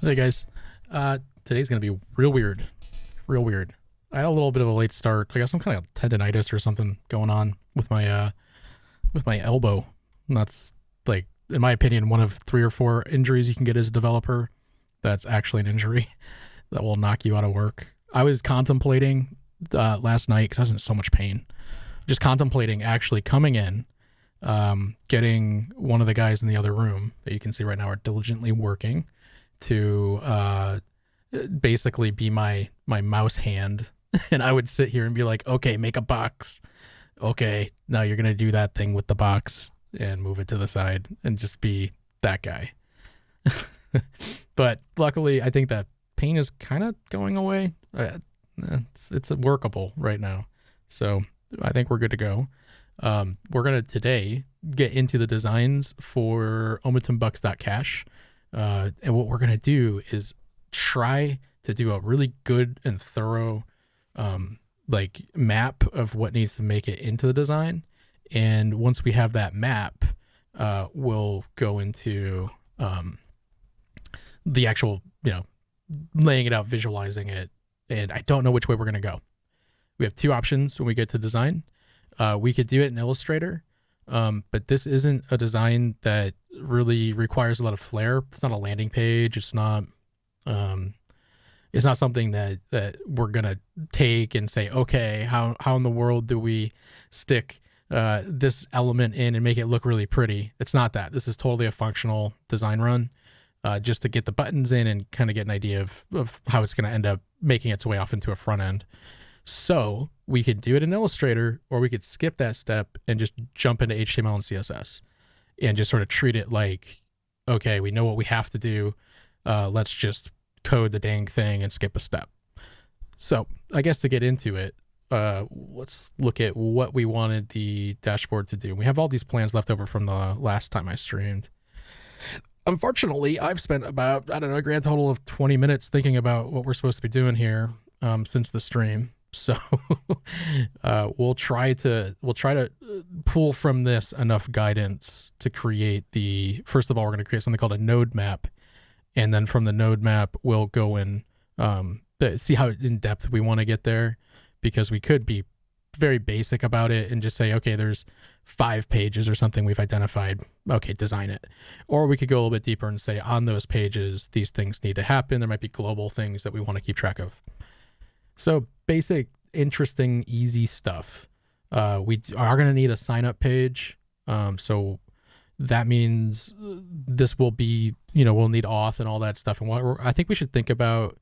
Hey guys, today's gonna be real weird, real weird. I had a little bit of a late start. I got some kind of tendonitis or something going on with my elbow. And that's like, in my opinion, one of 3 or 4 injuries you can get as a developer. That's actually an injury that will knock you out of work. I was contemplating last night because I was in so much pain. Just contemplating actually coming in, getting one of the guys in the other room that you can see right now are diligently working to basically be my mouse hand, and I would sit here and be like, okay, make a box. Okay, now you're gonna do that thing with the box and move it to the side and just be that guy. But luckily, I think that pain is kind of going away. It's workable right now, so I think we're good to go. We're gonna today get into the designs for OmatumBucks.cache. And what we're going to do is try to do a really good and thorough like map of what needs to make it into the design. And once we have that map, we'll go into the actual, laying it out, visualizing it. And I don't know which way we're going to go. We have 2 options when we get to design. We could do it in Illustrator. But this isn't a design that really requires a lot of flair. It's not a landing page. It's not something that we're gonna take and say, okay, how in the world do we stick this element in and make it look really pretty? It's not that. This is totally a functional design run, just to get the buttons in and kind of get an idea of how it's gonna end up making its way off into a front end. So we could do it in Illustrator, or we could skip that step and just jump into HTML and CSS and just sort of treat it like, okay, we know what we have to do. Let's just code the dang thing and skip a step. So I guess to get into it, let's look at what we wanted the dashboard to do. We have all these plans left over from the last time I streamed. Unfortunately, I've spent about, a grand total of 20 minutes thinking about what we're supposed to be doing here since the stream. So we'll try to pull from this enough guidance to create first of all, we're going to create something called a node map. And then from the node map, we'll go and see how in depth we want to get there, because we could be very basic about it and just say, okay, there's 5 pages or something we've identified. Okay, design it. Or we could go a little bit deeper and say, on those pages, these things need to happen. There might be global things that we want to keep track of. So basic, interesting, easy stuff. We are going to need a sign up page. So that means this will be, we'll need auth and all that stuff. And I think we should think about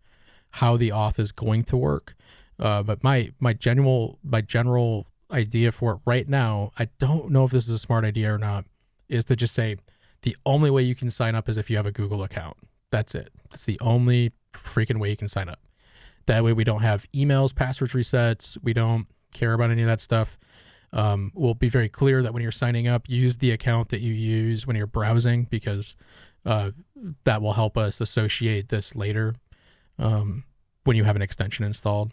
how the auth is going to work. But my general idea for it right now, I don't know if this is a smart idea or not, is to just say the only way you can sign up is if you have a Google account. That's it. That's the only freaking way you can sign up. That way we don't have emails, passwords resets. We don't care about any of that stuff. We'll be very clear that when you're signing up, use the account that you use when you're browsing, because that will help us associate this later when you have an extension installed.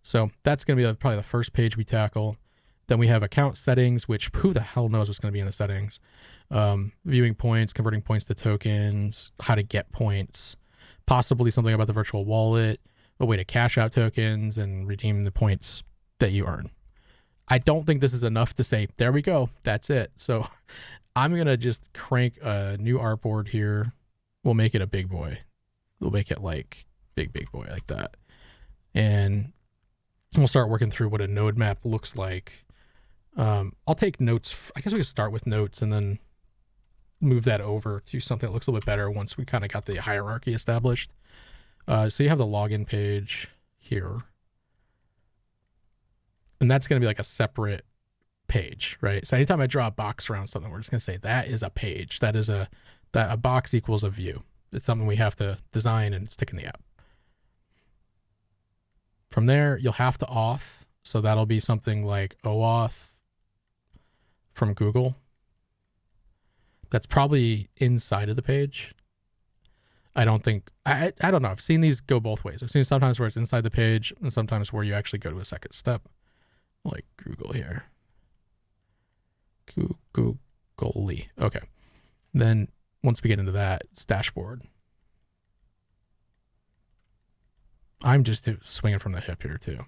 So that's going to be probably the first page we tackle. Then we have account settings, which who the hell knows what's going to be in the settings. Viewing points, converting points to tokens, how to get points, possibly something about the virtual wallet, a way to cash out tokens and redeem the points that you earn. I don't think this is enough to say, there we go, that's it. So I'm going to just crank a new artboard here. We'll make it a big boy. We'll make it like big boy like that. And we'll start working through what a node map looks like. I'll take notes. I guess we can start with notes and then move that over to something that looks a little bit better once we kind of got the hierarchy established. So you have the login page here, and that's going to be like a separate page, right? So anytime I draw a box around something, we're just going to say that is a page. That a box equals a view. It's something we have to design and stick in the app. From there, you'll have to auth. So that'll be something like OAuth from Google. That's probably inside of the page. I don't know. I've seen these go both ways. I've seen sometimes where it's inside the page and sometimes where you actually go to a second step, like Google here. Googly. Okay. Then once we get into that, it's dashboard. I'm just swinging from the hip here too.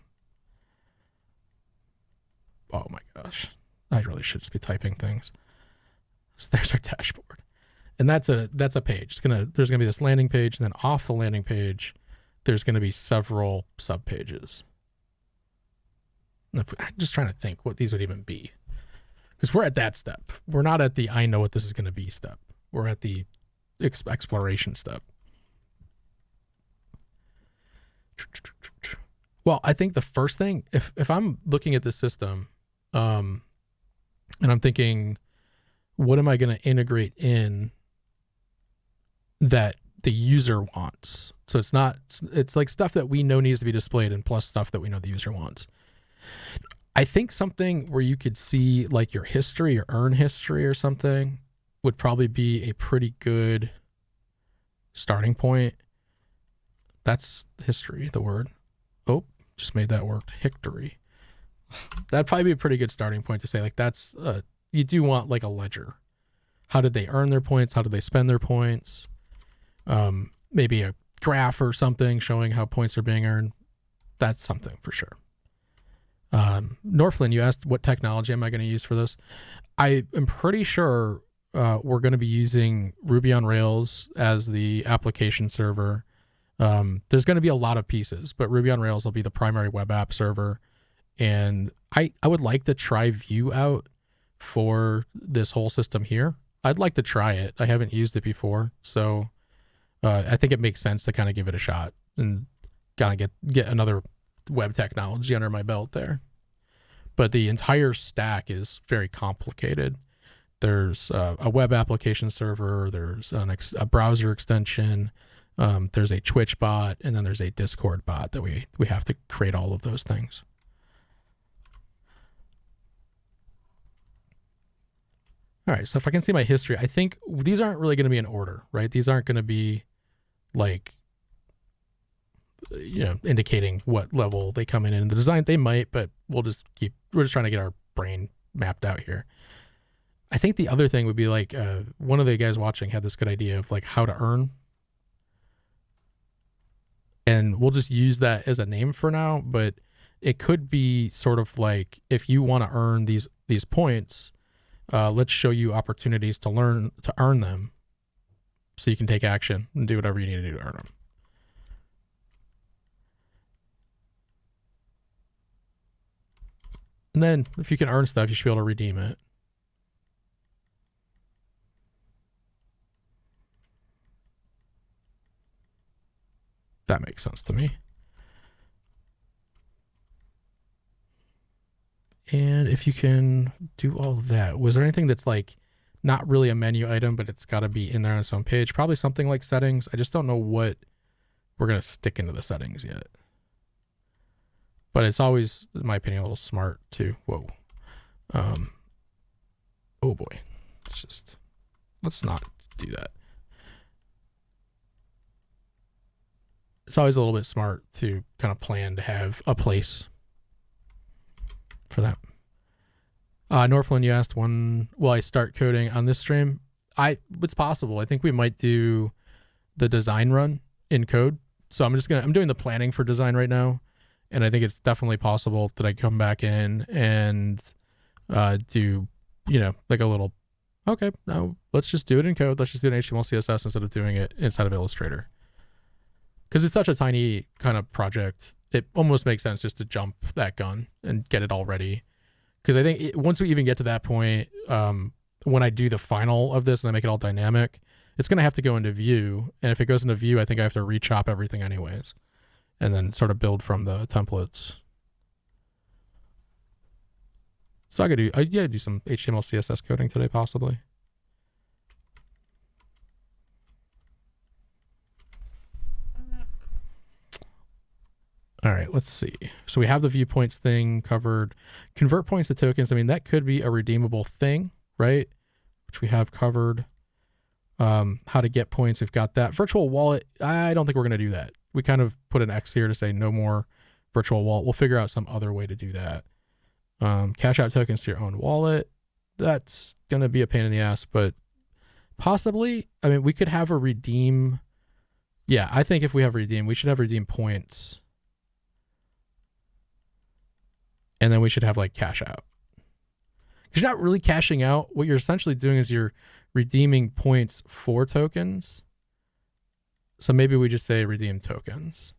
Oh my gosh. I really should just be typing things. So there's our dashboard. And that's a page. There's gonna be this landing page, and then off the landing page, there's gonna be several sub pages. I'm just trying to think what these would even be. Because we're at that step. We're not at the I know what this is gonna be step. We're at the exploration step. Well, I think the first thing, if I'm looking at the system, and I'm thinking, what am I going to integrate in that the user wants? So it's like stuff that we know needs to be displayed and plus stuff that we know the user wants. I think something where you could see like your history or earn history or something would probably be a pretty good starting point. That's history, the word. Oh, just made that word hictory. That'd probably be a pretty good starting point to say, like, that's, you do want like a ledger. How did they earn their points? How did they spend their points? Maybe a graph or something showing how points are being earned. That's something for sure. Northland, you asked what technology am I going to use for this? I am pretty sure we're going to be using Ruby on Rails as the application server. There's going to be a lot of pieces, but Ruby on Rails will be the primary web app server. And I would like to try Vue out for this whole system here. I'd like to try it. I haven't used it before. So I think it makes sense to kind of give it a shot and kind of get another web technology under my belt there. But the entire stack is very complicated. There's a web application server. There's a browser extension. There's a Twitch bot, and then there's a Discord bot that we have to create all of those things. All right, so if I can see my history, I think these aren't really going to be in order, right? These aren't going to be like, indicating what level they come in the design. They might, but we're just trying to get our brain mapped out here. I think the other thing would be like, one of the guys watching had this good idea of like how to earn. And we'll just use that as a name for now, but it could be sort of like, if you want to earn these points, let's show you opportunities to earn them so you can take action and do whatever you need to do to earn them. And then if you can earn stuff, you should be able to redeem it. That makes sense to me. And if you can do all that, was there anything that's like not really a menu item, but it's got to be in there on its own page? Probably something like settings. I just don't know what we're going to stick into the settings yet. But it's always, in my opinion, a little smart too. Whoa. Oh boy. Let's not do that. It's always a little bit smart to kind of plan to have a place for that. Northland, you asked when will I start coding on this stream? It's possible. I think we might do the design run in code. So I'm doing the planning for design right now. And I think it's definitely possible that I come back in and do, like a little, okay, no, let's just do it in code. Let's just do an HTML, CSS instead of doing it inside of Illustrator. Because it's such a tiny kind of project, it almost makes sense just to jump that gun and get it all ready. Because I think once we even get to that point, when I do the final of this and I make it all dynamic, it's going to have to go into Vue. And if it goes into Vue, I think I have to re-chop everything anyways. And then sort of build from the templates. So I could do some HTML, CSS coding today, possibly. All right, let's see. So we have the viewpoints thing covered. Convert points to tokens. I mean, that could be a redeemable thing, right? Which we have covered. How to get points, we've got that. Virtual wallet, I don't think we're going to do that. We kind of put an X here to say no more virtual wallet. We'll figure out some other way to do that. Cash out tokens to your own wallet. That's going to be a pain in the ass, but possibly, I mean, we could have a redeem Yeah, I think if we have redeem, we should have redeem points. And then we should have like cash out. Because you're not really cashing out. What you're essentially doing is you're redeeming points for tokens. So maybe we just say redeem tokens.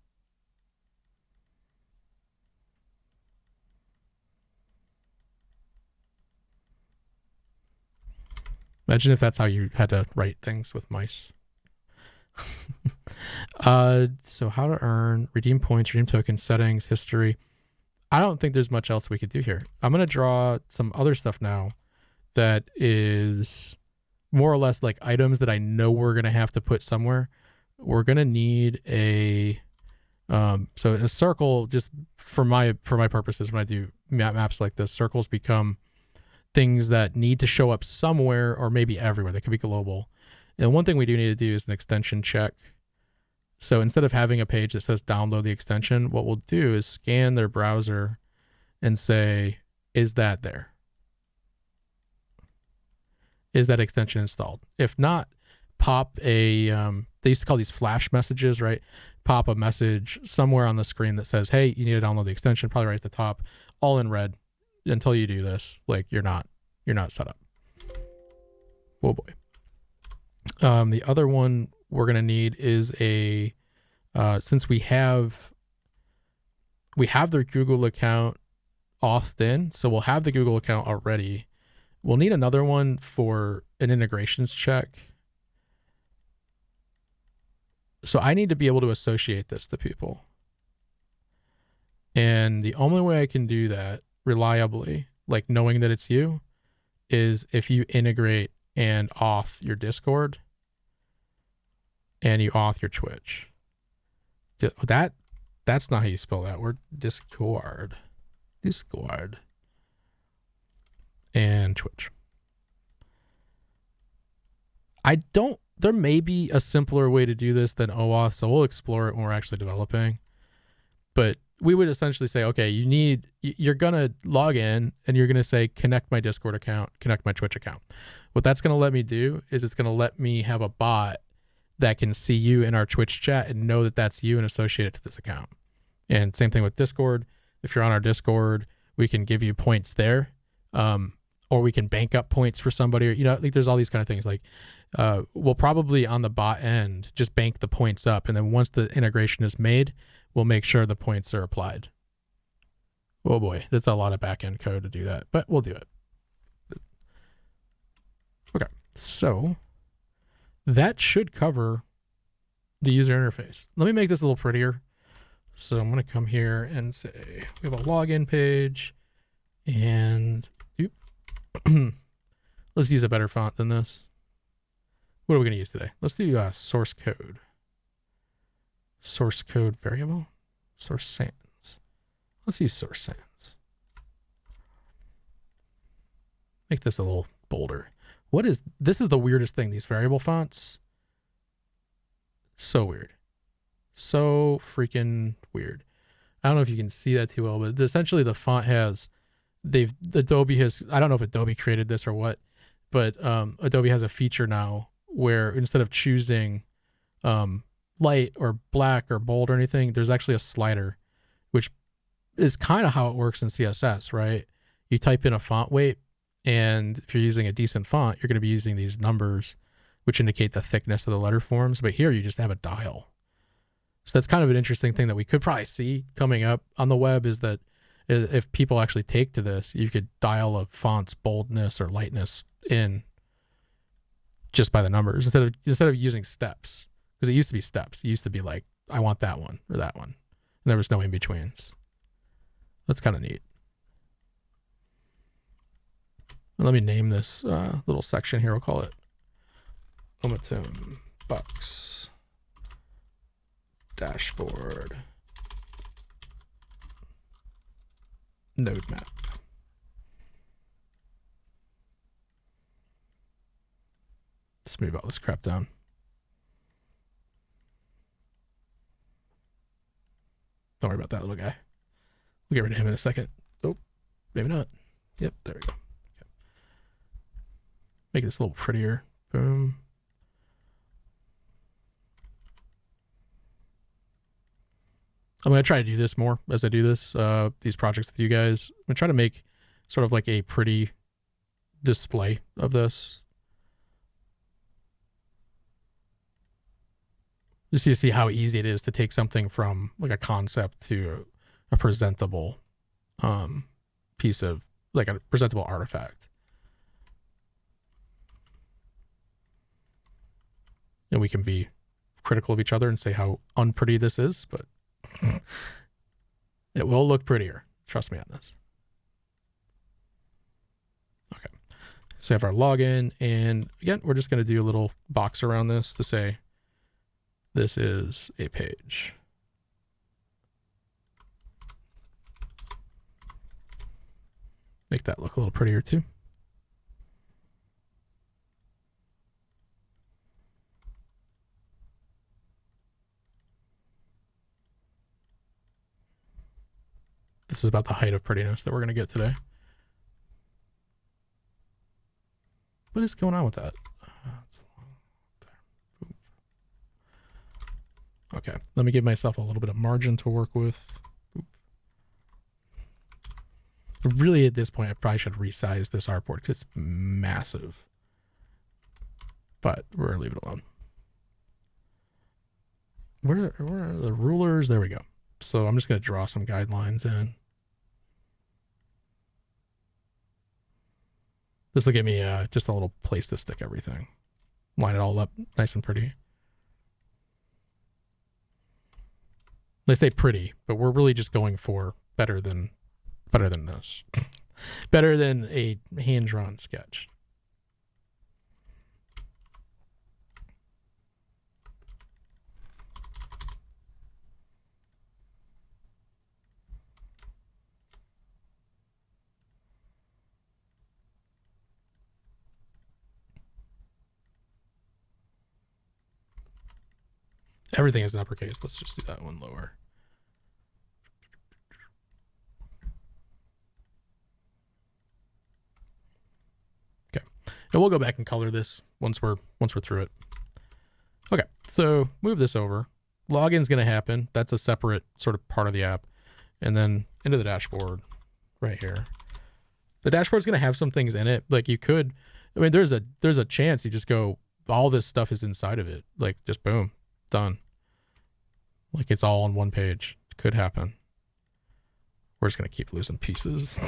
Imagine if that's how you had to write things with mice. So how to earn, redeem points, redeem tokens, settings, history. I don't think there's much else we could do here. I'm going to draw some other stuff now that is more or less like items that I know we're going to have to put somewhere. We're going to need a, so in a circle, just for my purposes, when I do maps like this, circles become things that need to show up somewhere or maybe everywhere. They could be global. And one thing we do need to do is an extension check. So instead of having a page that says download the extension, what we'll do is scan their browser and say, is that there? Is that extension installed? If not, pop a, they used to call these flash messages, right? Pop a message somewhere on the screen that says, hey, you need to download the extension, probably right at the top, all in red. Until you do this, like you're not set up. Oh boy. The other one we're going to need is a, since we have their Google account authed in, so we'll have the Google account already. We'll need another one for an integrations check. So I need to be able to associate this to people. And the only way I can do that reliably, like knowing that it's you, is if you integrate and auth your Discord and you auth your Twitch. That's not how you spell that word. Discord and Twitch. There may be a simpler way to do this than OAuth, so we'll explore it when we're actually developing. But we would essentially say, okay, you're going to log in and you're going to say, connect my Discord account, connect my Twitch account. What that's going to let me do is it's going to let me have a bot that can see you in our Twitch chat and know that that's you and associate it to this account. And same thing with Discord. If you're on our Discord, we can give you points there. Or we can bank up points for somebody, or, like there's all these kind of things. Like, we'll probably on the bot end just bank the points up. And then once the integration is made, we'll make sure the points are applied. Oh boy, that's a lot of back-end code to do that, but we'll do it. Okay, so that should cover the user interface. Let me make this a little prettier. So I'm going to come here and say we have a login page, and let's use a better font than this. What are we going to use today? Let's do source code. Source code variable. Source sans. Let's use source sans. Make this a little bolder. This is the weirdest thing, these variable fonts. So weird. So freaking weird. I don't know if you can see that too well, but essentially the font has, Adobe has, I don't know if Adobe created this or what, but Adobe has a feature now where instead of choosing light or black or bold or anything, there's actually a slider, which is kind of how it works in CSS, right? You type in a font weight, and if you're using a decent font, you're going to be using these numbers, which indicate the thickness of the letter forms. But here you just have a dial. So that's kind of an interesting thing that we could probably see coming up on the web, is that if people actually take to this, you could dial a font's boldness or lightness in just by the numbers instead of using steps. Because it used to be steps. It used to be like, I want that one or that one. And there was no in-betweens. That's kind of neat. Let me name this little section here. We'll call it OmatumBucks dashboard node map. Let's move all this crap down. Don't worry about that little guy. We'll get rid of him in a second. Oh, maybe not. Yep, there we go. Okay. Make this a little prettier. Boom. I'm going to try to do this more as I do this, these projects with you guys. I'm going to try to make sort of like a pretty display of this. Just to see how easy it is to take something from like a concept to a presentable piece of, like a presentable artifact. And we can be critical of each other and say how unpretty this is, but it will look prettier. Trust me on this. Okay. So we have our login, and again, we're just going to do a little box around this to say this is a page. Make that look a little prettier too. This is about the height of prettiness that we're going to get today. What is going on with that? Okay, let me give myself a little bit of margin to work with. Really, at this point, I probably should resize this artboard because it's massive. But we're going to leave it alone. Where are the rulers? There we go. So I'm just going to draw some guidelines in. This will give me just a little place to stick everything. Line it all up nice and pretty. They say pretty, but we're really just going for better than this. Better than a hand-drawn sketch. Everything is in uppercase. Let's just do that one lower. Okay. And we'll go back and color this once we're through it. Okay. So move this over. Login's going to happen. That's a separate sort of part of the app. And then into the dashboard right here. The dashboard's going to have some things in it. Like you could, I mean, there's a chance you just go, all this stuff is inside of it. Like just boom, done. Like it's all on one page. Could happen. We're just going to keep losing pieces.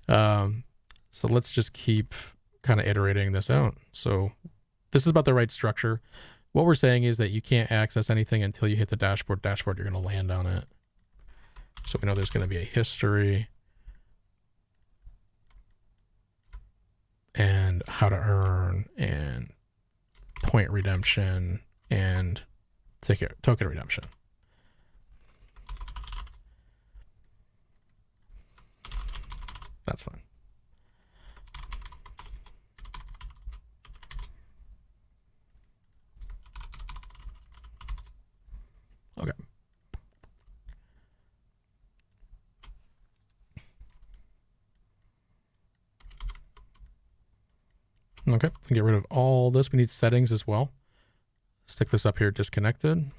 So let's just keep kind of iterating this out. So this is about the right structure. What we're saying is that you can't access anything until you hit the dashboard. Dashboard, you're going to land on it. So we know there's going to be a history and how to earn and point redemption and token redemption. That's fine. Okay. Okay, so get rid of all this. We need settings as well. Stick this up here, disconnected.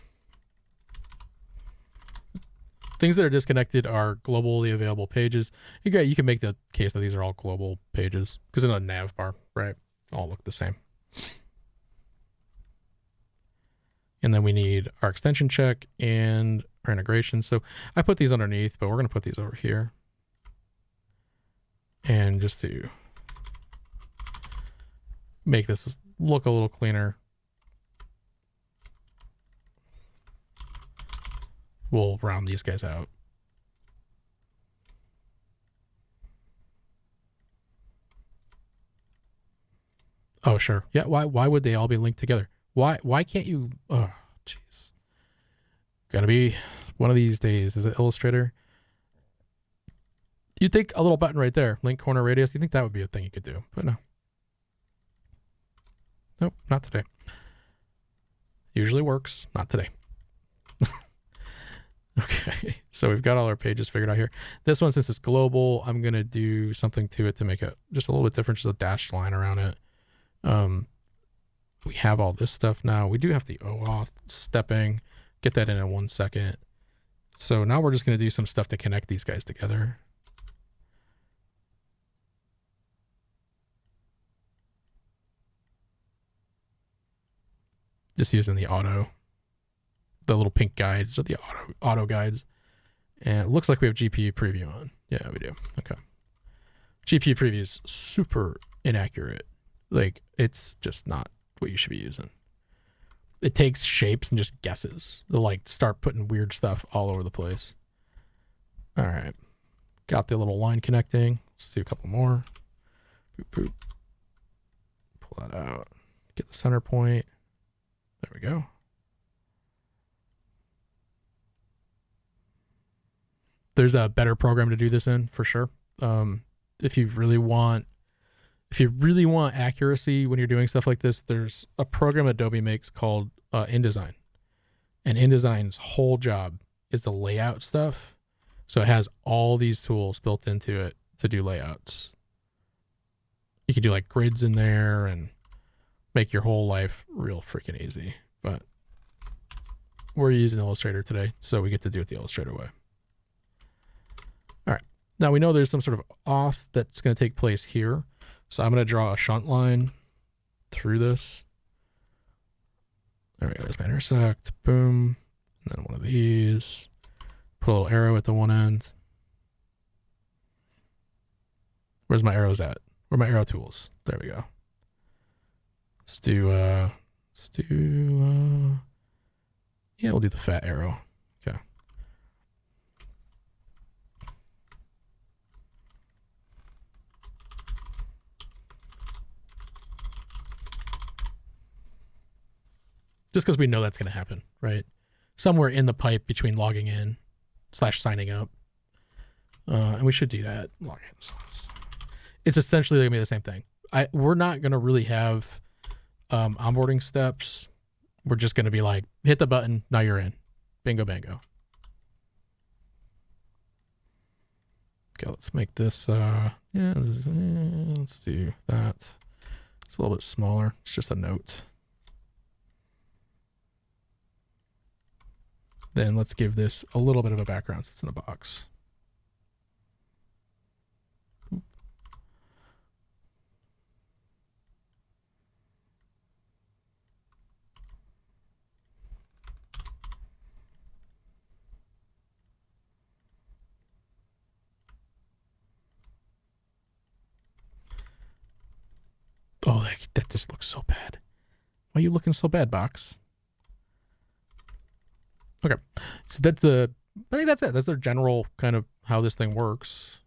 Things that are disconnected are globally available pages. You can make the case that these are all global pages because in a nav bar, right, all look the same. And then we need our extension check and our integration. So I put these underneath, but we're going to put these over here. And just to make this look a little cleaner, we'll round these guys out. Oh, sure. Yeah, why would they all be linked together? Why can't you? Oh, jeez. Gonna be one of these days. Is it Illustrator? You'd think a little button right there, link corner radius. You think that would be a thing you could do, but no. Nope, not today. Usually works, not today. Okay, so we've got all our pages figured out here. This one, since it's global, I'm gonna do something to it to make it just a little bit different, just a dashed line around it. We have all this stuff now. We do have the OAuth stepping. Get that in 1 second. So now we're just going to do some stuff to connect these guys together. Just using the little pink guides or the auto guides. And it looks like we have GPU preview on. Yeah, we do. Okay. GPU preview is super inaccurate. Like, it's just not what you should be using. It takes shapes and just guesses. It'll like start putting weird stuff all over the place. All right. Got the little line connecting. Let's do a couple more. Boop, boop. Pull that out. Get the center point. There we go. There's a better program to do this in for sure. If you really want accuracy when you're doing stuff like this, there's a program Adobe makes called InDesign. And InDesign's whole job is the layout stuff. So it has all these tools built into it to do layouts. You can do like grids in there and make your whole life real freaking easy. But we're using Illustrator today, so we get to do it the Illustrator way. All right. Now we know there's some sort of auth that's going to take place here. So I'm going to draw a shunt line through this. There we go. There's my intersect. Boom. And then one of these. Put a little arrow at the one end. Where's my arrows at? Where are my arrow tools? There we go. Yeah, we'll do the fat arrow. Okay. Just because we know that's going to happen, right? Somewhere in the pipe between logging in / signing up. And we should do that. Login. It's essentially going to be the same thing. We're not going to really have onboarding steps. We're just going to be like, hit the button, now you're in. Bingo, bango. Okay, let's make this, let's do that. It's a little bit smaller. It's just a note. Then let's give this a little bit of a background since it's in a box. Oh, that just looks so bad. Why are you looking so bad, box? Okay, so I think that's it. That's their general kind of how this thing works.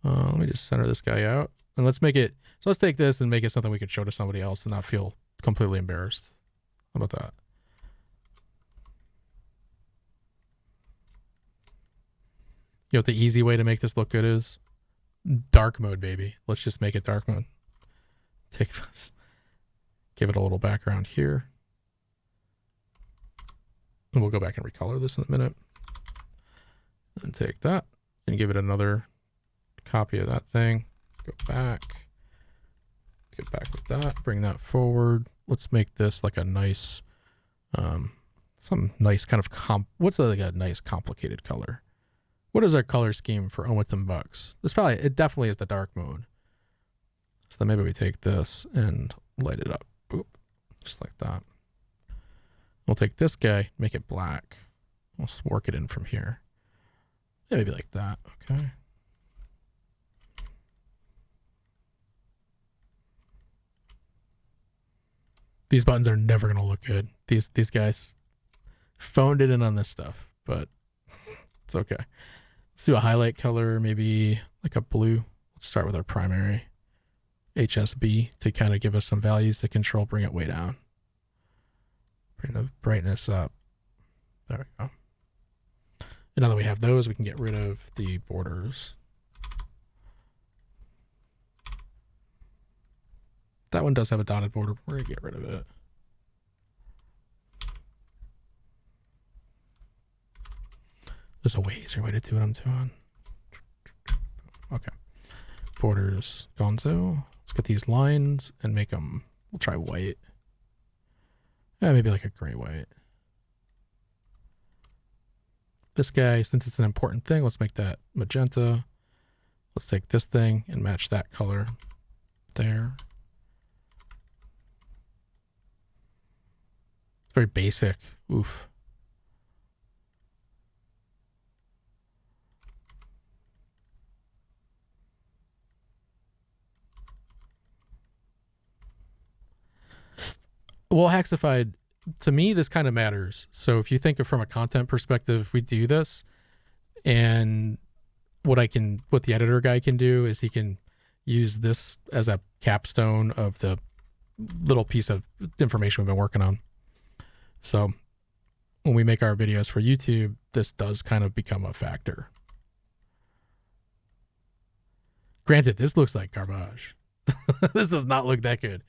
Let me just center this guy out. And let's make it, so let's take this and make it something we could show to somebody else and not feel completely embarrassed. How about that? You know what the easy way to make this look good is? Dark mode, baby. Let's just make it dark mode. Take this, give it a little background here. And we'll go back and recolor this in a minute. And take that and give it another copy of that thing. Go back. Get back with that. Bring that forward. Let's make this like a nice, some nice kind of what's like a nice complicated color? What is our color scheme for OmatumBucks? It definitely is the dark mode. So then maybe we take this and light it up. Boop. Just like that. We'll take this guy, make it black. We'll just work it in from here. Yeah, maybe like that. Okay. These buttons are never going to look good. These guys phoned it in on this stuff, but it's okay. Let's do a highlight color, maybe like a blue. Let's start with our primary HSB to kind of give us some values to control, bring it way down. Bring the brightness up. There we go. And now that we have those, we can get rid of the borders. That one does have a dotted border. We're going to get rid of it. There's a way easier way to do what I'm doing. Okay. Borders, gonzo. Let's get these lines and make them, we'll try white. Yeah, maybe like a gray white. This guy, since it's an important thing, let's make that magenta. Let's take this thing and match that color there. It's very basic. Oof. Well, Haxified, to me, this kind of matters. So if you think of from a content perspective, if we do this, and what the editor guy can do is he can use this as a capstone of the little piece of information we've been working on. So when we make our videos for YouTube, this does kind of become a factor. Granted, this looks like garbage. This does not look that good,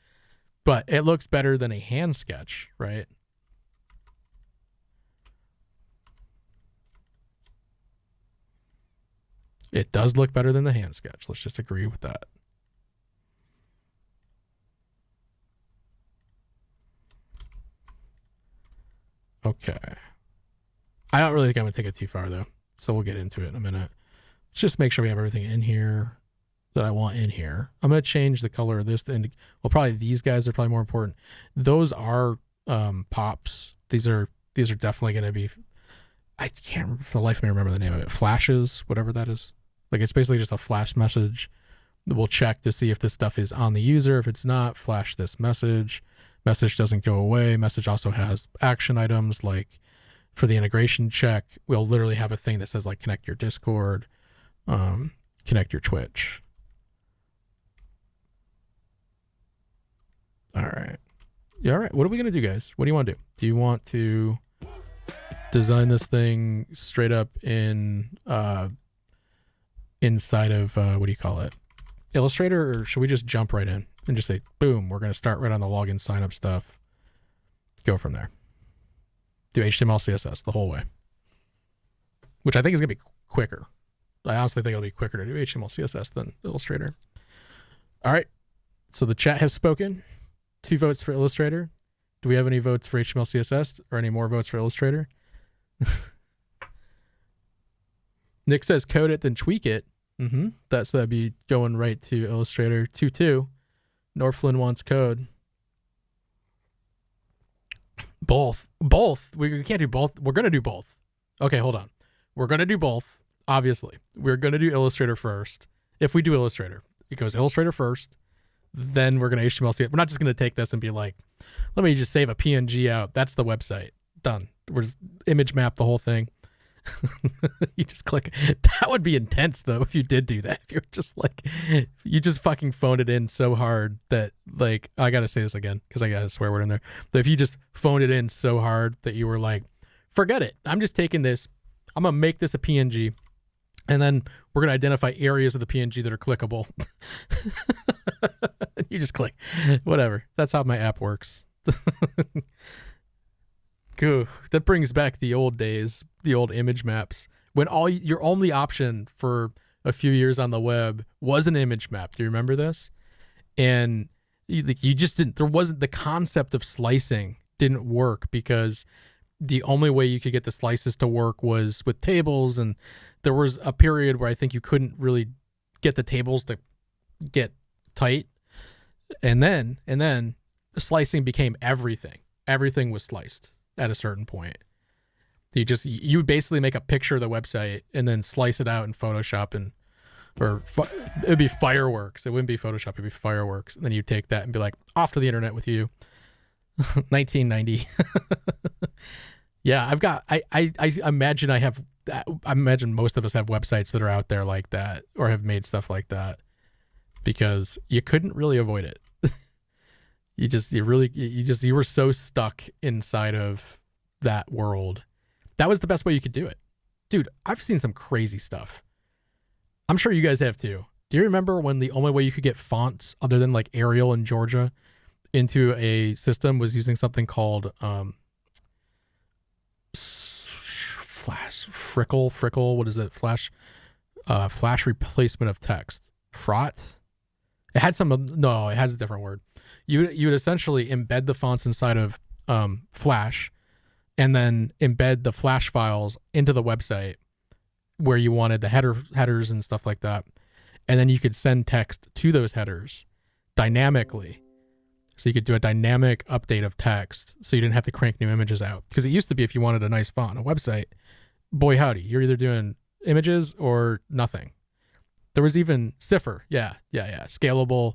but it looks better than a hand sketch, right? It does look better than the hand sketch. Let's just agree with that. Okay. I don't really think I'm going to take it too far, though. So we'll get into it in a minute. Let's just make sure we have everything in here that I want in here. I'm going to change the color of this. Well, probably these guys are probably more important. Those are pops. These are definitely going to be, I can't for the life of me remember the name of it. Flashes, whatever that is. Like, it's basically just a flash message. We'll check to see if this stuff is on the user. If it's not, flash this message. Message doesn't go away. Message also has action items, like for the integration check, we'll literally have a thing that says like connect your Discord, connect your Twitch. All right. Yeah, all right. What are we going to do, guys? What do you want to do? Do you want to design this thing straight up in inside of what do you call it, Illustrator, or should we just jump right in and just say boom, we're going to start right on the login sign up stuff, go from there, do HTML CSS the whole way, which I think is going to be quicker. I honestly think it'll be quicker to do HTML CSS than Illustrator. All right, so the chat has spoken. 2 votes for Illustrator. Do we have any votes for HTML CSS or any more votes for Illustrator? Nick says code it then tweak it. That'd be going right to Illustrator. 2-2. Northland wants code. Both. We can't do both. We're gonna do both. Okay, hold on. We're gonna do both. Obviously, we're gonna do Illustrator first. If we do Illustrator, it goes Illustrator first. Then we're gonna HTML CSS. We're not just gonna take this and be like, let me just save a PNG out. That's the website. Done. We're just image map the whole thing. You just click. That would be intense though if you did do that. If you're just like, you just fucking phoned it in so hard that, like, I gotta say this again because I got a swear word in there. But if you just phoned it in so hard that you were like, forget it, I'm just taking this, I'm gonna make this a PNG, and then we're gonna identify areas of the PNG that are clickable. You just click, whatever. That's how my app works. Cool. That brings back the old days, the old image maps, when your only option for a few years on the web was an image map. Do you remember this? And you just didn't, there wasn't, the concept of slicing didn't work because the only way you could get the slices to work was with tables. And there was a period where I think you couldn't really get the tables to get tight. And then the slicing became everything. Everything was sliced at a certain point. You would basically make a picture of the website and then slice it out in Photoshop, it would be Fireworks. It wouldn't be Photoshop, it'd be Fireworks. And then you take that and be like, off to the internet with you. 1990. Yeah, I imagine most of us have websites that are out there like that or have made stuff like that because you couldn't really avoid it. You were so stuck inside of that world. That was the best way you could do it. Dude, I've seen some crazy stuff. I'm sure you guys have too. Do you remember when the only way you could get fonts other than like Arial in Georgia into a system was using something called Frickle, what is it? Flash replacement of text. Frot? It had it has a different word. You would essentially embed the fonts inside of Flash, and then embed the Flash files into the website where you wanted the headers and stuff like that. And then you could send text to those headers dynamically. So you could do a dynamic update of text so you didn't have to crank new images out. Because it used to be if you wanted a nice font on a website, boy howdy, you're either doing images or nothing. There was even Cipher. Yeah. Scalable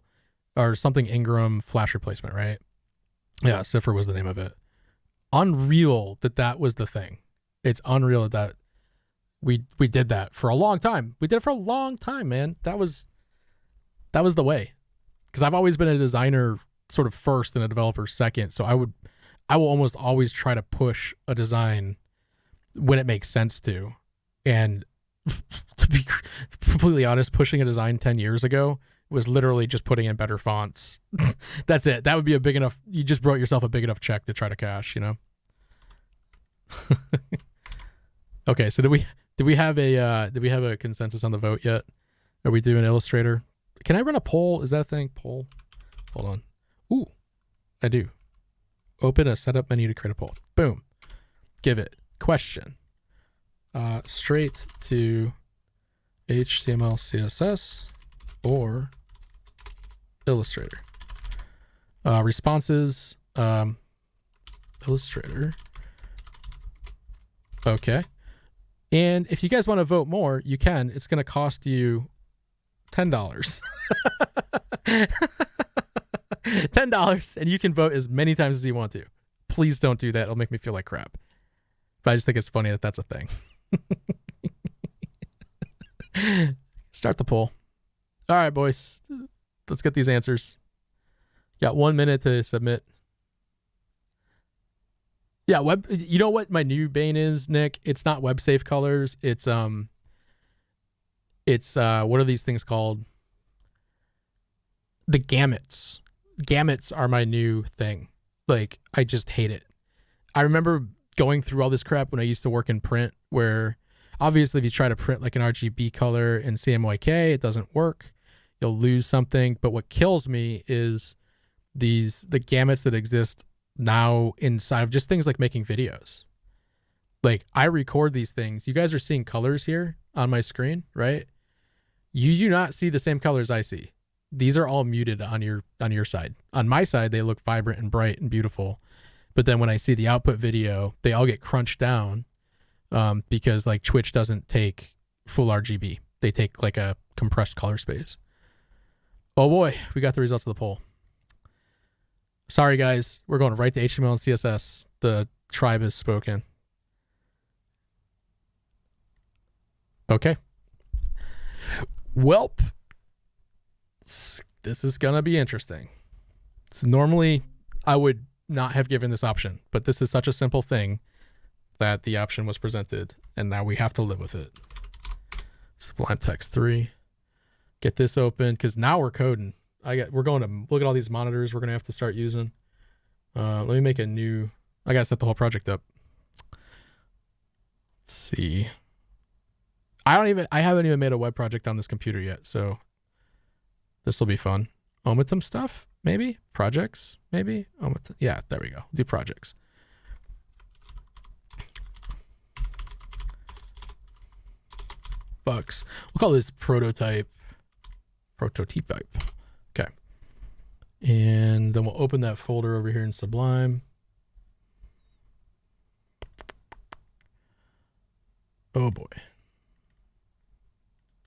or something Ingram Flash replacement, right? Yeah, Cipher was the name of it. Unreal that was the thing. It's unreal that we did that for a long time. We did it for a long time, man. That was the way. Because I've always been a designer sort of first and a developer second. So I will almost always try to push a design when it makes sense to. And to be completely honest, pushing a design 10 years ago was literally just putting in better fonts. That's it. That would be a big enough, you just wrote yourself a big enough check to try to cash, you know? Okay, so did we have a consensus on the vote yet? Are we doing Illustrator? Can I run a poll? Is that a thing? Poll? Hold on. Ooh, I do. Open a setup menu to create a poll. Boom. Give it. Question. Straight to HTML, CSS, or Illustrator. Responses. Illustrator. Okay. And if you guys want to vote more, you can. It's going to cost you $10. $10, and you can vote as many times as you want to. Please don't do that. It'll make me feel like crap. But I just think it's funny that that's a thing. Start the poll. All right, boys. Let's get these answers. Got 1 minute to submit. Yeah, you know what my new bane is, Nick? It's not web safe colors. It's what are these things called? The gamuts. Gamuts are my new thing. Like, I just hate it. I remember going through all this crap when I used to work in print, where obviously if you try to print like an RGB color in CMYK, it doesn't work. You'll lose something. But what kills me is the gamuts that exist now inside of just things like making videos. Like, I record these things. You guys are seeing colors here on my screen, right? You do not see the same colors I see. These are all muted on your side. On my side, they look vibrant and bright and beautiful. But then when I see the output video, they all get crunched down because like Twitch doesn't take full RGB. They take like a compressed color space. Oh boy, we got the results of the poll. Sorry guys, we're going right to HTML and CSS. The tribe has spoken. Okay. Welp. This is gonna be interesting. So normally I would not have given this option, but this is such a simple thing that the option was presented, and now we have to live with it. Sublime Text 3. Get this open, because now we're coding. We're going to look at all these monitors we're gonna have to start using. Let me make a new. I gotta set the whole project up. Let's see. I haven't even made a web project on this computer yet, so this will be fun. Omatum stuff, maybe? Projects, maybe? Omatum. Yeah, there we go. Do projects. Bucks. We'll call this prototype. Okay. And then we'll open that folder over here in Sublime. Oh boy.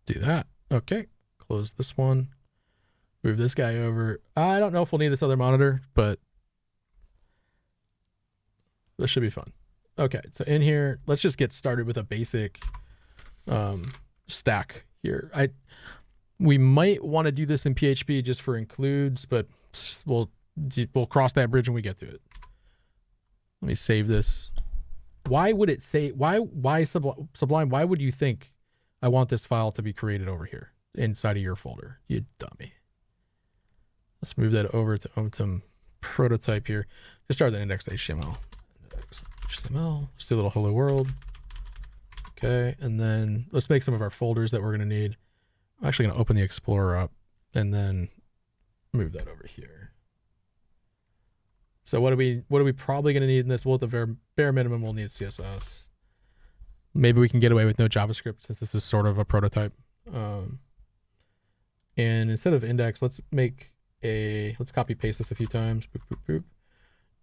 Do that. Okay. Close this one. Move this guy over. I don't know if we'll need this other monitor, but this should be fun. Okay, so in here, let's just get started with a basic stack here. We might want to do this in PHP just for includes, but we'll cross that bridge when we get to it. Let me save this. Why would it say why Sublime? Why would you think I want this file to be created over here inside of your folder? You dummy. Let's move that over to Omatum prototype here. Just start the index.html. Index.html. Let's do a little hello world. Okay, and then let's make some of our folders that we're going to need. I'm actually going to open the Explorer up and then move that over here. So what are we probably going to need in this? Well, at the bare minimum, we'll need CSS. Maybe we can get away with no JavaScript since this is sort of a prototype. And instead of index, let's copy paste this a few times. Boop, boop,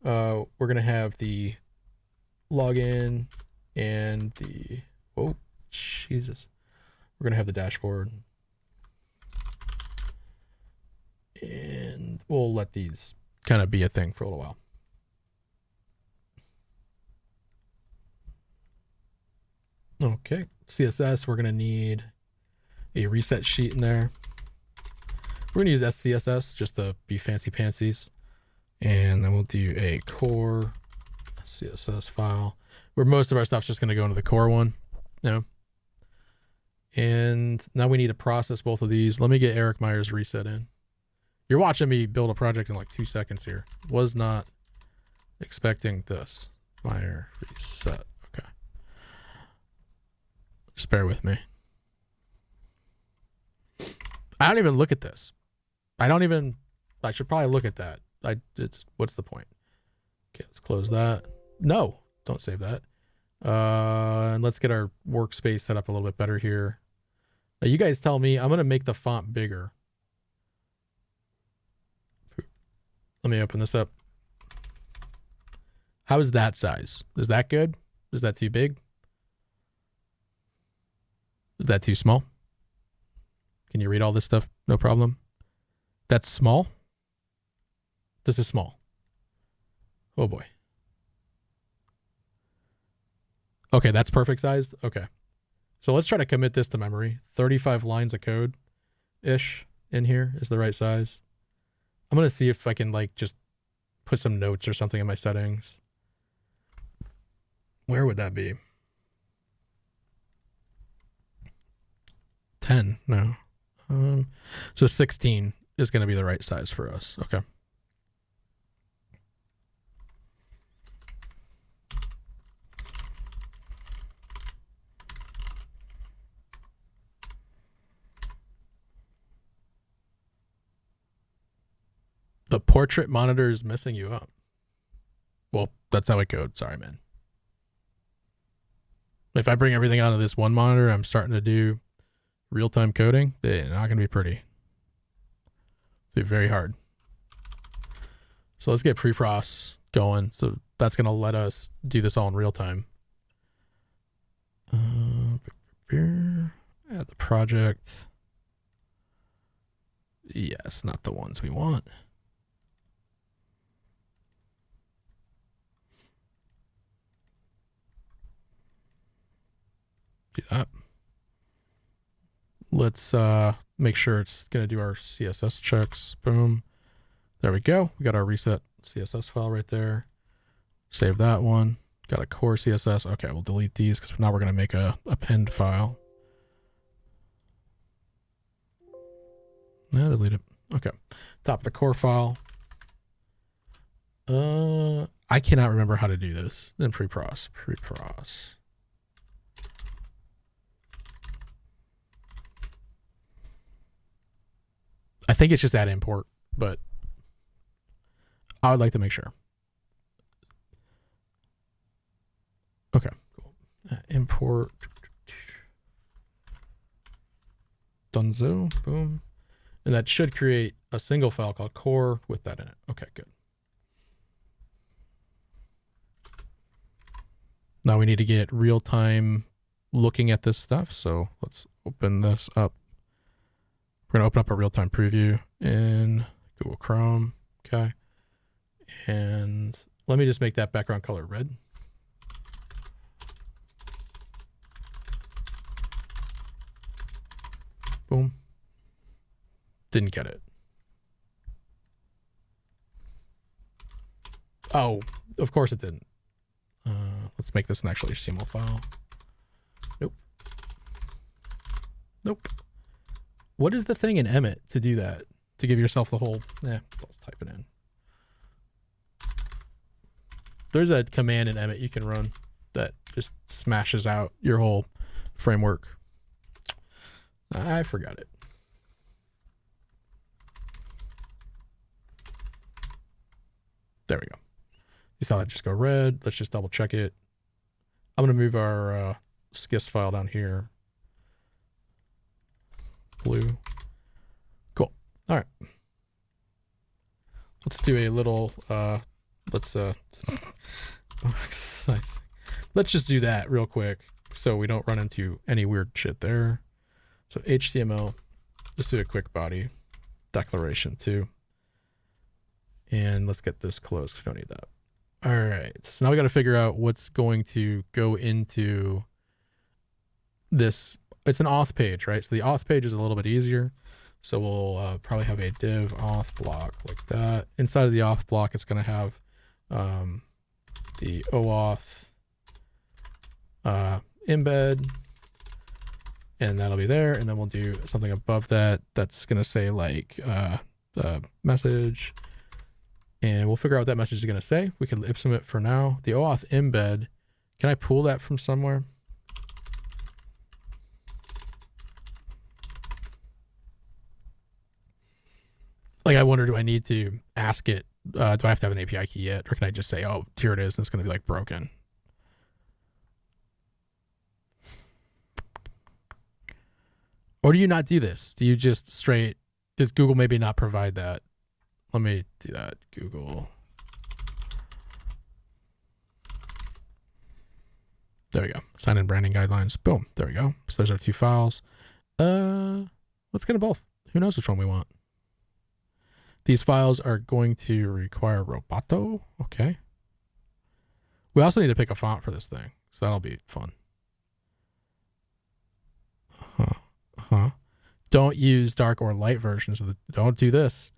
boop. We're going to have the login and the, oh, Jesus. We're going to have the dashboard. And we'll let these kind of be a thing for a little while. Okay, CSS, we're going to need a reset sheet in there. We're going to use SCSS just to be fancy pantsies. And then we'll do a core CSS file where most of our stuff's just going to go into the core one. You know? And now we need to process both of these. Let me get Eric Meyer's reset in. You're watching me build a project in like 2 seconds here. Was not expecting this. Meyer reset. Okay. Just bear with me. I don't even look at this. I should probably look at that. What's the point? Okay, let's close that. No, don't save that. And let's get our workspace set up a little bit better here. Now you guys tell me. I'm going to make the font bigger. Let me open this up. How is that size? Is that good? Is that too big? Is that too small? Can you read all this stuff? No problem. That's small. This is small. Oh boy. Okay, that's perfect sized. Okay. So let's try to commit this to memory. 35 lines of code-ish in here is the right size. I'm going to see if I can like just put some notes or something in my settings. Where would that be? 10, no. So 16 is going to be the right size for us. Okay. The portrait monitor is messing you up. Well, that's how it goes. Sorry, man. If I bring everything onto this one monitor, I'm starting to do real-time coding. They're not going to be pretty. It'll be very hard. So let's get pre-pros going. So that's going to let us do this all in real time. Add the project. Yes, not the ones we want. Do that. Let's make sure it's going to do our CSS checks. Boom. There we go. We got our reset CSS file right there. Save that one. Got a core CSS. Okay, we'll delete these because now we're going to make a append file. No, delete it. Okay. Top of the core file. I cannot remember how to do this. Then pre-pros. Pre-pros. I think it's just that import, but I would like to make sure. Okay, cool. Import. Dunzo. Boom. And that should create a single file called core with that in it. Okay, good. Now we need to get real time looking at this stuff. So let's open this up. We're going to open up a real-time preview in Google Chrome. Okay. And let me just make that background color red. Boom. Didn't get it. Oh, of course it didn't. Let's make this an actual HTML file. Nope. Nope. What is the thing in Emmet to do that? To give yourself the whole... let's type it in. There's a command in Emmet you can run that just smashes out your whole framework. I forgot it. There we go. You saw that just go red. Let's just double check it. I'm going to move our skist file down here. Blue. Cool. All right. Let's do a little, let's just do that real quick so we don't run into any weird shit there. So HTML, just do a quick body declaration too. And let's get this closed. We don't need that. All right. So now we got to figure out what's going to go into this. It's an auth page, right? So the auth page is a little bit easier. So we'll probably have a div auth block like that. Inside of the auth block, it's going to have the OAuth embed, and that'll be there. And then we'll do something above that that's going to say like message. And we'll figure out what that message is going to say. We can ipsum it for now. The OAuth embed, can I pull that from somewhere? Like, I wonder, do I need to ask it? Do I have to have an API key yet? Or can I just say, oh, here it is, and it's going to be like broken? Or do you not do this? Do you just straight, does Google maybe not provide that? Let me do that. Google. There we go. Sign in branding guidelines. Boom. There we go. So there's our two files. Let's get them both. Who knows which one we want? These files are going to require Roboto. Okay. We also need to pick a font for this thing, so that'll be fun. Don't use dark or light versions of the. Don't do this.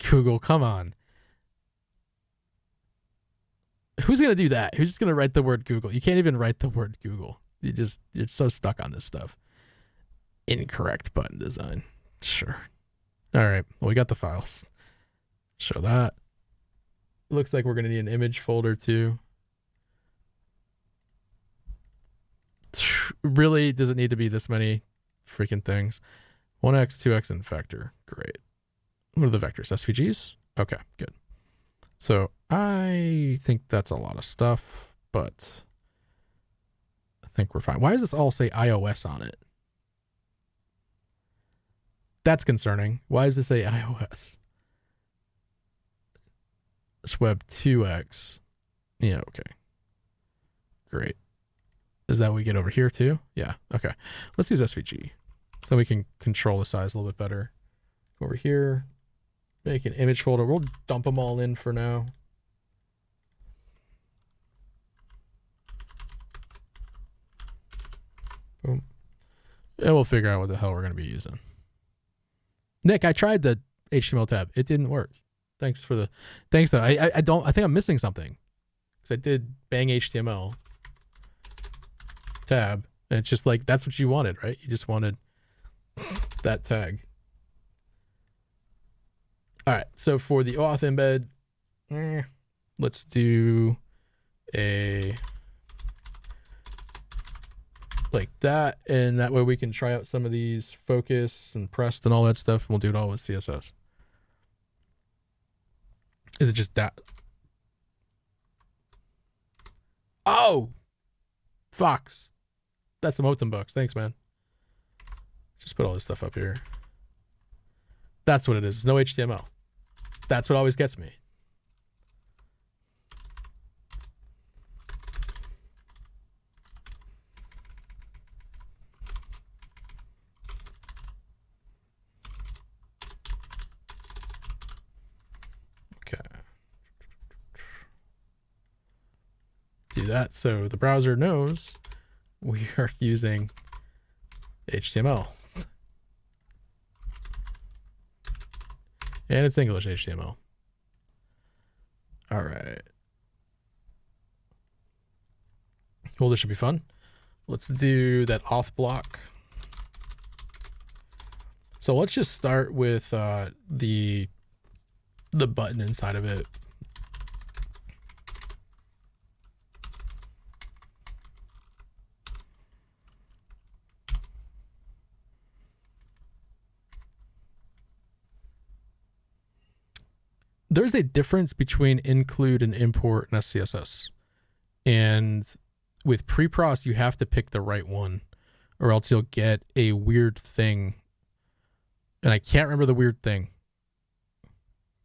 Google, come on. Who's gonna do that? Who's just gonna write the word Google? You can't even write the word Google. You're so stuck on this stuff. Incorrect button design. Sure. All right. Well, we got the files. Show that. Looks like we're gonna need an image folder too. Really, does it need to be this many freaking things? 1x, 2x, and vector. Great. What are the vectors? SVGs? Okay, good. So I think that's a lot of stuff, but I think we're fine. Why does this all say iOS on it? That's concerning. Why does this say iOS? It's Web 2x. Yeah, okay. Great. Is that what we get over here too? Yeah, okay. Let's use SVG. So we can control the size a little bit better. Over here, make an image folder. We'll dump them all in for now. Boom. And we'll figure out what the hell we're going to be using. Nick, I tried the HTML tab. It didn't work. Thanks though. I think I'm missing something. Because I did bang HTML tab, and it's just like, that's what you wanted, right? You just wanted that tag. All right, so for the auth embed, let's do a like that, and that way we can try out some of these focus and pressed and all that stuff, and we'll do it all with CSS. Is it just that? Oh, Fox. That's some OmatumBucks. Thanks, man. Just put all this stuff up here. That's what it is. It's no HTML. That's what always gets me. Okay. Do that so the browser knows we are using HTML. And it's English HTML. All right. Well, this should be fun. Let's do that auth block. So let's just start with the button inside of it. there's a difference between include and import in SCSS. And with pre-pros, you have to pick the right one, or else you'll get a weird thing. And I can't remember the weird thing,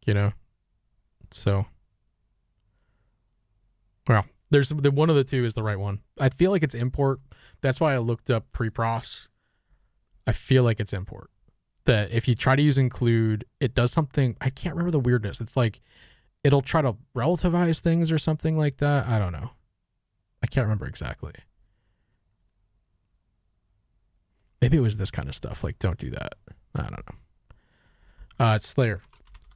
you know? So, well, there's the one of the two is the right one. I feel like it's import. That's why I looked up pre-pros. I feel like it's import. That if you try to use include, it does something. I can't remember the weirdness. It's like it'll try to relativize things or something like that. I don't know. I can't remember exactly. Maybe it was this kind of stuff. Like, don't do that. I don't know. Slayer,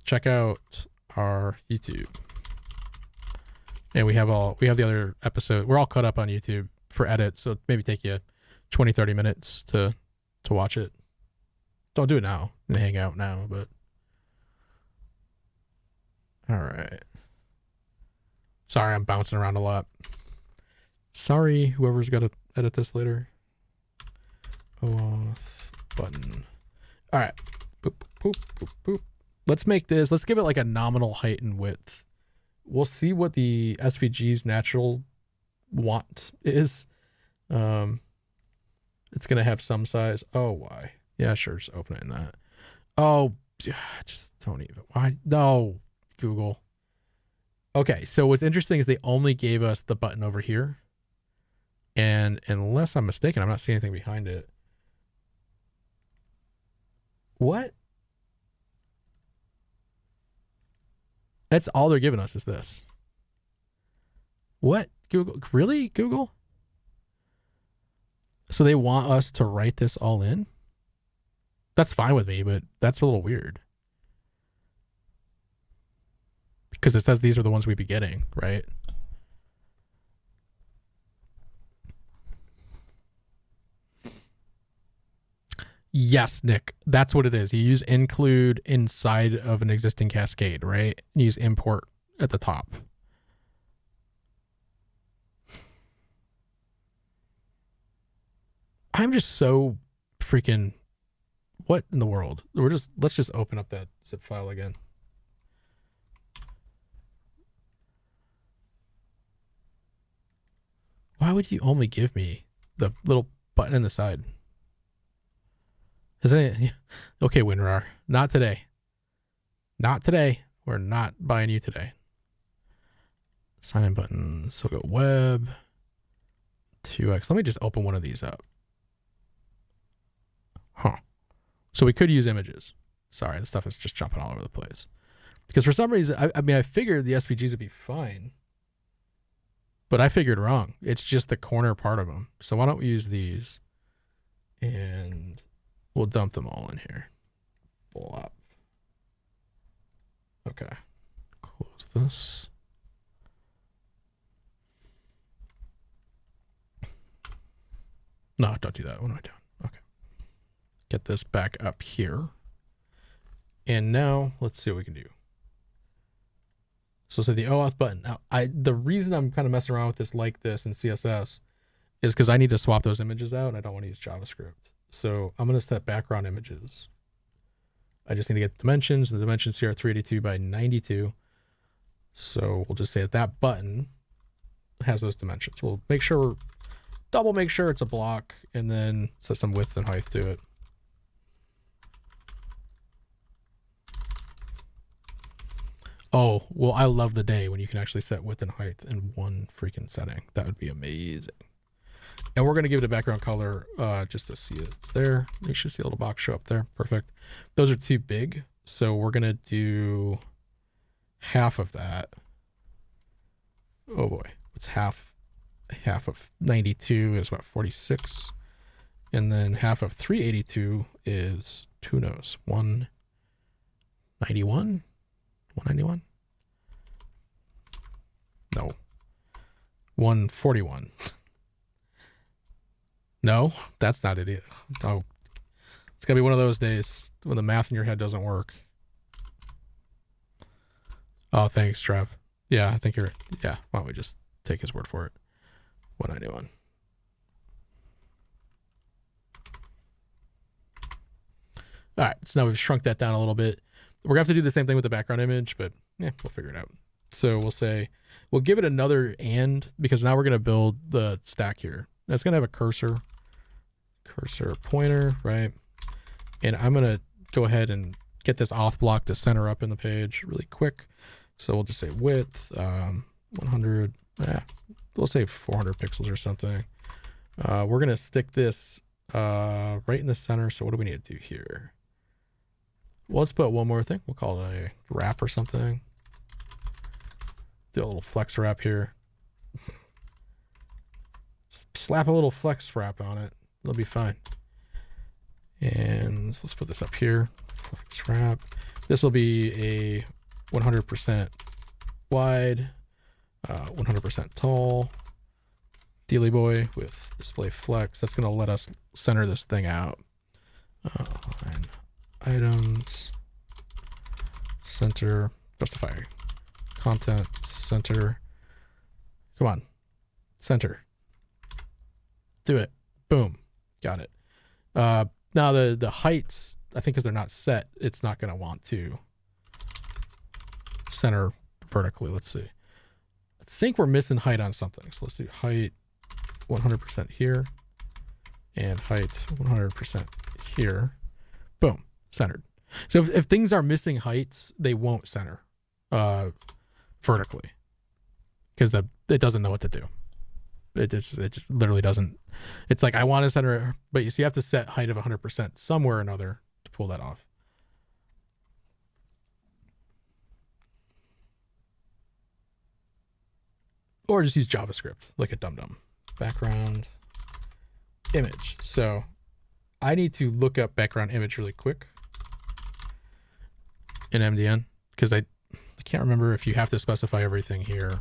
check out our YouTube. And we have the other episode. We're all caught up on YouTube for edit, so maybe take you 20, 30 minutes to watch it. Don't do it now and hang out now, but all right. Sorry, I'm bouncing around a lot. Sorry, whoever's got to edit this later. Off button. All right. Boop, boop, boop, boop. Let's make this. Let's give it like a nominal height and width. We'll see what the SVG's natural want is. It's gonna have some size. Oh, why? Yeah, sure. Just open it in that. Oh, just don't even. Why? No, Google. Okay, so what's interesting is they only gave us the button over here. And unless I'm mistaken, I'm not seeing anything behind it. What? That's all they're giving us is this. What? Google? Really? Google? So they want us to write this all in? That's fine with me, but that's a little weird. Because it says these are the ones we'd be getting, right? Yes, Nick, that's what it is. You use include inside of an existing cascade, right? And use import at the top. I'm just so freaking, what in the world? Let's just open up that zip file again. Why would you only give me the little button in the side? Is it okay, WinRAR? Not today. Not today. We're not buying you today. Sign in button. So go web 2x. Let me just open one of these up. Huh. So we could use images. Sorry, this stuff is just jumping all over the place. Because for some reason, I mean, I figured the SVGs would be fine. But I figured wrong. It's just the corner part of them. So why don't we use these? And we'll dump them all in here. Blop. Okay. Close this. No, don't do that. What am I doing? Okay. Get this back up here. And now let's see what we can do. So the OAuth button. Now, the reason I'm kind of messing around with this like this in CSS is because I need to swap those images out and I don't want to use JavaScript. So I'm going to set background images. I just need to get the dimensions. The dimensions here are 382 by 92. So we'll just say that button has those dimensions. We'll make sure, double make sure it's a block, and then set some width and height to it. Oh, well, I love the day when you can actually set width and height in one freaking setting. That would be amazing. And we're going to give it a background color just to see it's there. You should see a little box show up there. Perfect. Those are too big. So we're going to do half of that. Oh boy. What's half of 92 is what, 46. And then half of 382 is, who knows, 191? 191? No. 141. No, that's not it. Oh, it's gonna be one of those days when the math in your head doesn't work. Oh, thanks, Trev. Yeah, I think you're, yeah, why don't we just take his word for it? 191. All right, so now we've shrunk that down a little bit. We're gonna have to do the same thing with the background image, but Yeah, we'll figure it out. So we'll say, we'll give it another and, because now we're going to build the stack here. That's going to have a cursor pointer, right? And I'm going to go ahead and get this auth block to center up in the page really quick. So we'll just say width, 100, we'll say 400 pixels or something. We're going to stick this right in the center. So what do we need to do here? Well, let's put one more thing. We'll call it a wrap or something. Do a little flex wrap here. Slap a little flex wrap on it. It'll be fine. And let's put this up here. Flex wrap. This will be a 100% wide, 100% tall dealy boy with display flex. That's going to let us center this thing out. Line items, center, justify content, center. Come on, center. Do it. Boom. Got it. Now the heights, I think because they're not set, it's not going to want to center vertically. Let's see. I think we're missing height on something. So let's do height 100% here and height 100% here. Boom. Centered. So if things are missing heights, they won't center vertically because it doesn't know what to do. It just literally doesn't. It's like, I want to center, but you have to set height of 100% somewhere or another to pull that off. Or just use JavaScript like a dum-dum. Background image. So I need to look up background image really quick in MDN because I can't remember if you have to specify everything here.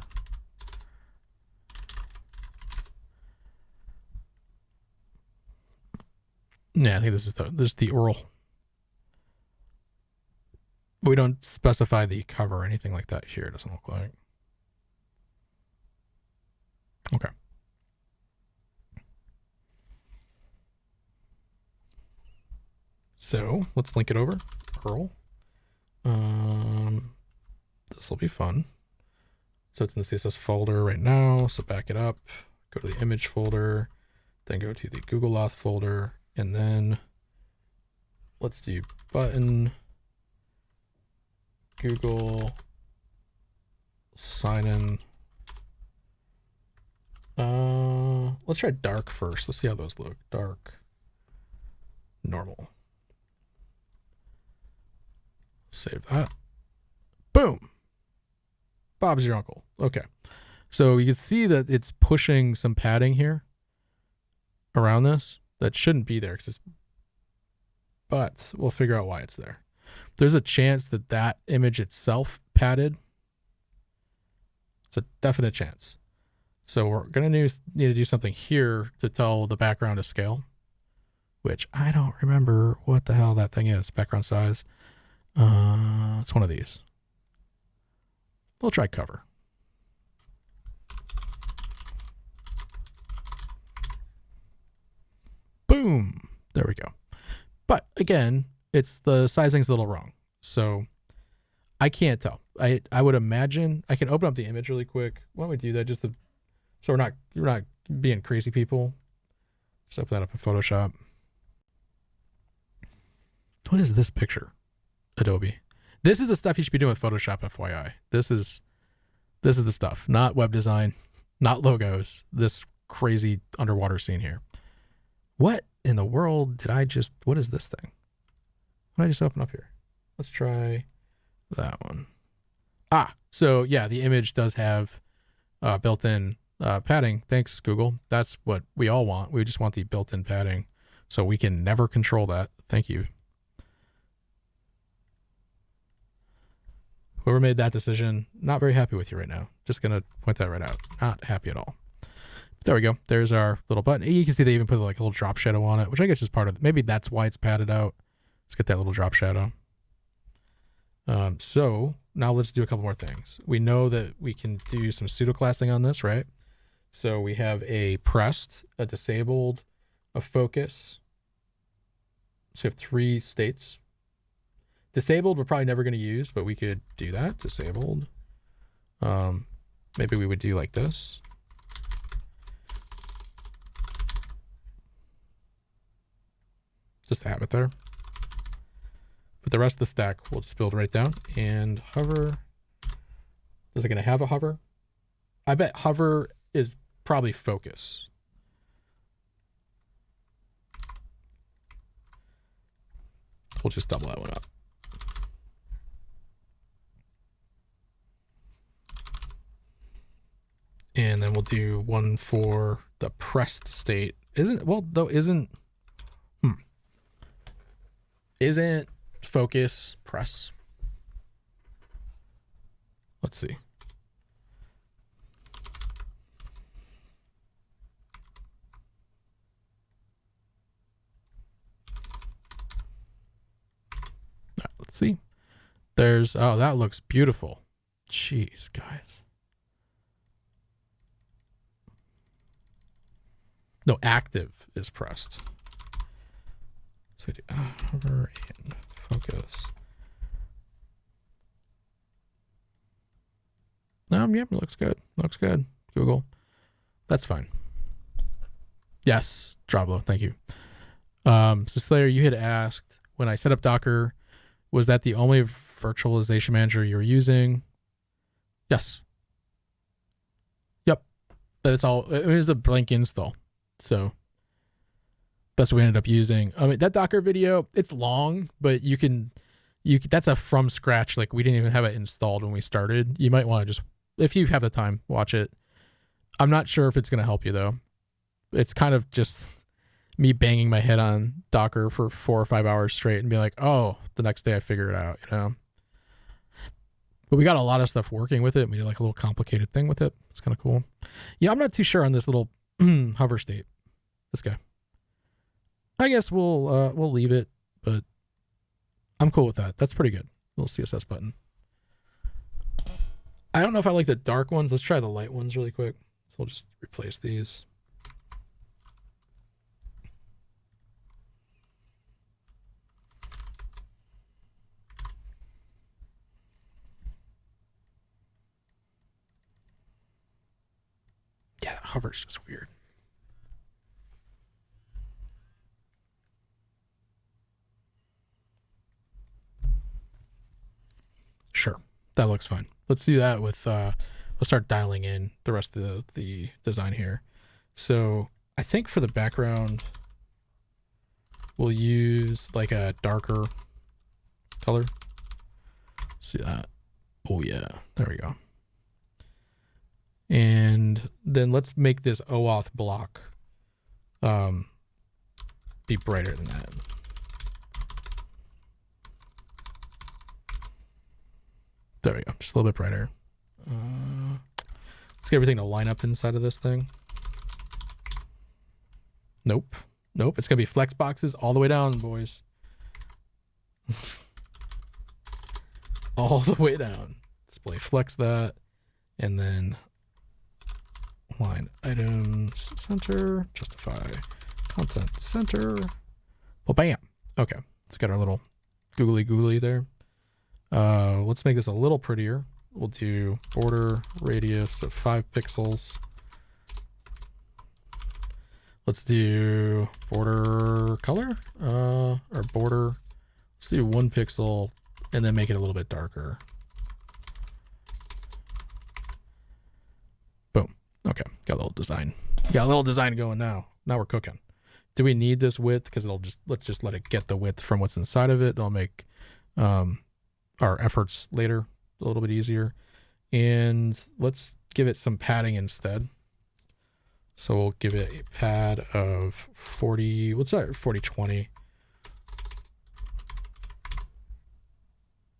Yeah, I think this is the URL. But we don't specify the cover or anything like that here. It doesn't look like. Okay. So let's link it over. URL. This will be fun. So it's in the CSS folder right now. So back it up, go to the image folder, then go to the Google Auth folder, and then let's do button Google sign in. Let's try dark first. Let's see how those look. Dark, normal. Save that. Boom. Bob's your uncle. Okay. So you can see that it's pushing some padding here around this that shouldn't be there, but we'll figure out why it's there. There's a chance that that image itself padded. It's a definite chance. So we're going to need to do something here to tell the background to scale, which I don't remember what the hell that thing is. Background size. It's one of these. We'll try cover. Boom. There we go. But again, it's the sizing's a little wrong. So I can't tell. I would imagine I can open up the image really quick. Why don't we do that just to, so we're not being crazy people. Just open that up in Photoshop. What is this picture? Adobe. This is the stuff you should be doing with Photoshop, FYI. This is the stuff, not web design, not logos. This crazy underwater scene here. What in the world did I just, what is this thing? What did I just open up here? Let's try that one. So yeah, the image does have built-in padding. Thanks, Google. That's what we all want. We just want the built-in padding. So we can never control that. Thank you. Whoever made that decision, not very happy with you right now. Just going to point that right out. Not happy at all. There we go. There's our little button. You can see they even put like a little drop shadow on it, which I guess is part of it. Maybe that's why it's padded out. Let's get that little drop shadow. So now let's do a couple more things. We know that we can do some pseudo classing on this, right? So we have a pressed, a disabled, a focus. So we have 3 states. Disabled we're probably never going to use, but we could do that. Disabled. Maybe we would do like this. Just to have it there. But the rest of the stack we'll just build right down and hover. Is it going to have a hover? I bet hover is probably focus. We'll just double that one up. And then we'll do one for the pressed state. Isn't focus press? Let's see. Let's see. There's, oh, that looks beautiful. Jeez, guys. No, active is pressed. So we do hover and focus. Yeah, it looks good. Looks good. Google. That's fine. Yes, Dravlo, thank you. So Slayer, you had asked, when I set up Docker, was that the only virtualization manager you were using? Yes. Yep. That's all. It was a blank install. So that's what we ended up using. I mean, that Docker video, it's long, but you can that's a from scratch. Like, we didn't even have it installed when we started. You might want to just, if you have the time, watch it. I'm not sure if it's going to help you though. It's kind of just me banging my head on Docker for 4 or 5 hours straight and be like, oh, the next day I figure it out, you know? But we got a lot of stuff working with it. We did like a little complicated thing with it. It's kind of cool. Yeah, I'm not too sure on this little hover state. This guy. I guess we'll leave it, but I'm cool with that. That's pretty good. Little CSS button. I don't know if I like the dark ones. Let's try the light ones really quick. So we'll just replace these. Yeah, hover's just weird. Sure, that looks fine. Let's do that with, let's start dialing in the rest of the design here. So I think for the background, we'll use like a darker color. See that? Oh yeah, there we go. And then let's make this OAuth block be brighter than that. There we go, just a little bit brighter. Let's get everything to line up inside of this thing. Nope, it's gonna be flex boxes all the way down, boys. All the way down. Display flex that, and then line items center, justify content center. Well, bam. Okay, let's get our little googly there. Let's make this a little prettier. We'll do border radius of 5 pixels. Let's do border color, or border. Let's do 1 pixel and then make it a little bit darker. Boom. Okay, got a little design. Got a little design going now. Now we're cooking. Do we need this width? Because let's just let it get the width from what's inside of it. That'll make our efforts later a little bit easier. And let's give it some padding instead. So we'll give it a pad of 40, what's that, 40/20.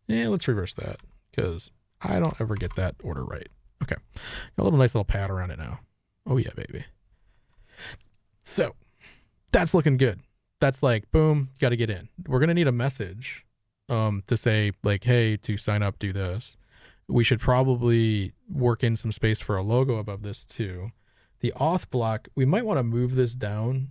Yeah, let's reverse that because I don't ever get that order right. Okay, got a little nice little pad around it now. Oh yeah, baby. So that's looking good. That's like, boom, got to get in. We're going to need a message to say like, hey, to sign up, do this. We should probably work in some space for a logo above this too. The auth block, we might want to move this down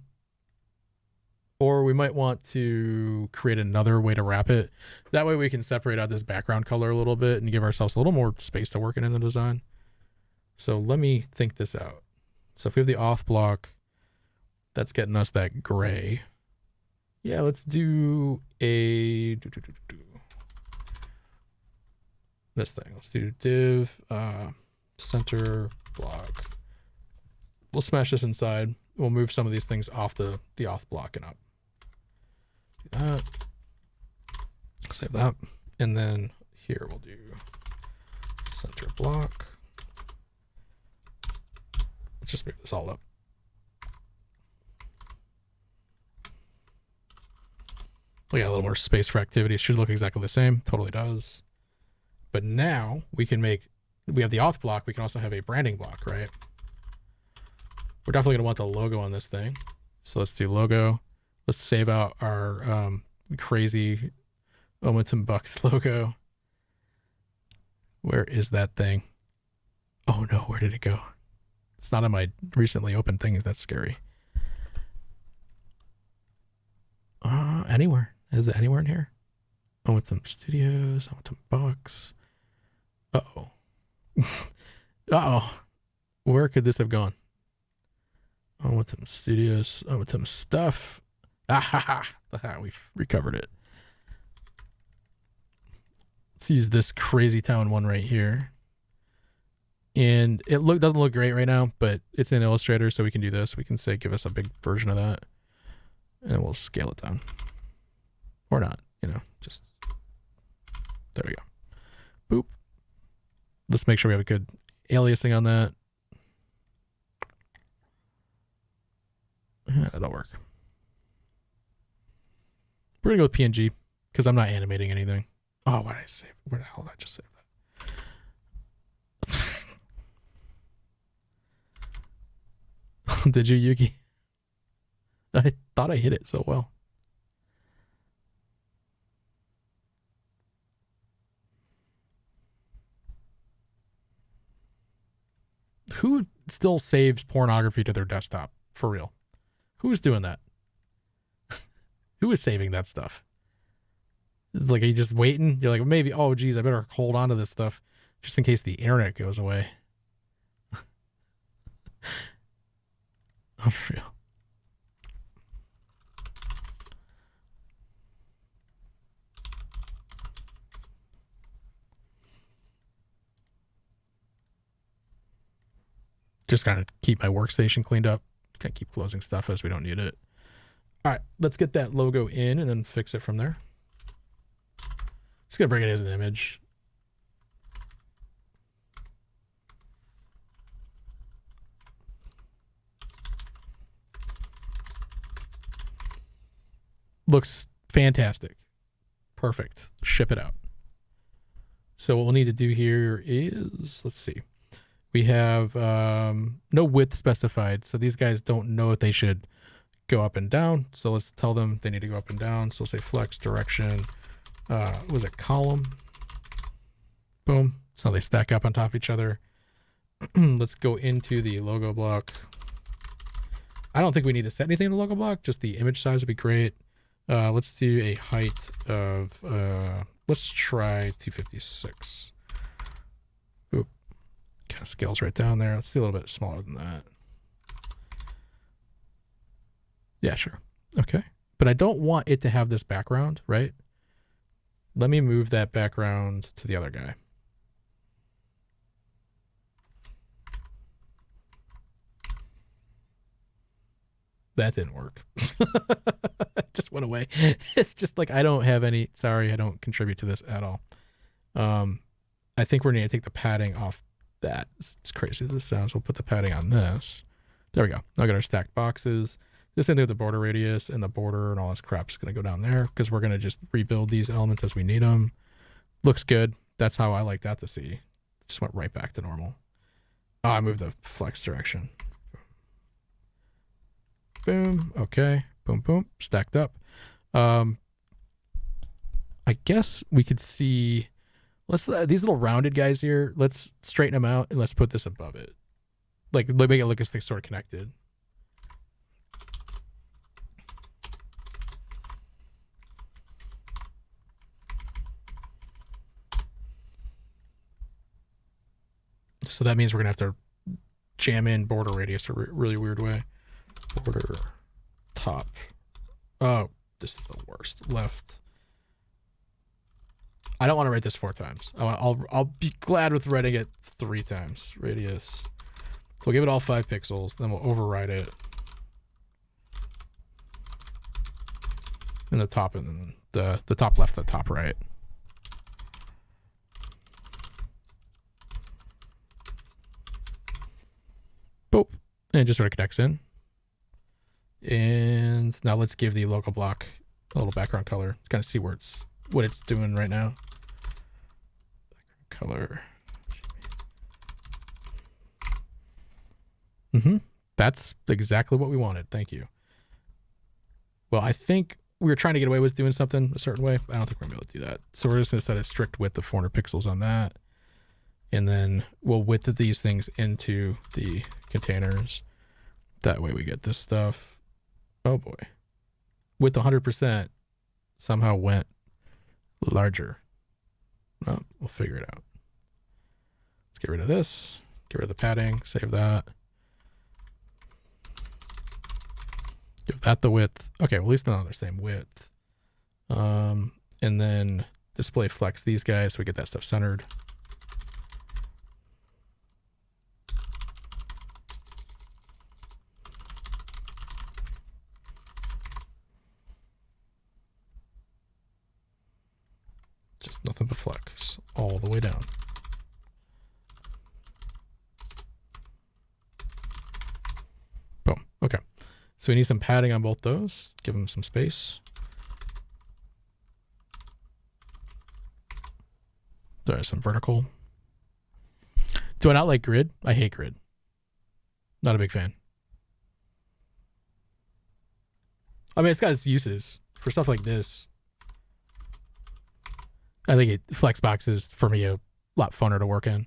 Or we might want to create another way to wrap it. That way we can separate out this background color a little bit and give ourselves a little more space to work in the design. So let me think this out. So if we have the auth block, that's getting us that gray. Yeah, let's do a this thing. Let's do div center block. We'll smash this inside. We'll move some of these things off the auth block and up. Do that. Save that. And then here we'll do center block. Let's just move this all up. We got a little more space for activity. It should look exactly the same. Totally does. But now we can make, we have the auth block. We can also have a branding block, right? We're definitely going to want the logo on this thing. So let's do logo. Let's save out our crazy OmatumBucks logo. Where is that thing? Oh no, where did it go? It's not on my recently opened things. That's scary. Anywhere. Is it anywhere in here? Omatum Studios, OmatumBucks. Uh-oh. Uh-oh. Where could this have gone? Omatum Studios, Omatum stuff. Ah ha ha. We've recovered it. Let's use this crazy town one right here. And it doesn't look great right now, but it's in Illustrator, so we can do this. We can say give us a big version of that. And we'll scale it down. Or not, you know, just there we go. Boop. Let's make sure we have a good aliasing on that. Yeah, that'll work. We're gonna go with PNG because I'm not animating anything. Oh, what did I save? Where the hell did I just save that? Did you, Yuki? I thought I hit it so well. Who still saves pornography to their desktop? For real. Who's doing that? Who is saving that stuff? It's like, are you just waiting? You're like, maybe, oh, geez, I better hold on to this stuff just in case the internet goes away. Oh, for real. Just gotta keep my workstation cleaned up. Gotta keep closing stuff as we don't need it. All right, let's get that logo in and then fix it from there. Just gonna bring it as an image. Looks fantastic. Perfect. Ship it out. So what we'll need to do here is, let's see. We have no width specified. So these guys don't know if they should go up and down. So let's tell them they need to go up and down. So we'll say flex direction. Was it column? Boom. So they stack up on top of each other. Let's go into the logo block. I don't think we need to set anything in the logo block. Just the image size would be great. Let's do a height of, let's try 256. Boop. Kind of scales right down there. Let's do a little bit smaller than that. Yeah, sure. Okay. But I don't want it to have this background, right? Let me move that background to the other guy. That didn't work. It just went away. It's just like, I don't have any, sorry, I don't contribute to this at all. I think we're going to take the padding off that. It's crazy as this sounds. We'll put the padding on this. There we go. Now got our stacked boxes. This thing there, the border radius and the border and all this crap is going to go down there because we're going to just rebuild these elements as we need them. Looks good. That's how I like that to see. Just went right back to normal. Oh, I moved the flex direction. Boom. Okay. Boom, boom. Stacked up. I guess we could see, let's, these little rounded guys here, let's straighten them out and let's put this above it. Like, make it look as they sort of connected. So that means we're gonna have to jam in border radius a really weird way. Border top. Oh, this is the worst. Left. I don't want to write this 4 times. I'll be glad with writing it 3 times. Radius. So we'll give it all 5 pixels, then we'll override it. In the top and the top left, the top right. Boop. And it just sort of connects in. And now let's give the local block a little background color to kind of see what it's doing right now. Color. That's exactly what we wanted. Thank you. Well, I think we were trying to get away with doing something a certain way. I don't think we're gonna be able to do that. So we're just gonna set a strict width of 400 pixels on that. And then we'll width these things into the containers. That way we get this stuff. Oh boy. With 100% somehow went larger. Well, we'll figure it out. Let's get rid of this. Get rid of the padding. Save that. Give that the width. Okay, well, at least they're on the same width. And then display flex these guys so we get that stuff centered. Just nothing but flex all the way down. Boom. Okay. So we need some padding on both those. Give them some space. There's some vertical. Do I not like grid? I hate grid. Not a big fan. I mean, it's got its uses for stuff like this. I think Flexbox is, for me, a lot funner to work in.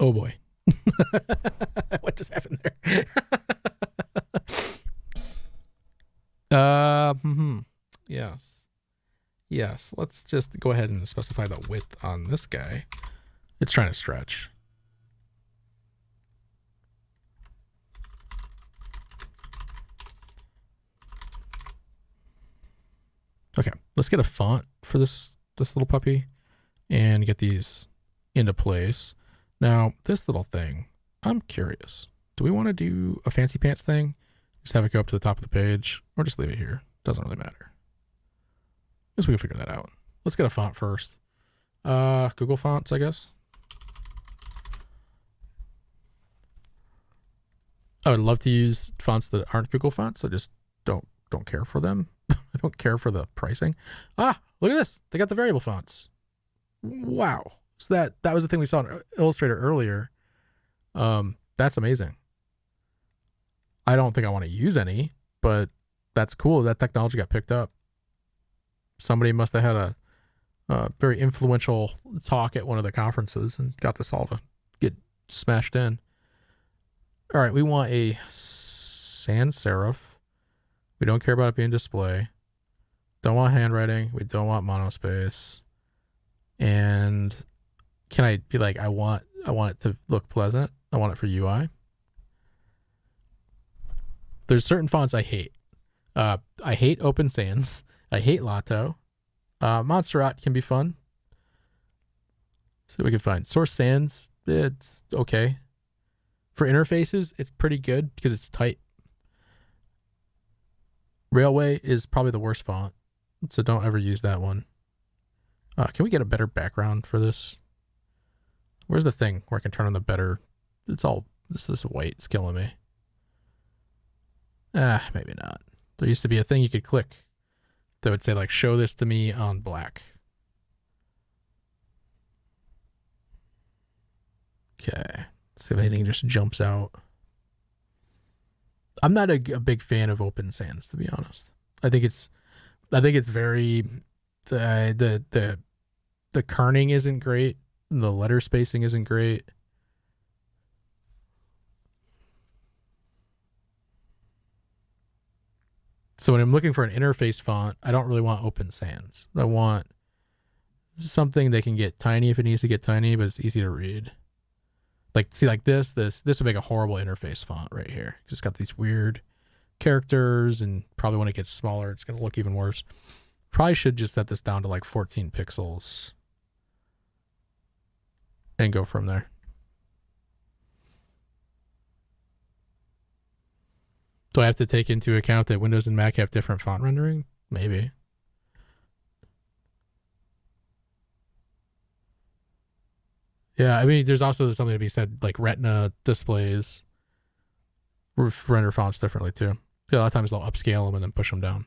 Oh boy. What just happened there? Yes. Yes. Let's just go ahead and specify the width on this guy. It's trying to stretch. Okay, let's get a font for this little puppy and get these into place. Now, this little thing, I'm curious. Do we want to do a fancy pants thing? Just have it go up to the top of the page, or just leave it here? Doesn't really matter. I guess we can figure that out. Let's get a font first. Google Fonts, I guess. I would love to use fonts that aren't Google fonts. I just don't care for them. I don't care for the pricing. Ah, look at this. They got the variable fonts. Wow. So that was the thing we saw in Illustrator earlier. That's amazing. I don't think I want to use any, but that's cool. That technology got picked up. Somebody must have had a very influential talk at one of the conferences and got this all to get smashed in. All right, we want a sans serif. We don't care about it being display. Don't want handwriting. We don't want monospace. And can I be like, I want it to look pleasant. I want it for UI. There's certain fonts I hate. I hate Open Sans. I hate Lato. Montserrat can be fun. So we can find Source Sans. It's okay. For interfaces, it's pretty good because it's tight. Railway is probably the worst font, so don't ever use that one. Can we get a better background for this? Where's the thing where I can turn on the better? It's all, this is white. It's killing me. Maybe not. There used to be a thing you could click that would say, like, show this to me on black. Okay. See if anything just jumps out. I'm not a big fan of Open Sans, to be honest. I think it's very the kerning isn't great. The letter spacing isn't great. So when I'm looking for an interface font, I don't really want Open Sans. I want something that can get tiny if it needs to get tiny, but it's easy to read. Like, see, like this would make a horrible interface font right here. It's got these weird characters, and probably when it gets smaller, it's going to look even worse. Probably should just set this down to like 14 pixels and go from there. Do I have to take into account that Windows and Mac have different font rendering? Maybe. Yeah, I mean, there's also something to be said, like Retina displays render fonts differently too. So a lot of times they'll upscale them and then push them down.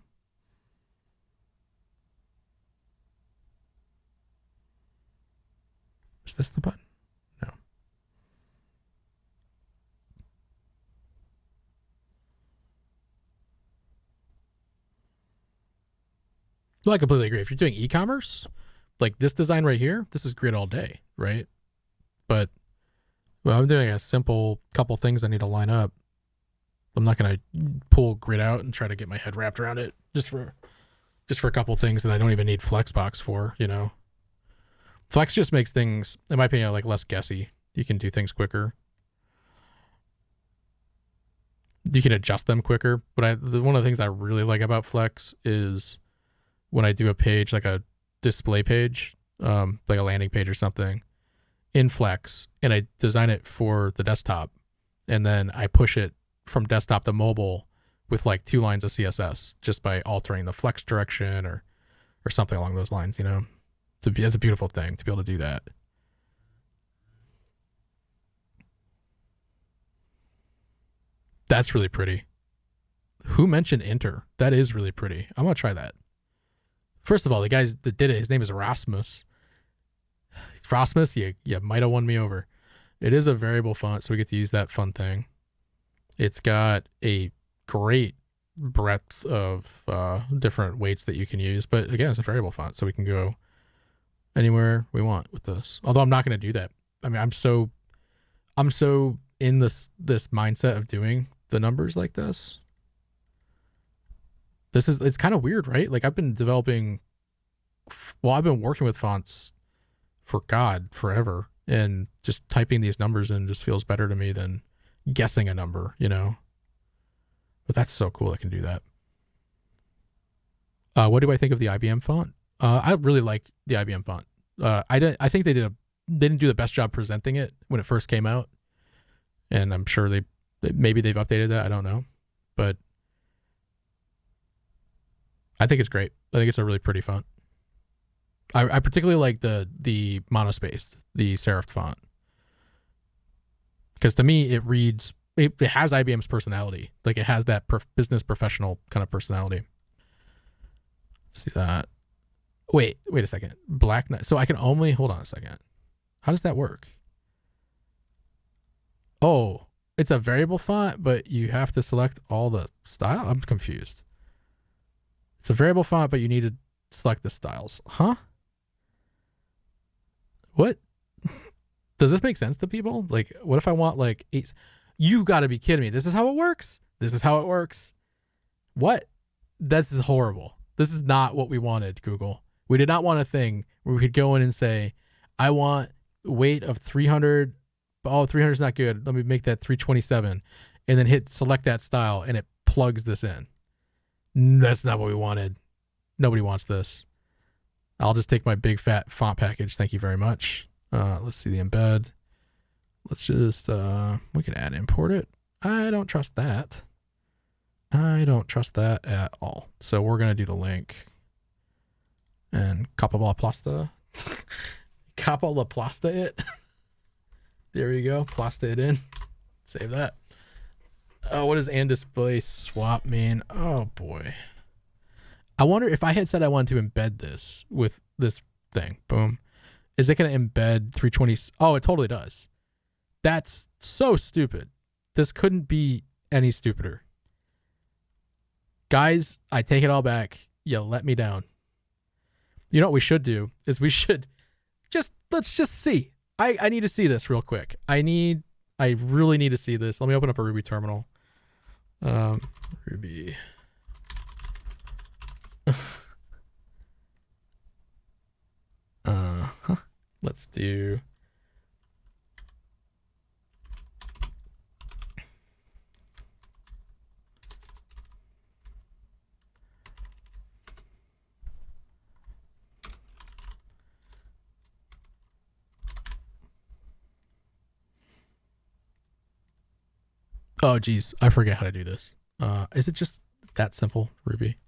Is this the button? No. Well, I completely agree. If you're doing e-commerce, like this design right here, this is grid all day, right? But well, I'm doing a simple couple things I need to line up. I'm not going to pull grid out and try to get my head wrapped around it just for a couple things that I don't even need Flexbox for, you know. Flex just makes things, in my opinion, like less guessy. You can do things quicker. You can adjust them quicker. But one of the things I really like about Flex is when I do a page, like a display page, like a landing page or something, in Flex, and I design it for the desktop, and then I push it from desktop to mobile with like 2 lines of CSS just by altering the Flex direction or something along those lines, you know. It's a beautiful thing to be able to do that. That's really pretty. Who mentioned Enter? That is really pretty. I'm going to try that. First of all, the guy that did it, his name is Rasmus. Rasmus, you might have won me over. It is a variable font, so we get to use that fun thing. It's got a great breadth of different weights that you can use. But again, it's a variable font, so we can go anywhere we want with this. Although I'm not going to do that. I mean, I'm so in this mindset of doing the numbers like this. It's kind of weird, right? Like I've been working with fonts for forever, and just typing these numbers in just feels better to me than guessing a number, you know. But that's so cool I can do that. What do I think of the IBM font? I really like the IBM font. I think they didn't do the best job presenting it when it first came out, and I'm sure maybe they've updated that. I don't know, but I think it's great. I think it's a really pretty font. I particularly like the monospaced, the serif font, because to me it reads, it has IBM's personality. Like it has that business professional kind of personality. See that? Wait a second. Black Knight. So I can only, hold on a second. How does that work? Oh, it's a variable font, but you have to select all the style. I'm confused. It's a variable font, but you need to select the styles. Huh? What? Does this make sense to people? Like, what if I want like 8? You gotta be kidding me. This is how it works? This is how it works? What? This is horrible. This is not what we wanted, Google. We did not want a thing where we could go in and say, I want weight of 300. Oh, 300 is not good. Let me make that 327. And then hit select that style, and it plugs this in. That's not what we wanted. Nobody wants this. I'll just take my big fat font package. Thank you very much. Let's see the embed. Let's just, we can add import it. I don't trust that. I don't trust that at all. So we're going to do the link and capoplaplasta. Capoplaplasta it. There you go. Plasta it in. Save that. Oh, what does and display swap mean? Oh boy. I wonder if I had said I wanted to embed this with this thing. Boom. Is it going to embed 320? Oh, it totally does. That's so stupid. This couldn't be any stupider. Guys, I take it all back. You let me down. You know what we should do is we should let's just see. I need to see this real quick. I really need to see this. Let me open up a Ruby terminal. Ruby. Let's do. Oh, geez. I forget how to do this. Is it just that simple, Ruby?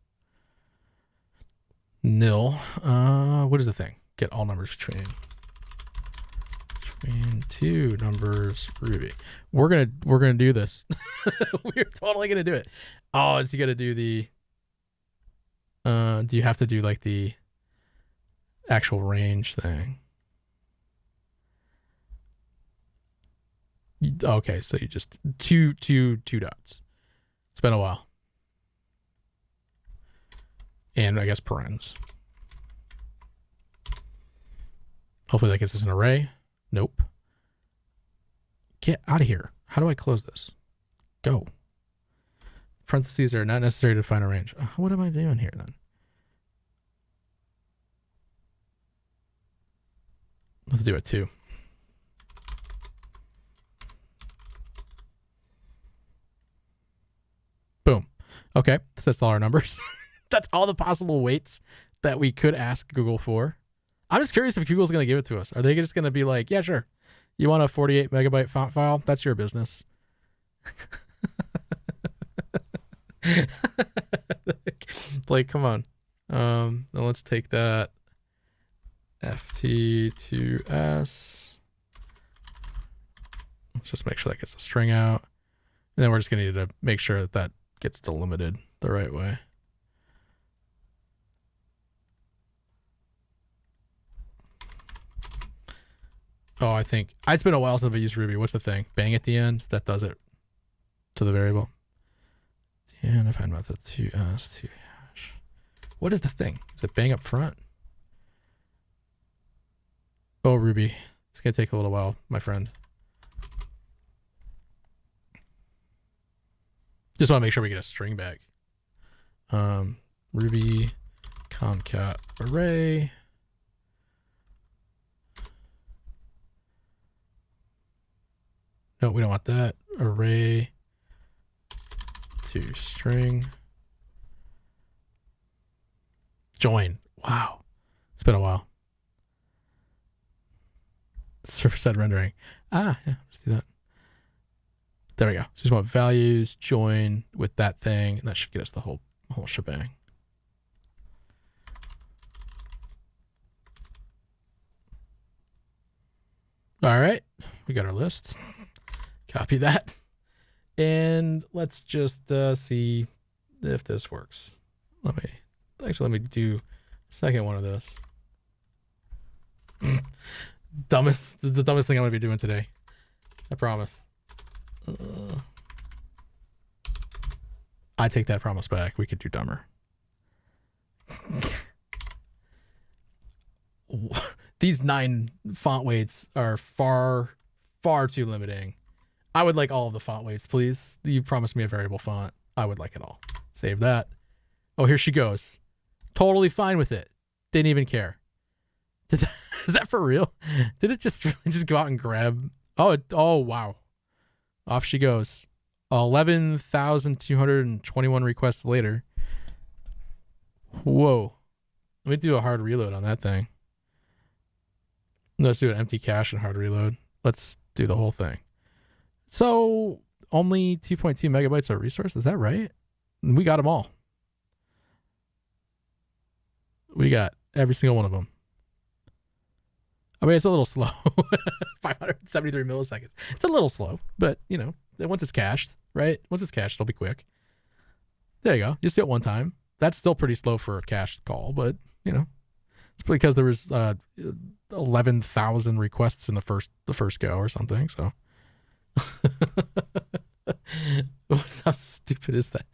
Nil. What is the thing? Get all numbers between two numbers, Ruby. We're gonna do this. We're totally gonna do it. Oh, is he gonna do the? Do you have to do like the actual range thing? Okay, so you just two dots. It's been a while. And I guess parens. Hopefully that gets us an array. Nope. Get out of here. How do I close this? Go. Parentheses are not necessary to define a range. What am I doing here then? Let's do it too. Boom. Okay, that's all our numbers. That's all the possible weights that we could ask Google for. I'm just curious if Google's going to give it to us. Are they just going to be like, yeah, sure. You want a 48 megabyte font file? That's your business. Like, come on. Now let's take that ft2s. Let's just make sure that gets a string out. And then we're just going to need to make sure that that gets delimited the right way. Oh, I think it's been a while since I used Ruby. What's the thing? Bang at the end. That does it to the variable. And if I method 2s 2 hash. What is the thing? Is it bang up front? Oh, Ruby. It's gonna take a little while, my friend. Just want to make sure we get a string back. Ruby concat array. No, we don't want that. Array to string. Join. Wow. It's been a while. Server-side rendering. Yeah, let's do that. There we go. So just want values, join with that thing, and that should get us the whole shebang. All right, we got our list. Copy that. And let's just see if this works. Let me do a second one of this. The dumbest thing I'm gonna be doing today. I promise. I take that promise back. We could do dumber. These 9 font weights are far too limiting. I would like all of the font weights, please. You promised me a variable font. I would like it all. Save that. Oh, here she goes. Totally fine with it. Didn't even care. Is that for real? Did it just go out and grab? Oh, wow. Off she goes. 11,221 requests later. Whoa. Let me do a hard reload on that thing. Let's do an empty cache and hard reload. Let's do the whole thing. So only 2.2 megabytes of resource. Is that right? We got them all. We got every single one of them. I mean, it's a little slow. 573 milliseconds. It's a little slow, but you know, once it's cached, right? Once it's cached, it'll be quick. There you go. Just do it one time. That's still pretty slow for a cached call, but you know, it's because there was 11,000 requests in the first go or something. So How stupid is that?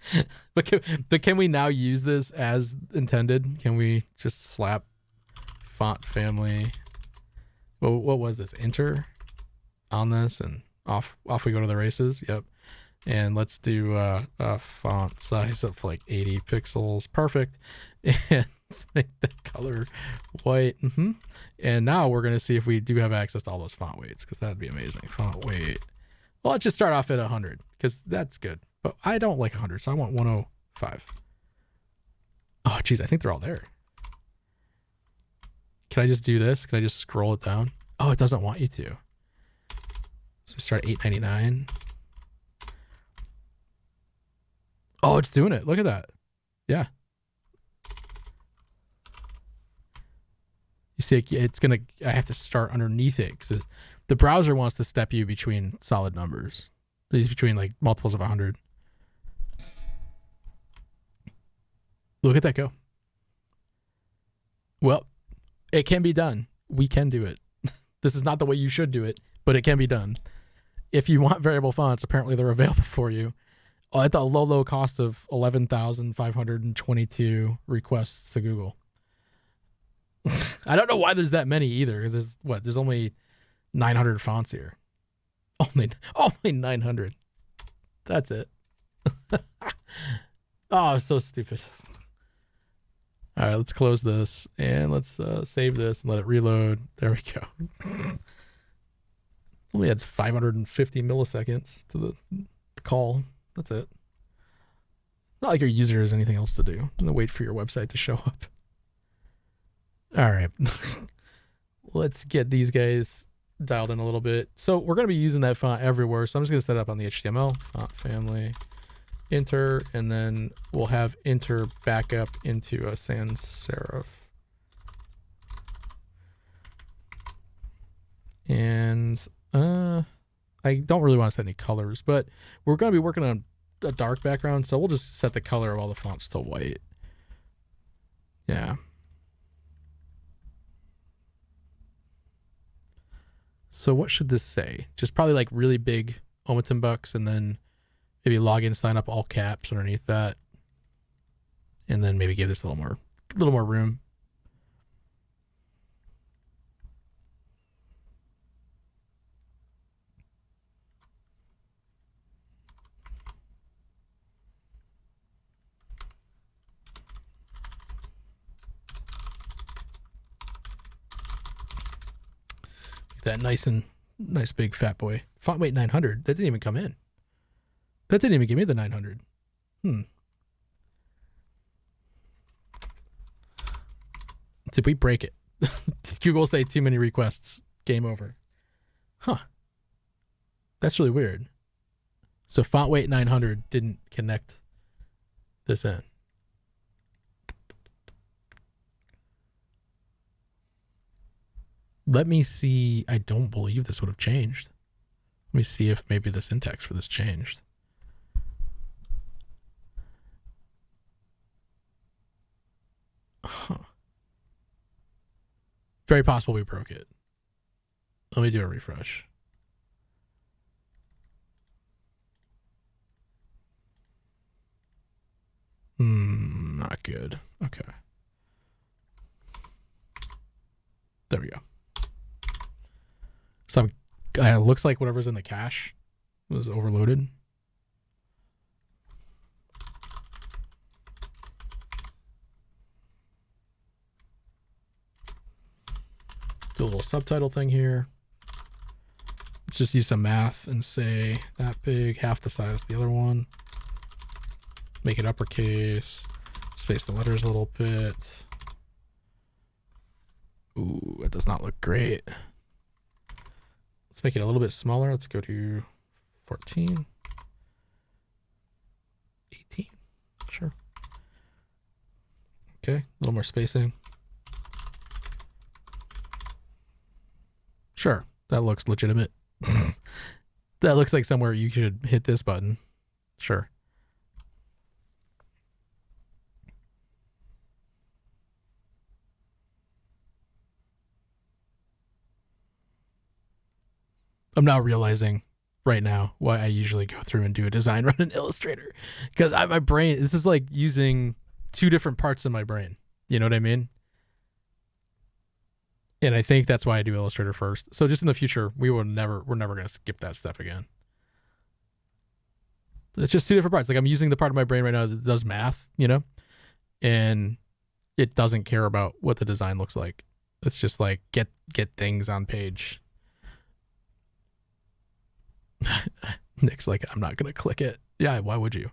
But can we now use this as intended? Can we just slap font family? Well, what was this? Enter on this and off we go to the races. Yep. And let's do a font size of like 80 pixels. Perfect. And let's make the color white. And now we're going to see if we do have access to all those font weights, because that'd be amazing. Font weight. Well, let's just start off at 100 because that's good. But I don't like 100, so I want 105. Oh, geez, I think they're all there. Can I just do this? Can I just scroll it down? Oh, it doesn't want you to. So we start at 899. Oh, it's doing it. Look at that. Yeah. You see, it's going to, I have to start underneath it because the browser wants to step you between solid numbers. Between like multiples of 100. Look at that go. Well, it can be done. We can do it. This is not the way you should do it, but it can be done. If you want variable fonts, apparently they're available for you at the low cost of 11,522 requests to Google. I don't know why there's that many either, because there's only 900 fonts here. Only 900. That's it. Oh, so stupid. All right, let's close this and let's save this and let it reload. There we go. Only adds 550 milliseconds to the call. That's it. Not like your user has anything else to do and wait for your website to show up. All right. Let's get these guys dialed in a little bit. So we're going to be using that font everywhere. So I'm just going to set it up on the HTML, font family, enter, and then we'll have enter back up into a sans serif. And I don't really want to set any colors, but we're going to be working on a dark background, so we'll just set the color of all the fonts to white. Yeah. So what should this say? Just probably like really big OmatumBucks, and then maybe login, sign up, all caps underneath that. And then maybe give this a little more room. That nice big fat boy. Font weight 900. That didn't even come in. That didn't even give me the 900. Did we break it? Did Google say too many requests? Game over. Huh. That's really weird. So font weight 900 didn't connect this in. Let me see. I don't believe this would have changed. Let me see if maybe the syntax for this changed. Huh. Very possible we broke it. Let me do a refresh. Not good. Okay. There we go. So looks like whatever's in the cache was overloaded. Do a little subtitle thing here. Let's just use some math and say that big, half the size of the other one. Make it uppercase. Space the letters a little bit. Ooh, that does not look great. Let's make it a little bit smaller. Let's go to 14. 18. Sure. Okay, a little more spacing. Sure, that looks legitimate. That looks like somewhere you should hit this button. Sure. I'm now realizing right now why I usually go through and do a design run in Illustrator, because my brain, this is like using two different parts of my brain. You know what I mean? And I think that's why I do Illustrator first. So just in the future, we're never going to skip that step again. It's just two different parts. Like I'm using the part of my brain right now that does math, you know, and it doesn't care about what the design looks like. It's just like get things on page. Nick's like, I'm not going to click it. Yeah, why would you?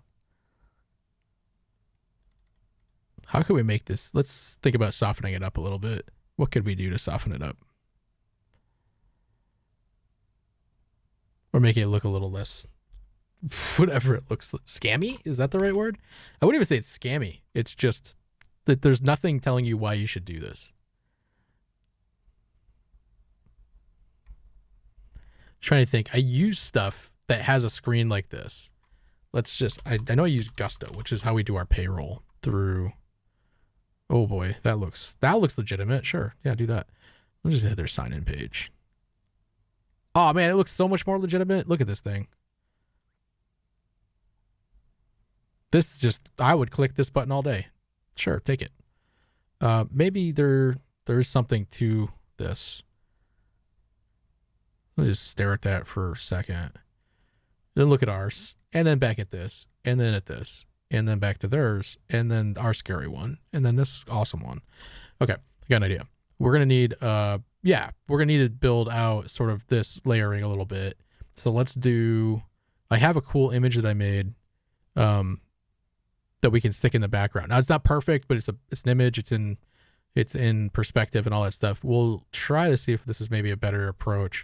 How can we make this? Let's think about softening it up a little bit. What could we do to soften it up? Or make it look a little less, whatever it looks like. Scammy? Is that the right word? I wouldn't even say it's scammy. It's just that there's nothing telling you why you should do this. Trying to think. I use stuff that has a screen like this. Let's just, I know I use Gusto, which is how we do our payroll through. Oh boy, that looks legitimate. Sure. Yeah, do that. Let's just hit their sign in page. Oh man, it looks so much more legitimate. Look at this thing. This just, I would click this button all day. Sure, take it. Maybe there's something to this. Let me just stare at that for a second. Then look at ours, and then back at this, and then at this, and then back to theirs, and then our scary one, and then this awesome one. Okay, I got an idea. We're gonna need we're gonna need to build out sort of this layering a little bit. So let's do, I have a cool image that I made that we can stick in the background. Now it's not perfect, but it's an image, it's in perspective and all that stuff. We'll try to see if this is maybe a better approach.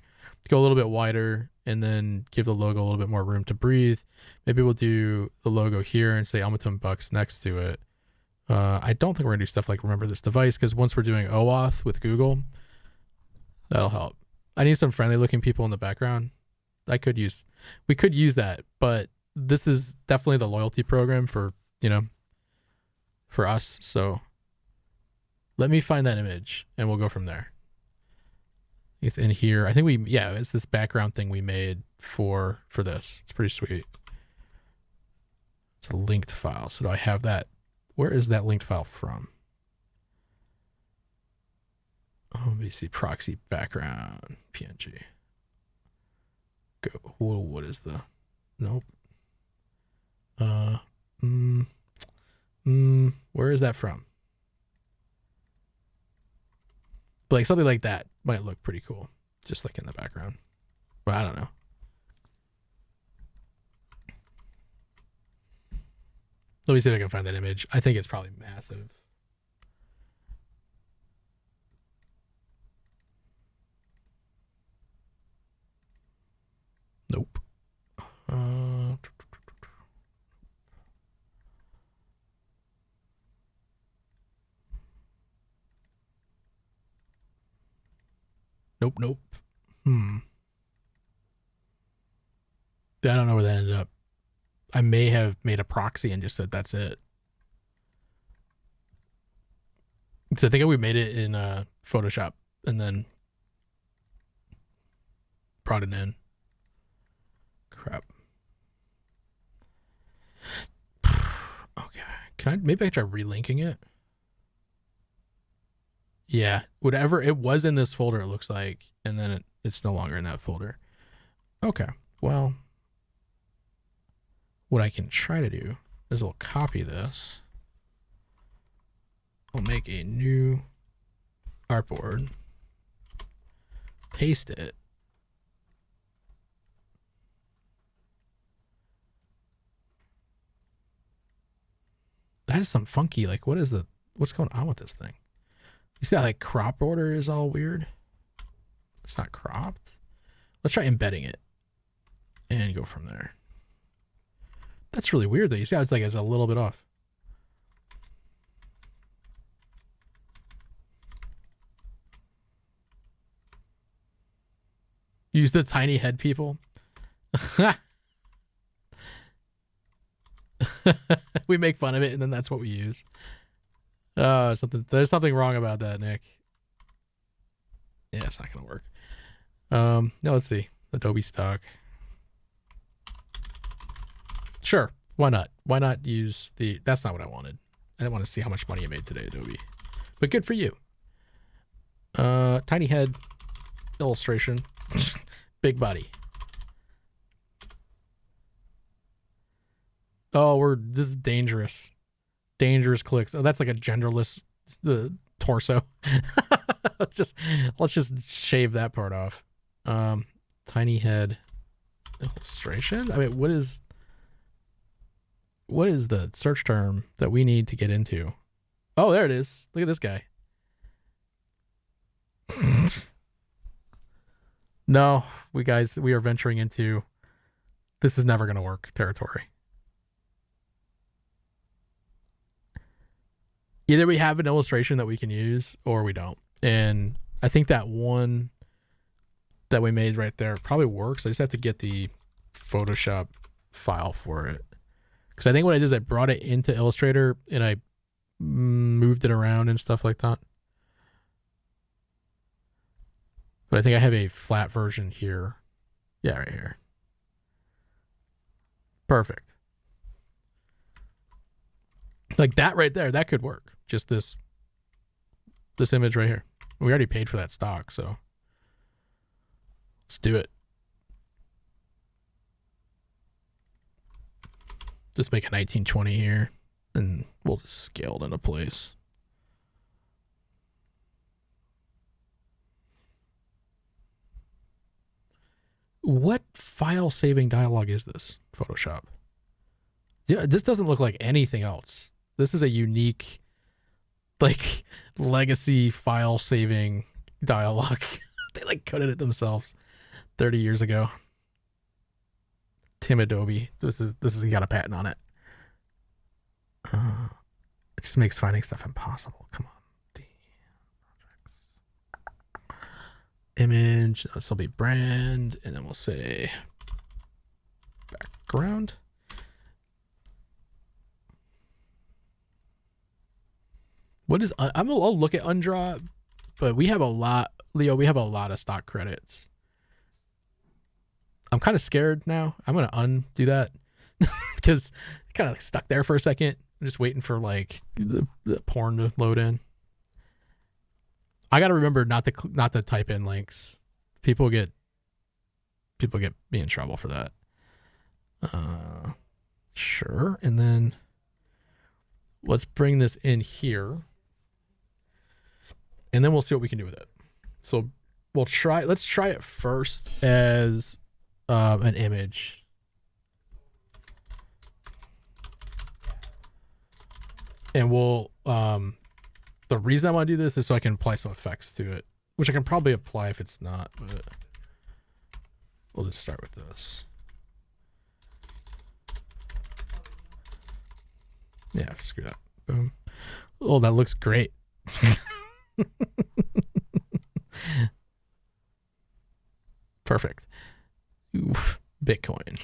Go a little bit wider and then give the logo a little bit more room to breathe. Maybe we'll do the logo here and say OmatumBucks next to it. I don't think we're gonna do stuff like remember this device, because once we're doing OAuth with Google, that'll help. I need some friendly looking people in the background. We could use that, but this is definitely the loyalty program for, you know, for us. So let me find that image and we'll go from there. It's in here. I think it's this background thing we made for this. It's pretty sweet. It's a linked file. So do I have that? Where is that linked file from? Oh, let me see. Proxy background PNG. Go. Whoa, what is the? Nope. Where is that from? But like something like that might look pretty cool, just like in the background. But I don't know. Let me see if I can find that image. I think it's probably massive. Nope. Nope. I don't know where that ended up. I may have made a proxy and just said that's it. So I think we made it in Photoshop and then brought it in. Crap. Okay. Maybe I try relinking it? Yeah, whatever it was in this folder, it looks like, and then it's no longer in that folder. Okay, well, what I can try to do is we'll copy this. We'll make a new artboard, paste it. That is some funky, like, what's going on with this thing? You see that like crop border is all weird? It's not cropped. Let's try embedding it and go from there. That's really weird though. You see how it's a little bit off. Use the tiny head people. We make fun of it and then that's what we use. There's something wrong about that, Nick. Yeah, it's not gonna work. No, let's see. Adobe stock. Sure. Why not? Why not use the... That's not what I wanted. I didn't want to see how much money you made today, Adobe. But good for you. Tiny head illustration. Big body. Oh, this is dangerous. Dangerous clicks. Oh, that's like a genderless torso. let's just shave that part off. Tiny head illustration. I mean, what is the search term that we need to get into? Oh, there it is. Look at this guy. No, we are venturing into this is never going to work territory. Either we have an illustration that we can use or we don't. And I think that one that we made right there probably works. I just have to get the Photoshop file for it. Because I think what I did is I brought it into Illustrator and I moved it around and stuff like that. But I think I have a flat version here. Yeah, right here. Perfect. Like that right there, that could work. Just this image right here. We already paid for that stock, so let's do it. Just make a 1920 here, and we'll just scale it into place. What file saving dialog is this, Photoshop? Yeah, this doesn't look like anything else. This is a unique, like, legacy file saving dialog. They like coded it themselves 30 years ago. Tim Adobe. This is he got a patent on it. It just makes finding stuff impossible. Come on. Image. This will be brand, and then we'll say background. What is I'll look at Undraw, but we have a lot, Leo. We have a lot of stock credits. I'm kind of scared now. I'm gonna undo that because kind of stuck there for a second. I'm just waiting for like the porn to load in. I gotta remember not to type in links. People get me in trouble for that. Sure, and then let's bring this in here, and then we'll see what we can do with it. So let's try it first as an image. And we'll the reason I want to do this is so I can apply some effects to it, which I can probably apply if it's not, but we'll just start with this. Yeah, screw that. Boom. Oh, that looks great. Perfect. Ooh, Bitcoin.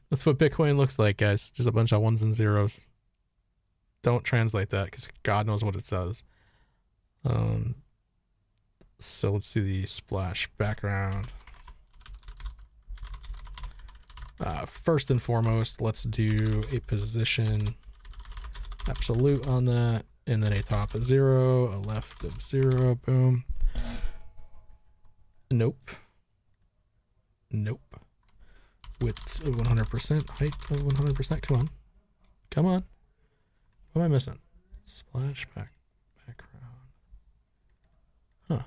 That's what Bitcoin looks like, guys. Just a bunch of ones and zeros. Don't translate that because God knows what it says. So let's do the splash background. First and foremost, let's do a position absolute on that, and then a top of 0, a left of 0. Boom. Nope. Width of 100%, height of 100%. Come on. What am I missing? Splash background. Huh.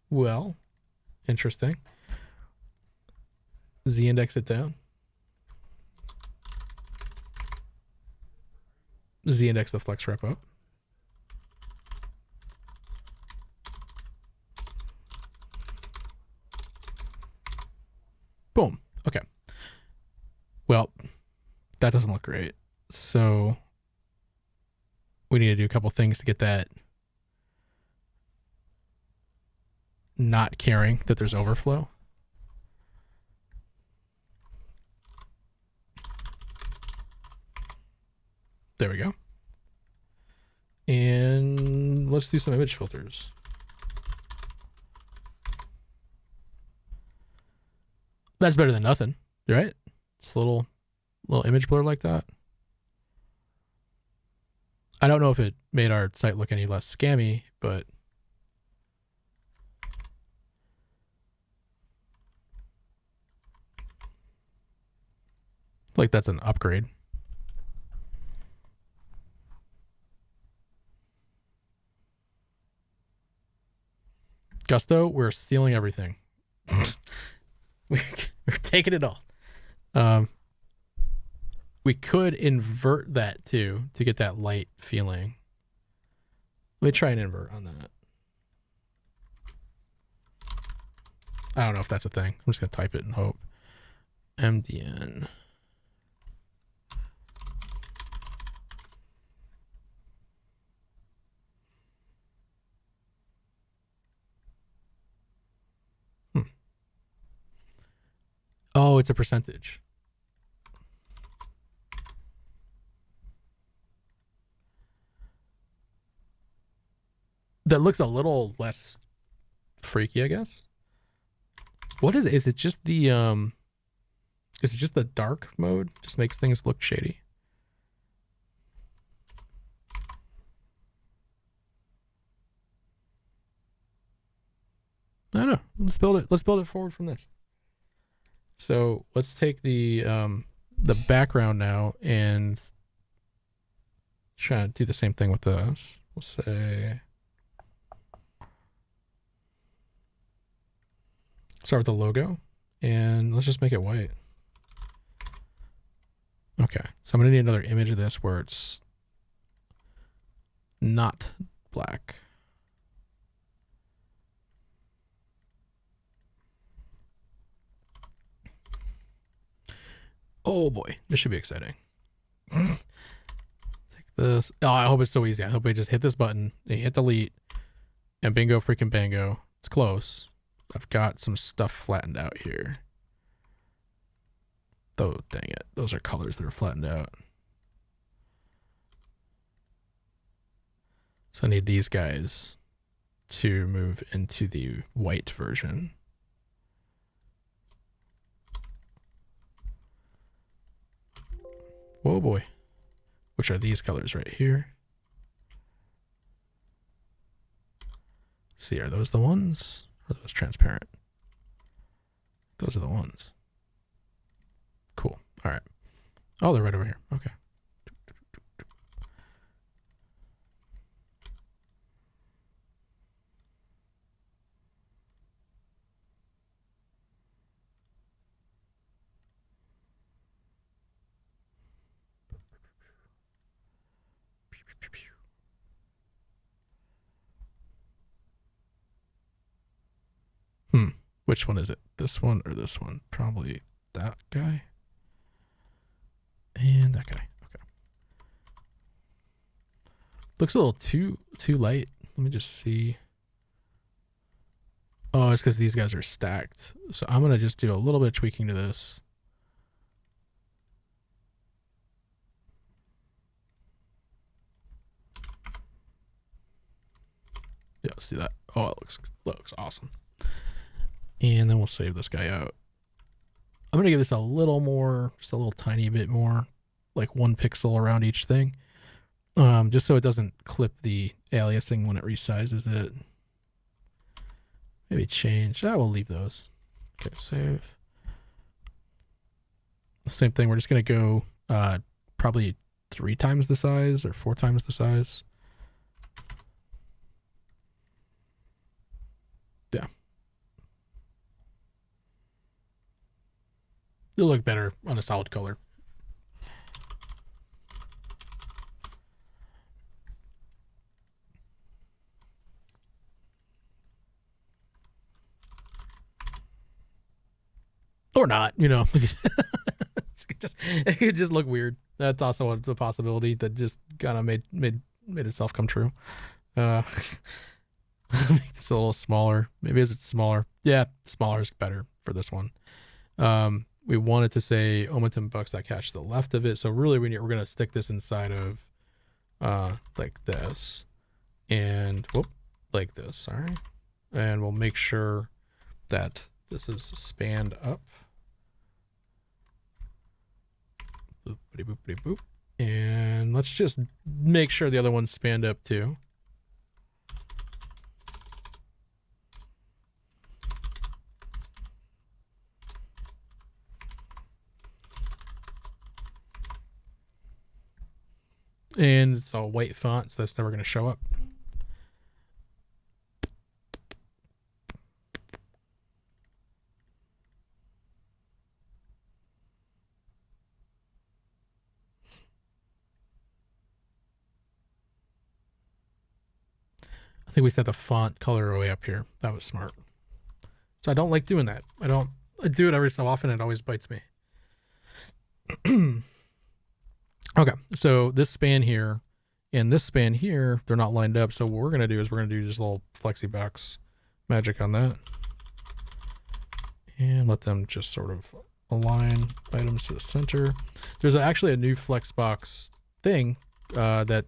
Well, interesting. Z-index it down. Z-index the flex rep up. Boom. Okay. Well, that doesn't look great. So we need to do a couple things to get that not caring that there's overflow. There we go. And let's do some image filters. That's better than nothing, right? Just a little little image blur like that. I don't know if it made our site look any less scammy, but like that's an upgrade. Gusto, we're stealing everything. we're taking it all. We could invert that too to get that light feeling. Let me try and invert on that. I don't know if that's a thing. I'm just gonna type it and hope. MDN. Oh, it's a percentage. That looks a little less freaky, I guess. What is it? Is it just the dark mode? Just makes things look shady. I don't know. Let's build it. Let's build it forward from this. So let's take the background now and try to do the same thing with this. We'll say start with the logo and let's just make it white. Okay, so I'm gonna need another image of this where it's not black. Oh boy, this should be exciting. Take this. Oh, I hope it's so easy. I hope I just hit this button, hit delete, and bingo freaking bango. It's close. I've got some stuff flattened out here. Oh, dang it. Those are colors that are flattened out. So I need these guys to move into the white version. Whoa boy. Which are these colors right here? See, are those the ones? Or are those transparent? Those are the ones. Cool. All right. Oh, they're right over here. Okay. Which one is it? This one or this one? Probably that guy. And that guy. Okay. Looks a little too light. Let me just see. Oh, it's because these guys are stacked. So I'm going to just do a little bit of tweaking to this. Yeah, let's do that. Oh, it looks awesome. And then we'll save this guy out. I'm going to give this a little more, just a little tiny bit more, like 1 pixel around each thing. Just so it doesn't clip the aliasing when it resizes it. Maybe change. We'll leave those. Okay, save. Same thing. We're just going to go probably 3 times the size or 4 times the size. Yeah. It'll look better on a solid color. Or not, you know. It could just look weird. That's also a possibility that just kind of made itself come true. Make this a little smaller. Maybe as it's smaller. Yeah, smaller is better for this one. We wanted to say OmatumBucks that cache to the left of it. So really we're going to stick this inside of like this. And whoop, like this, sorry. And we'll make sure that this is spanned up. Boopity boopity boop. And let's just make sure the other one's spanned up too. And it's all white font, so that's never going to show up. I think we set the font color way up here. That was smart. So I don't like doing that. I do it every so often. It always bites me. Okay, so this span here and this span here, they're not lined up. So what we're going to do is we're going to do just a little FlexiBox magic on that. And let them just sort of align items to the center. There's actually a new Flexbox thing that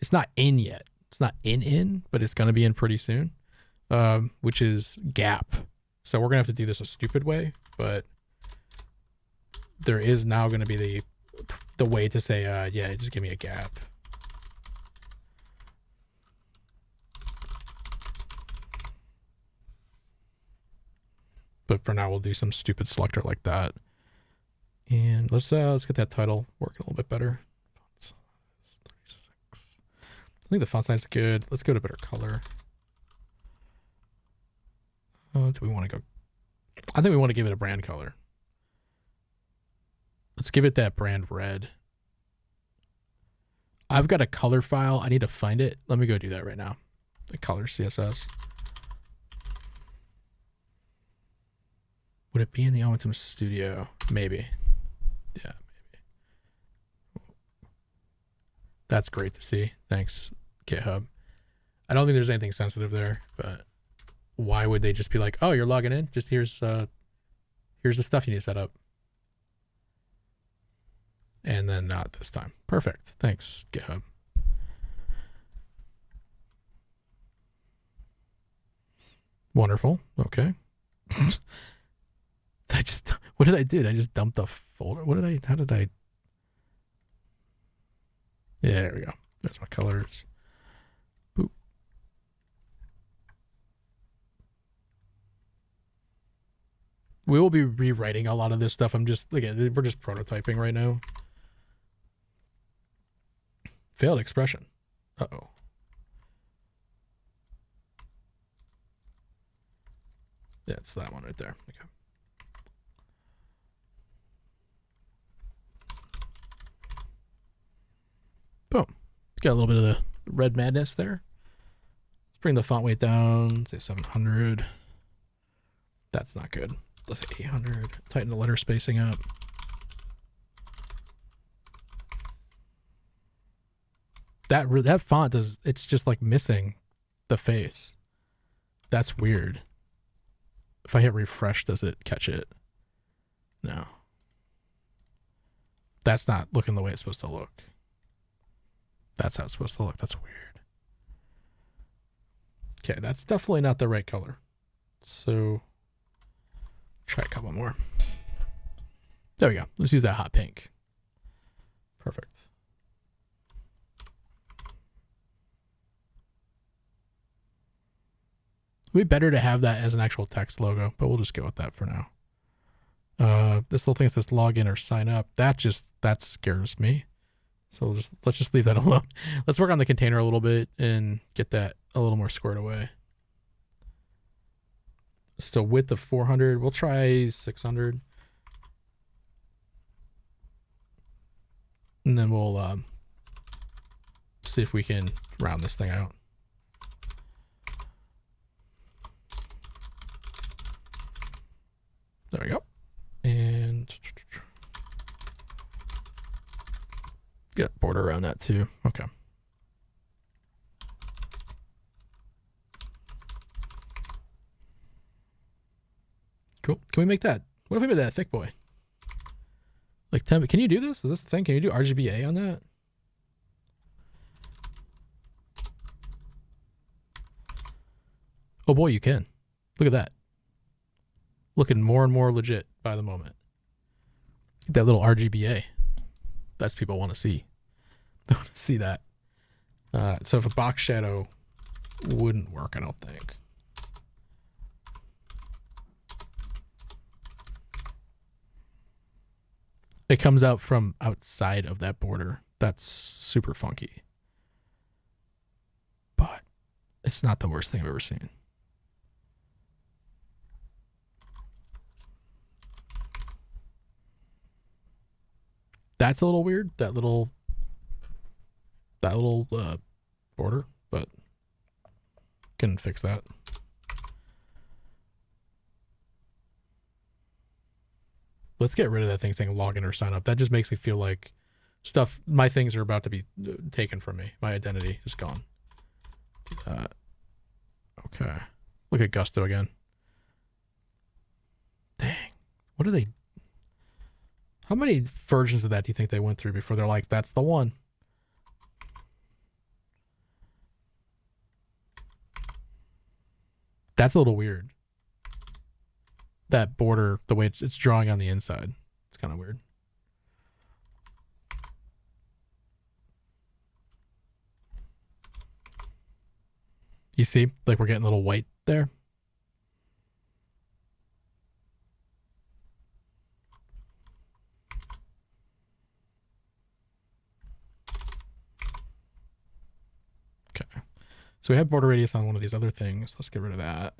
it's not in yet. It's not in, but it's going to be in pretty soon, which is gap. So we're going to have to do this a stupid way, but there is now going to be the way to say, yeah, just give me a gap. But for now, we'll do some stupid selector like that. And let's get that title working a little bit better. I think the font size is good. Let's go to better color. Do we want to go? I think we want to give it a brand color. Let's give it that brand red. I've got a color file. I need to find it. Let me go do that right now. The color CSS. Would it be in the Omatum Studio? Maybe. Yeah, maybe. That's great to see. Thanks, GitHub. I don't think there's anything sensitive there, but why would they just be like, oh, you're logging in? Just here's the stuff you need to set up. And then not this time. Perfect. Thanks, GitHub. Wonderful. Okay. What did I do? I just dumped a folder. How did I? Yeah, there we go. There's my colors. Boop. We will be rewriting a lot of this stuff. We're just prototyping right now. Failed expression. Uh-oh. Yeah, it's that one right there. Okay. Boom. It's got a little bit of the red madness there. Let's bring the font weight down, say 700. That's not good. Let's say 800. Tighten the letter spacing up. That font it's just like missing the face. That's weird. If I hit refresh, does it catch it? No. That's not looking the way it's supposed to look. That's how it's supposed to look. That's weird. Okay, that's definitely not the right color. So try a couple more. There we go. Let's use that hot pink. Perfect. It'd be better to have that as an actual text logo, but we'll just go with that for now. This little thing that says login or sign up, that scares me. So let's just leave that alone. Let's work on the container a little bit and get that a little more squared away. So width of 400, we'll try 600. And then we'll see if we can round this thing out. There we go. And get a border around that too. Okay. Cool. Can we make that? What if we made that a thick boy? Like 10, can you do this? Is this the thing? Can you do RGBA on that? Oh boy, you can. Look at that. Looking more and more legit by the moment. Get that little RGBA. That's people want to see. They want to see that. So if a box shadow wouldn't work, I don't think. It comes out from outside of that border. That's super funky. But it's not the worst thing I've ever seen. That's a little weird, that little border, but can fix that. Let's get rid of that thing saying login or sign up. That just makes me feel like stuff, my things are about to be taken from me. My identity is gone. Do that. Okay. Look at Gusto again. Dang. What are they? How many versions of that do you think they went through before they're like, that's the one? That's a little weird. That border, the way it's drawing on the inside. It's kind of weird. You see, like we're getting a little white there. Okay. So we have border radius on one of these other things. Let's get rid of that.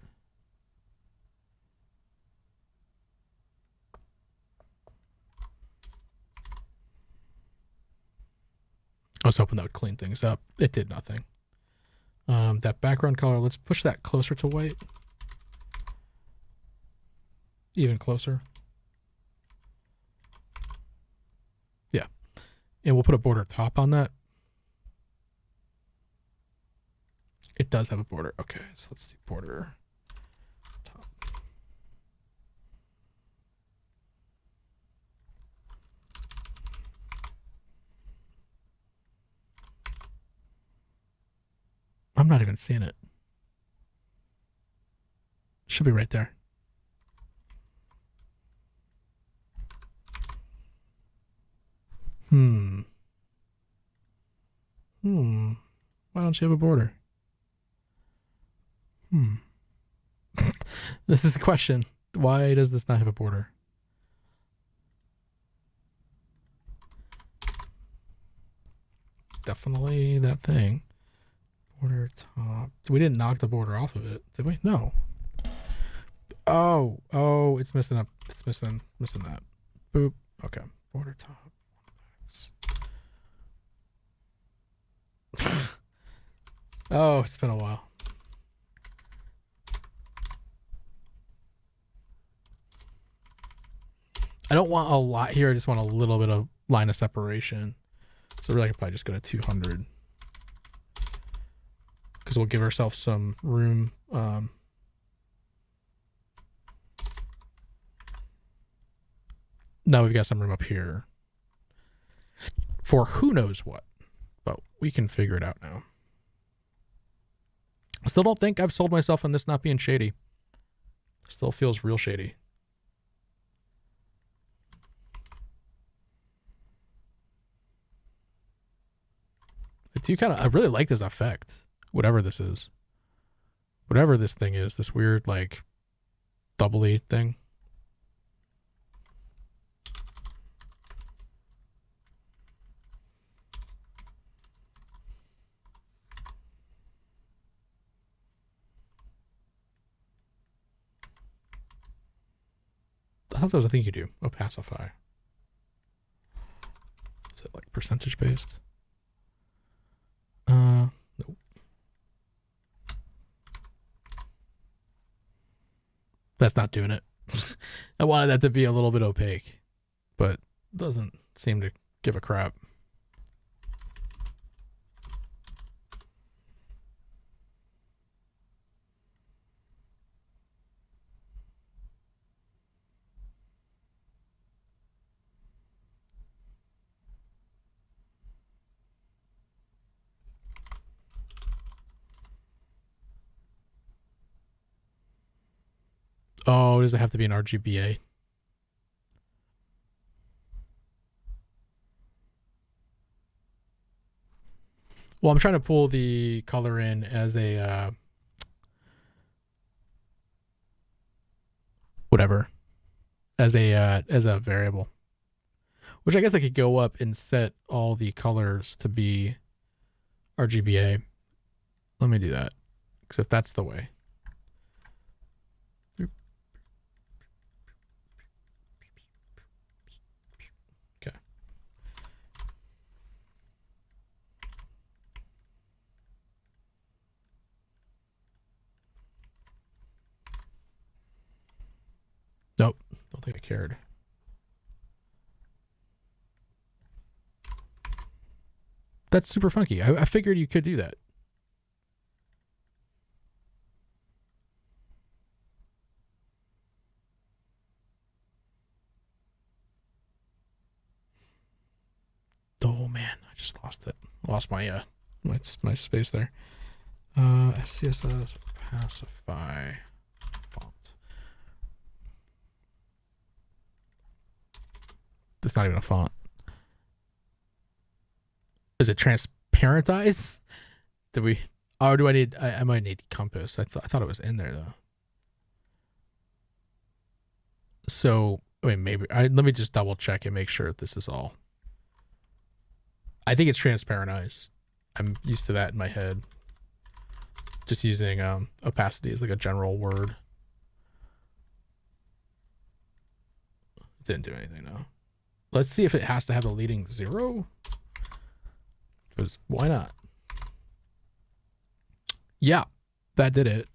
I was hoping that would clean things up. It did nothing. That background color, let's push that closer to white. Even closer. Yeah. And we'll put a border top on that. It does have a border. Okay, so let's do border top. I'm not even seeing it. Should be right there. Why don't you have a border? This is a question. Why does this not have a border? Definitely that thing. Border top. We didn't knock the border off of it, did we? No. Oh, it's missing up. It's missing that. Boop. Okay. Border top. Oh, it's been a while. I don't want a lot here. I just want a little bit of line of separation. So really I could probably just go to 200. Because we'll give ourselves some room. Now we've got some room up here for who knows what. But we can figure it out now. I still don't think I've sold myself on this not being shady. Still feels real shady. I really like this effect. Whatever this is. Whatever this thing is. This weird, like, doubly thing. I thought that was a thing you could do. Opacify. Is it like percentage based? Nope. That's not doing it. I wanted that to be a little bit opaque, but doesn't seem to give a crap. Oh, does it have to be an RGBA? Well, I'm trying to pull the color in as a whatever, as a variable, which I guess I could go up and set all the colors to be RGBA. Let me do that, because if that's the way. Okay. Nope, don't think I cared. That's super funky. I figured you could do that. Oh man, I just lost it. Lost my my space there. SCSS pacify font. It's not even a font. Is it transparentize? Did we? Or do I need? I might need compass. I thought it was in there though. So I mean, maybe let me just double check and make sure that this is all. I think it's transparentize. I'm used to that in my head. Just using opacity as like a general word. Didn't do anything though. Let's see if it has to have a leading 0. Because why not? Yeah, that did it.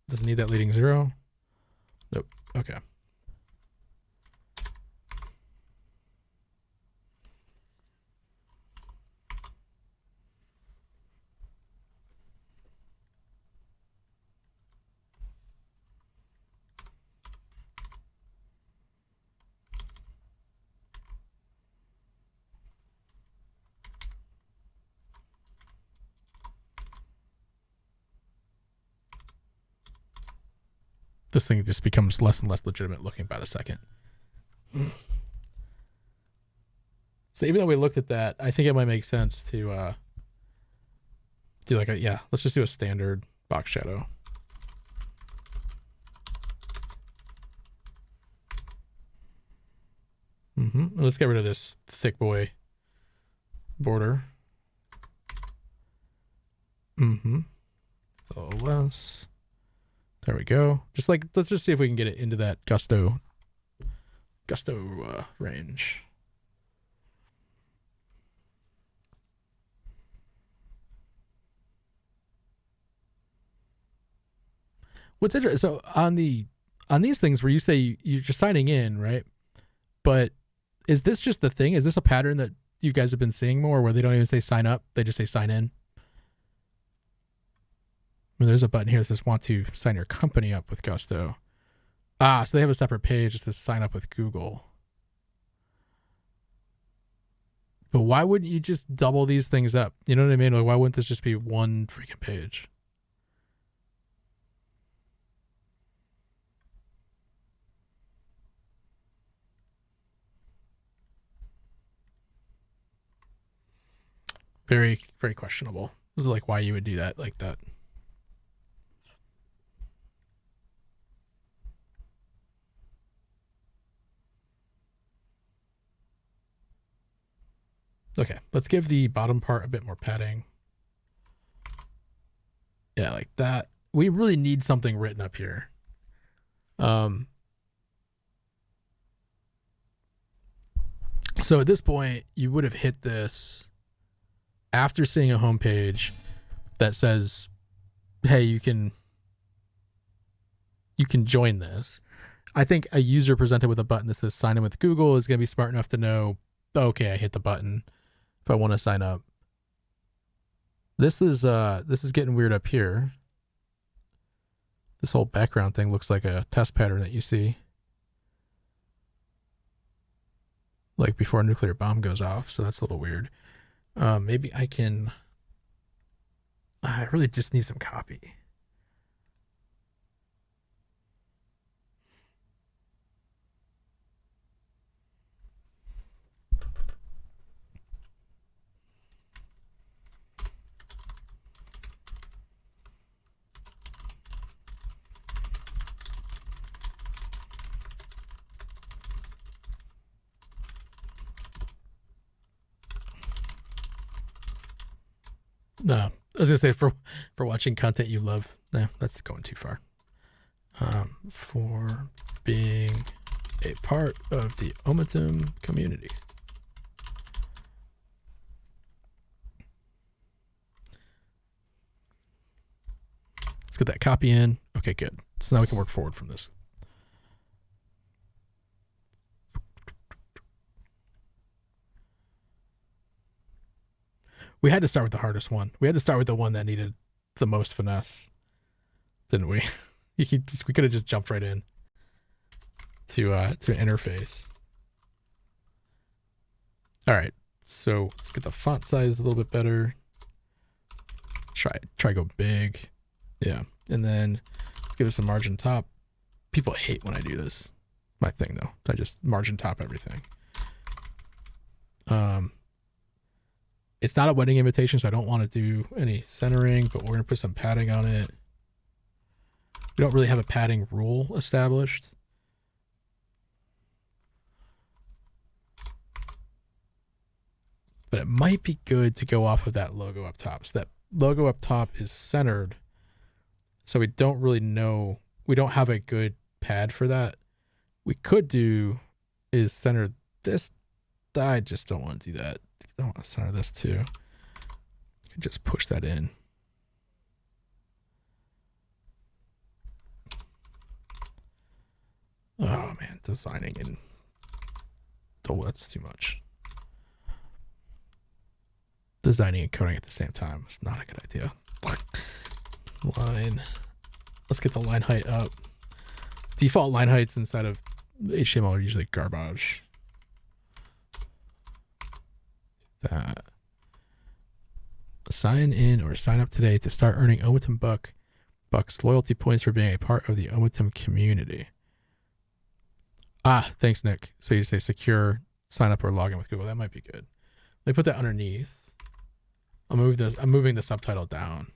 Doesn't need that leading 0. Nope. Okay. This thing just becomes less and less legitimate looking by the second. So even though we looked at that, I think it might make sense to do like let's just do a standard box shadow. Let's get rid of this thick boy border. So less. There we go. Just like, let's just see if we can get it into that gusto range. What's interesting? So on these things where you say you're just signing in, right? But is this just the thing? Is this a pattern that you guys have been seeing more, where they don't even say sign up, they just say sign in? I mean, there's a button here that says want to sign your company up with Gusto. So they have a separate page that says sign up with Google. But why wouldn't you just double these things up? You know what I mean? Like, why wouldn't this just be one freaking page? Very, very questionable. This is like why you would do that like that. Okay, let's give the bottom part a bit more padding. Yeah, like that. We really need something written up here. So at this point, you would have hit this after seeing a homepage that says, hey, you can join this. I think a user presented with a button that says sign in with Google is going to be smart enough to know, okay, I hit the button if I want to sign up. This is getting weird up here. This whole background thing looks like a test pattern that you see, like before a nuclear bomb goes off. So that's a little weird. Maybe I can. I really just need some copy. No, I was gonna say for watching content you love. No, that's going too far. For being a part of the Omatum community. Let's get that copy in. Okay, good. So now we can work forward from this. We had to start with the hardest one. We had to start with the one that needed the most finesse, didn't we? We could have just jumped right in to an interface. All right, so let's get the font size a little bit better. Try go big, yeah, and then let's give us a margin top. People hate when I do this. My thing though, I just margin top everything. It's not a wedding invitation, so I don't want to do any centering, but we're gonna put some padding on it. We don't really have a padding rule established. But it might be good to go off of that logo up top. So that logo up top is centered. So we don't really know. We don't have a good pad for that. We could do is center this. I just don't want to do that. I want to center this too. Just push that in. Oh man, designing and oh, that's too much. Designing and coding at the same time is not a good idea. Line. Let's get the line height up. Default line heights inside of HTML are usually garbage. That. Sign in or sign up today to start earning OmatumBucks loyalty points for being a part of the Omatum community. Ah, thanks, Nick. So you say secure sign up or login with Google. That might be good. Let me put that underneath. I'll move this. I'm moving the subtitle down.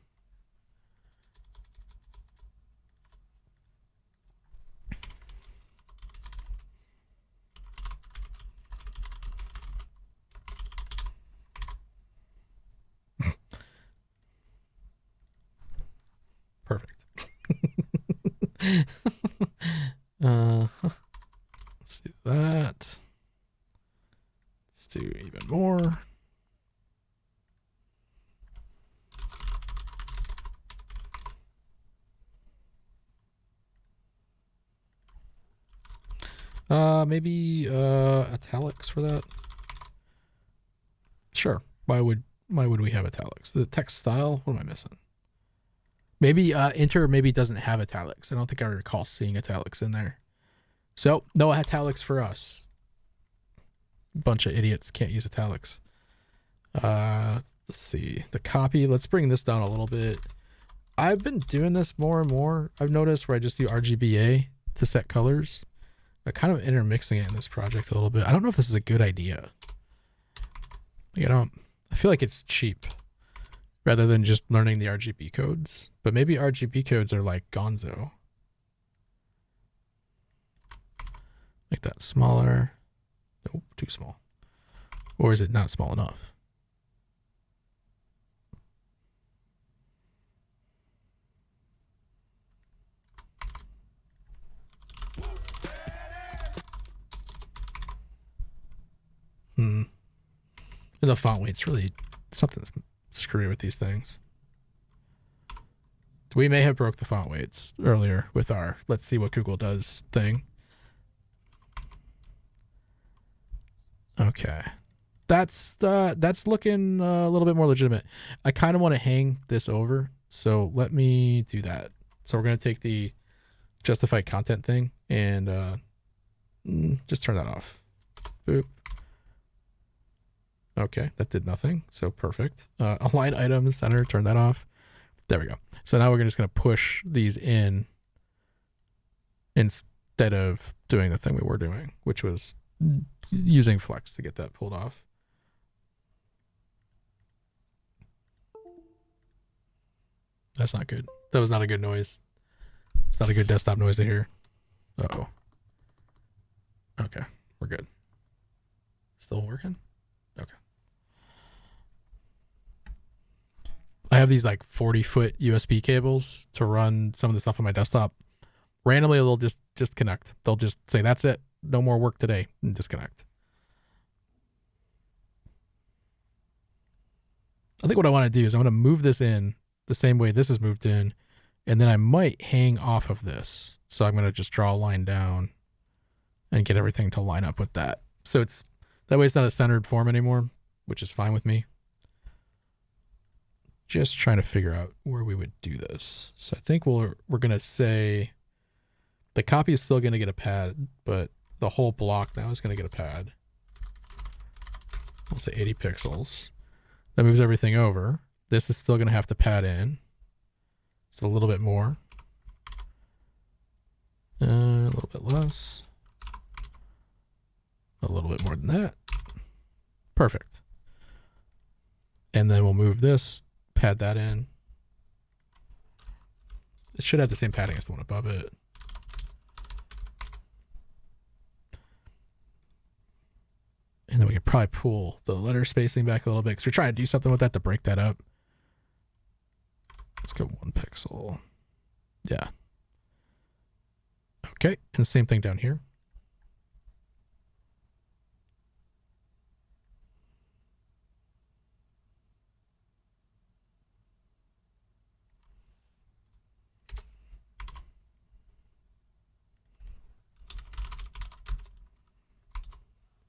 Perfect. Let's do that. Let's do even more. Maybe italics for that. Sure. Why would we have italics? The text style. What am I missing? Maybe Inter maybe doesn't have italics. I don't think I recall seeing italics in there. So no italics for us. Bunch of idiots can't use italics. Let's see the copy. Let's bring this down a little bit. I've been doing this more and more. I've noticed where I just do RGBA to set colors. I'm kind of intermixing it in this project a little bit. I don't know if this is a good idea. I feel like it's cheap rather than just learning the RGB codes. But maybe RGB codes are like gonzo. Make that smaller. Nope, too small. Or is it not small enough? And the font weight's really something's screwy with these things. We may have broke the font weights earlier with our let's see what Google does thing. Okay. That's looking a little bit more legitimate. I kind of want to hang this over, so let me do that. So we're going to take the justified content thing and just turn that off. Boop. Okay, that did nothing. So perfect. Align items, center, turn that off. There we go. So now we're just going to push these in instead of doing the thing we were doing, which was using flex to get that pulled off. That's not good. That was not a good noise. It's not a good desktop noise to hear. Uh-oh. Okay, we're good. Still working? Okay. have these like 40-foot USB cables to run some of the stuff on my desktop. Randomly, they'll just disconnect. They'll just say, that's it. No more work today, and disconnect. I think what I want to do is I'm going to move this in the same way this is moved in, and then I might hang off of this. So I'm going to just draw a line down and get everything to line up with that. So it's that way it's not a centered form anymore, which is fine with me. Just trying to figure out where we would do this. So I think we're going to say the copy is still going to get a pad, but the whole block now is going to get a pad. I'll say 80 pixels. That moves everything over. This is still going to have to pad in. It's a little bit more. A little bit less. A little bit more than that. Perfect. And then we'll move this, pad that in. It should have the same padding as the one above it. And then we could probably pull the letter spacing back a little bit because we're trying to do something with that to break that up. Let's go 1 pixel. Yeah. Okay, and the same thing down here.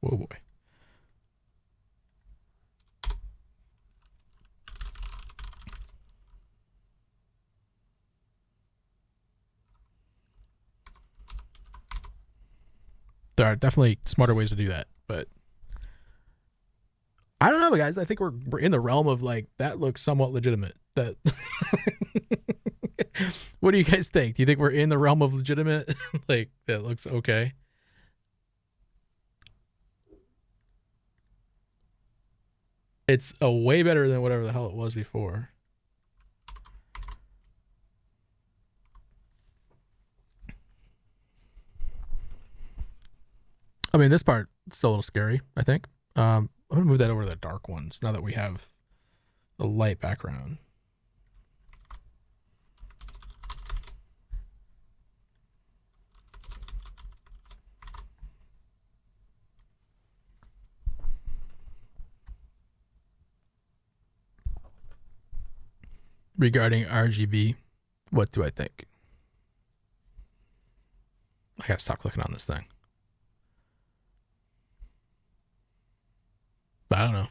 Whoa, boy. There are definitely smarter ways to do that, but I don't know, guys. I think we're in the realm of like, that looks somewhat legitimate. That what do you guys think? Do you think we're in the realm of legitimate? Like, that looks okay. It's a way better than whatever the hell it was before. I mean, this part is still a little scary, I think. I'm going to move that over to the dark ones now that we have a light background. Regarding RGB, what do I think? I got to stop clicking on this thing. I don't know.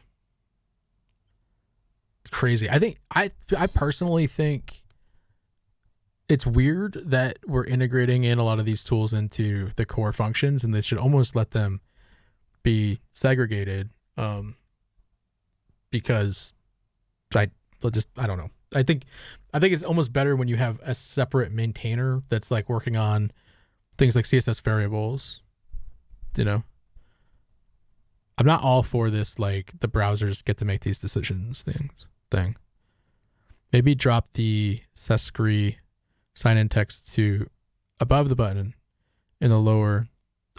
It's crazy. I personally think it's weird that we're integrating in a lot of these tools into the core functions, and they should almost let them be segregated. Because I don't know. I think it's almost better when you have a separate maintainer that's like working on things like CSS variables, you know. I'm not all for this, like, the browsers get to make these decisions thing. Maybe drop the sescri sign-in text to above the button in the lower.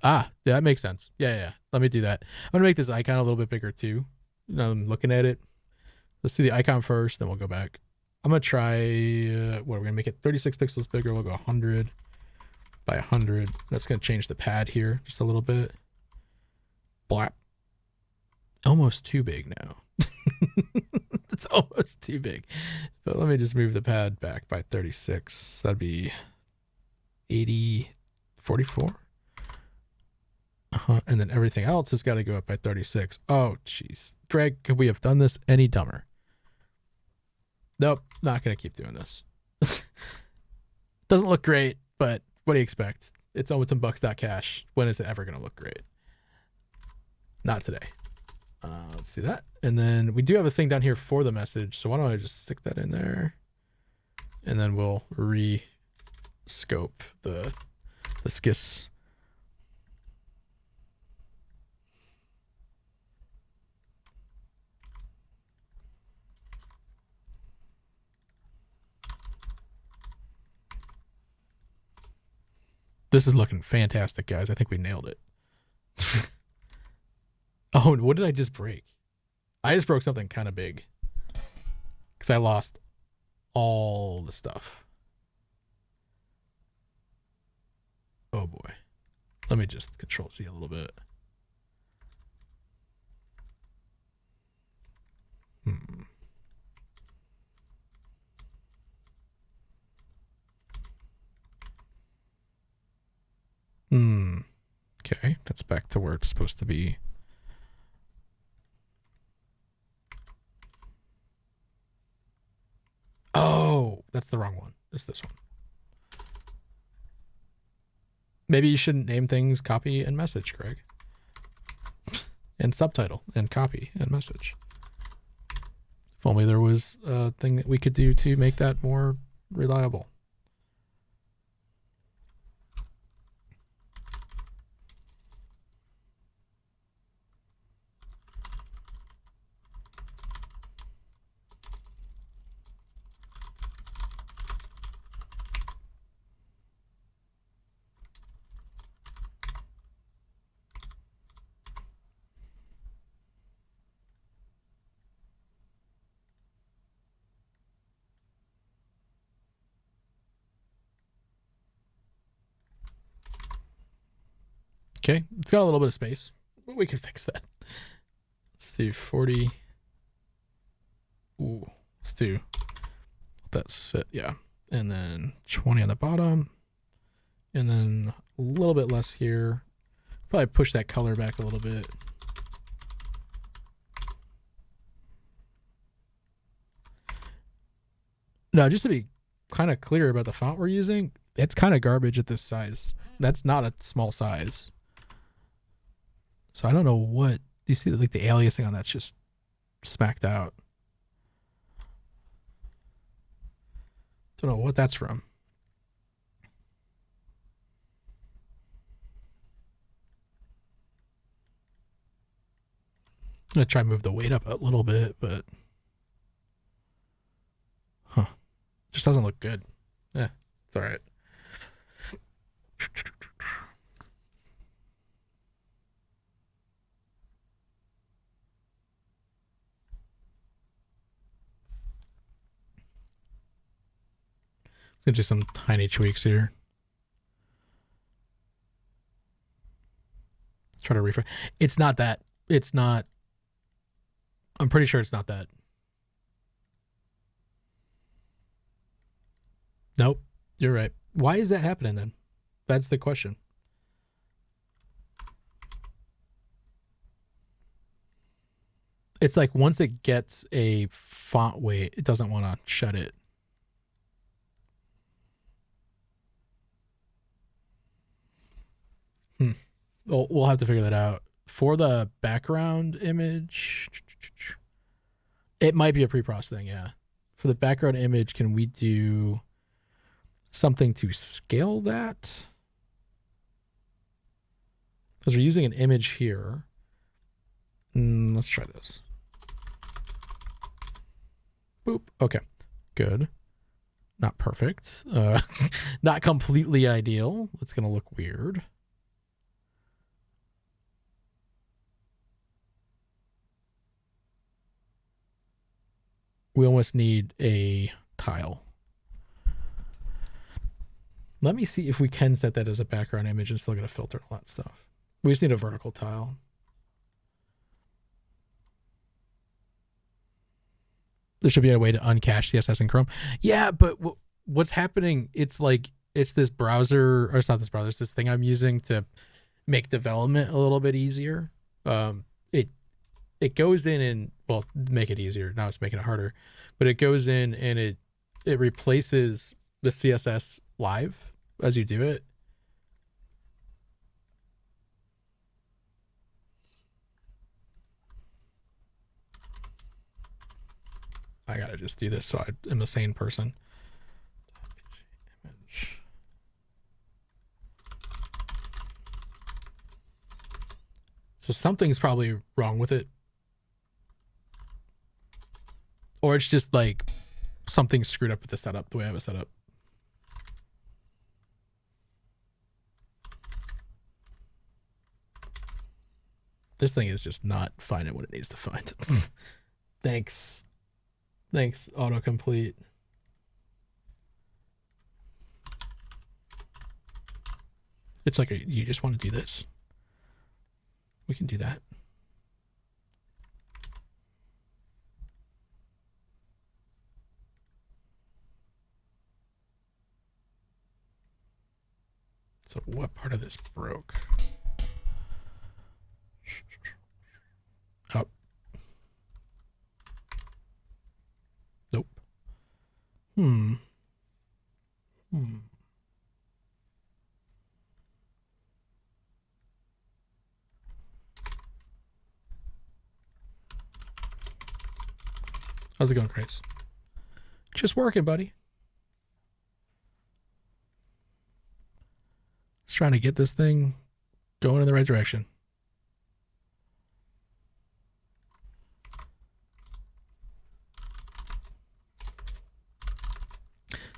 Yeah, that makes sense. Yeah. Let me do that. I'm going to make this icon a little bit bigger too. Now I'm looking at it. Let's do the icon first, then we'll go back. I'm going to try, we're going to make it 36 pixels bigger. We'll go 100 by 100. That's going to change the pad here just a little bit. Blap. Almost too big now. It's almost too big. But let me just move the pad back by 36. So that'd be 80, 44. And then everything else has got to go up by 36. Oh, jeez. Greg, could we have done this any dumber? Nope, not going to keep doing this. Doesn't look great, but what do you expect? It's OmatumBucks.cash. When is it ever going to look great? Not today. Let's do that. And then we do have a thing down here for the message. So why don't I just stick that in there? And then we'll re-scope the skis. This is looking fantastic, guys. I think we nailed it. Oh, what did I just break? I just broke something kind of big because I lost all the stuff. Oh boy. Let me just Control C a little bit. Okay, that's back to where it's supposed to be. Oh, that's the wrong one. It's this one. Maybe you shouldn't name things copy and message, Greg. And subtitle and copy and message. If only there was a thing that we could do to make that more reliable. Okay, it's got a little bit of space. We can fix that. Let's do 40. Ooh, let's do, let that sit, yeah. And then 20 on the bottom. And then a little bit less here. Probably push that color back a little bit. Now, just to be kind of clear about the font we're using, it's kind of garbage at this size. That's not a small size. So I don't know what, do you see like the aliasing on that's just smacked out. Don't know what that's from. I'm gonna try to move the weight up a little bit, but just doesn't look good. Yeah, it's all right. Gonna do some tiny tweaks here. Try to refresh. It's not that. It's not. I'm pretty sure it's not that. Nope. You're right. Why is that happening then? That's the question. It's like once it gets a font weight, it doesn't want to shut it. We'll have to figure that out. For the background image, it might be a pre-process thing, yeah. For the background image, can we do something to scale that? Because we're using an image here. Let's try this. Boop. Okay, good. Not perfect. Not completely ideal. It's going to look weird. We almost need a tile. Let me see if we can set that as a background image and still get a filter and all that stuff. We just need a vertical tile. There should be a way to uncache CSS in Chrome. Yeah, but what's happening, it's like, it's this browser, or it's not this browser, it's this thing I'm using to make development a little bit easier. It goes in and, well, make it easier. Now it's making it harder. But it goes in and it replaces the CSS live as you do it. I gotta just do this so I am a sane person. So something's probably wrong with it. Or it's just like something screwed up with the setup, the way I have it set up. This thing is just not finding what it needs to find. Thanks. Thanks, autocomplete. It's like you just want to do this. We can do that. So what part of this broke? Oh. Nope. How's it going, Chris? Just working, buddy. Just trying to get this thing going in the right direction.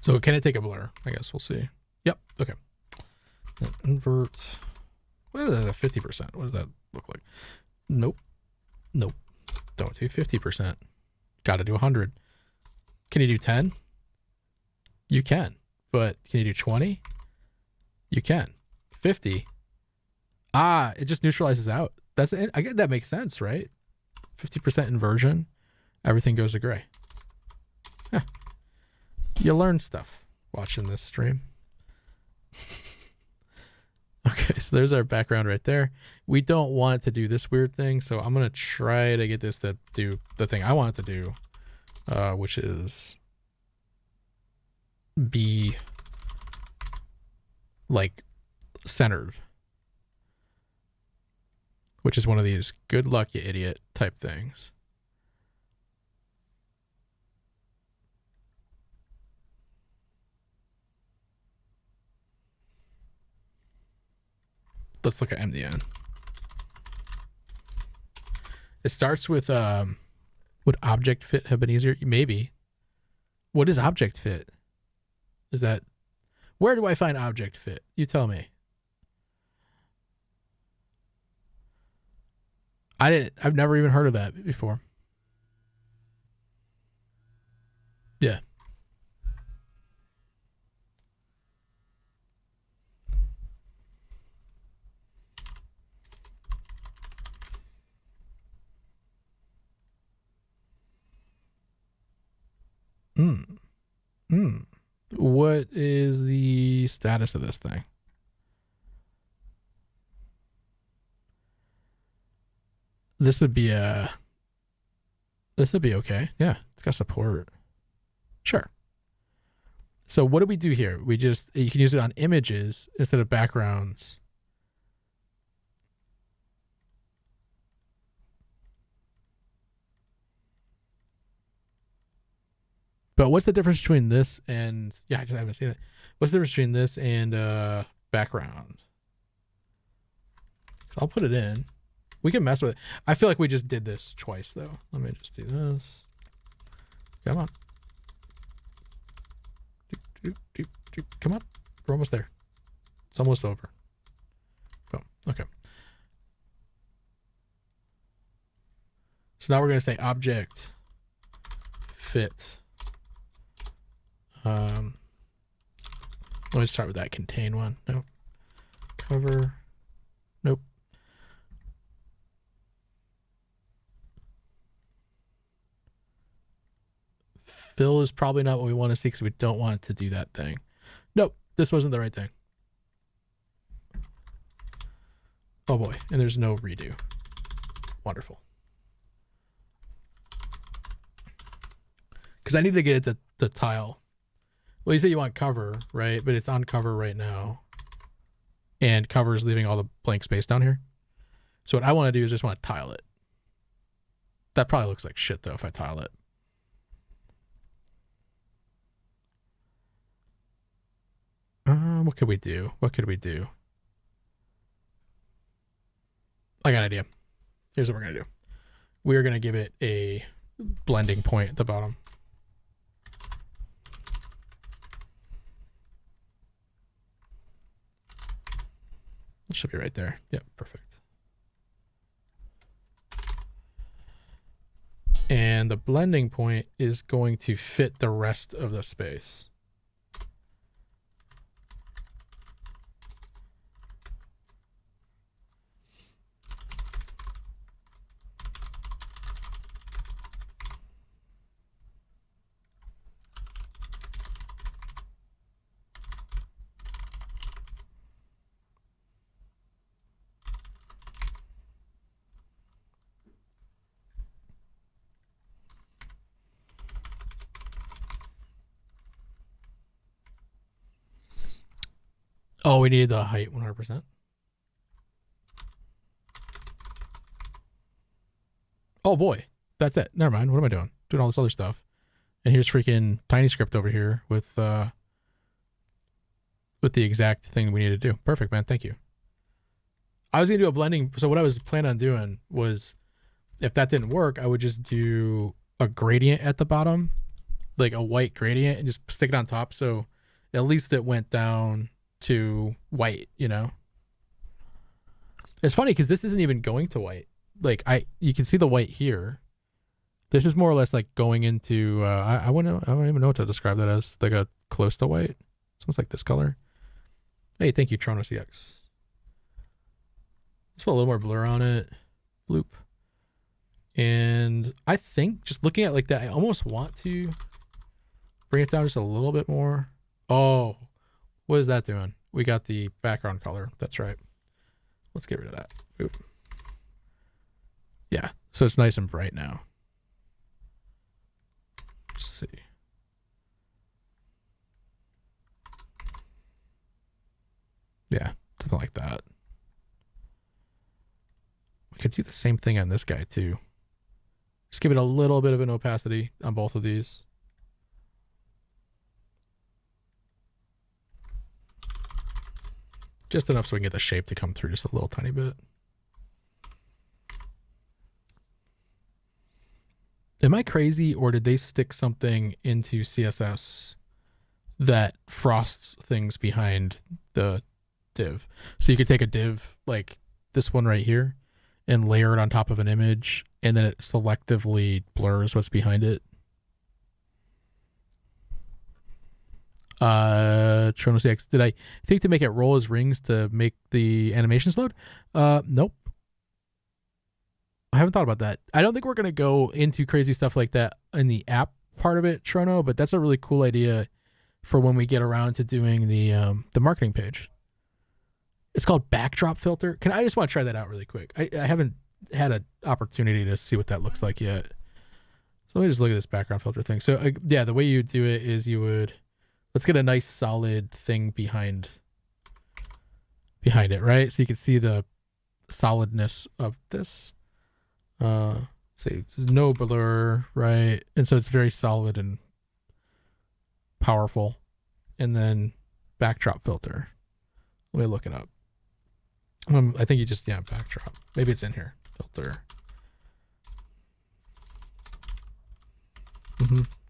So can it take a blur? I guess we'll see. Yep. Okay. Invert. What is that? 50%. What does that look like? Nope. Nope. Don't do 50%. Got to do 100. Can you do 10? You can. But can you do 20? You can. 50. Ah, it just neutralizes out. That's it. I get that makes sense, right? 50% inversion. Everything goes to gray. Huh. You learn stuff watching this stream. Okay, so there's our background right there. We don't want it to do this weird thing, so I'm going to try to get this to do the thing I want it to do, which is be like centered, which is one of these good luck, you idiot type things. Let's look at MDN. It starts with, would object fit have been easier? Maybe. What is object fit? Is that, where do I find object fit? You tell me. I've never even heard of that before. Yeah. What is the status of this thing? This would be okay. Yeah, it's got support. Sure. So what do we do here? You can use it on images instead of backgrounds. But what's the difference between this and, I haven't seen it. What's the difference between this and background? So I'll put it in. We can mess with it. I feel like we just did this twice though. Let me just do this. Come on. Come on. We're almost there. It's almost over. Oh, okay. So now we're going to say object fit. Let me start with that contain one. Nope. Cover. Nope. Fill is probably not what we want to see because we don't want it to do that thing. Nope. This wasn't the right thing. Oh boy. And there's no redo. Wonderful. Because I need to get it to tile. Well, you say you want cover, right? But it's on cover right now. And cover is leaving all the blank space down here. So what I want to do is just want to tile it. That probably looks like shit, though, if I tile it. What could we do? What could we do? I got an idea. Here's what we're going to do. We're going to give it a blending point at the bottom. It should be right there. Yep, perfect. And the blending point is going to fit the rest of the space. Oh, we needed the height 100%. Oh boy, that's it. Never mind. What am I doing? Doing all this other stuff. And here's freaking TinyScript over here with the exact thing we need to do. Perfect, man. Thank you. I was gonna do a blending. So what I was planning on doing was, if that didn't work, I would just do a gradient at the bottom, like a white gradient, and just stick it on top. So at least it went down to white, you know? It's funny because this isn't even going to white. Like you can see the white here. This is more or less like going into, I don't even know what to describe that as. Like a close to white. It's almost like this color. Hey, thank you, Tronos EX. Let's put a little more blur on it. Bloop. And I think just looking at like that, I almost want to bring it down just a little bit more. Oh, what is that doing? We got the background color. That's right. Let's get rid of that. Oop. Yeah, so it's nice and bright now. Let's see. Yeah, something like that. We could do the same thing on this guy too. Just give it a little bit of an opacity on both of these. Just enough so we can get the shape to come through just a little tiny bit. Am I crazy, or did they stick something into CSS that frosts things behind the div? So you could take a div like this one right here and layer it on top of an image, and then it selectively blurs what's behind it. Tronos X, did I think to make it roll as rings to make the animations load? Nope. I haven't thought about that. I don't think we're going to go into crazy stuff like that in the app part of it, Trono, but that's a really cool idea for when we get around to doing the marketing page. It's called backdrop filter. I just want to try that out really quick. I haven't had an opportunity to see what that looks like yet. So let me just look at this background filter thing. So yeah, the way you do it is you would, let's get a nice solid thing behind it, right? So you can see the solidness of this. Say it's no blur, right? And so it's very solid and powerful. And then backdrop filter. Let me look it up. I think you just, yeah, backdrop. Maybe it's in here. Filter.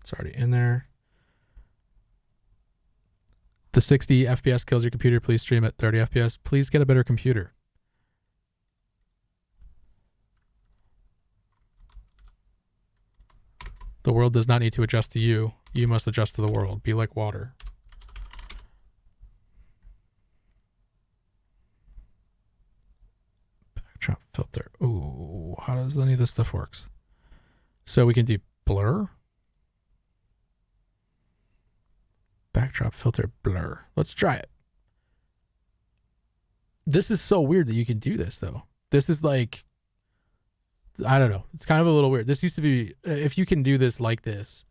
It's already in there. The 60 FPS kills your computer. Please stream at 30 FPS. Please get a better computer. The world does not need to adjust to you. You must adjust to the world. Be like water. Backdrop filter. Ooh, how does any of this stuff works? So we can do blur. Backdrop filter blur. Let's try it. This is so weird that you can do this though. This is like, I don't know. It's kind of a little weird. This used to be, if you can do this like this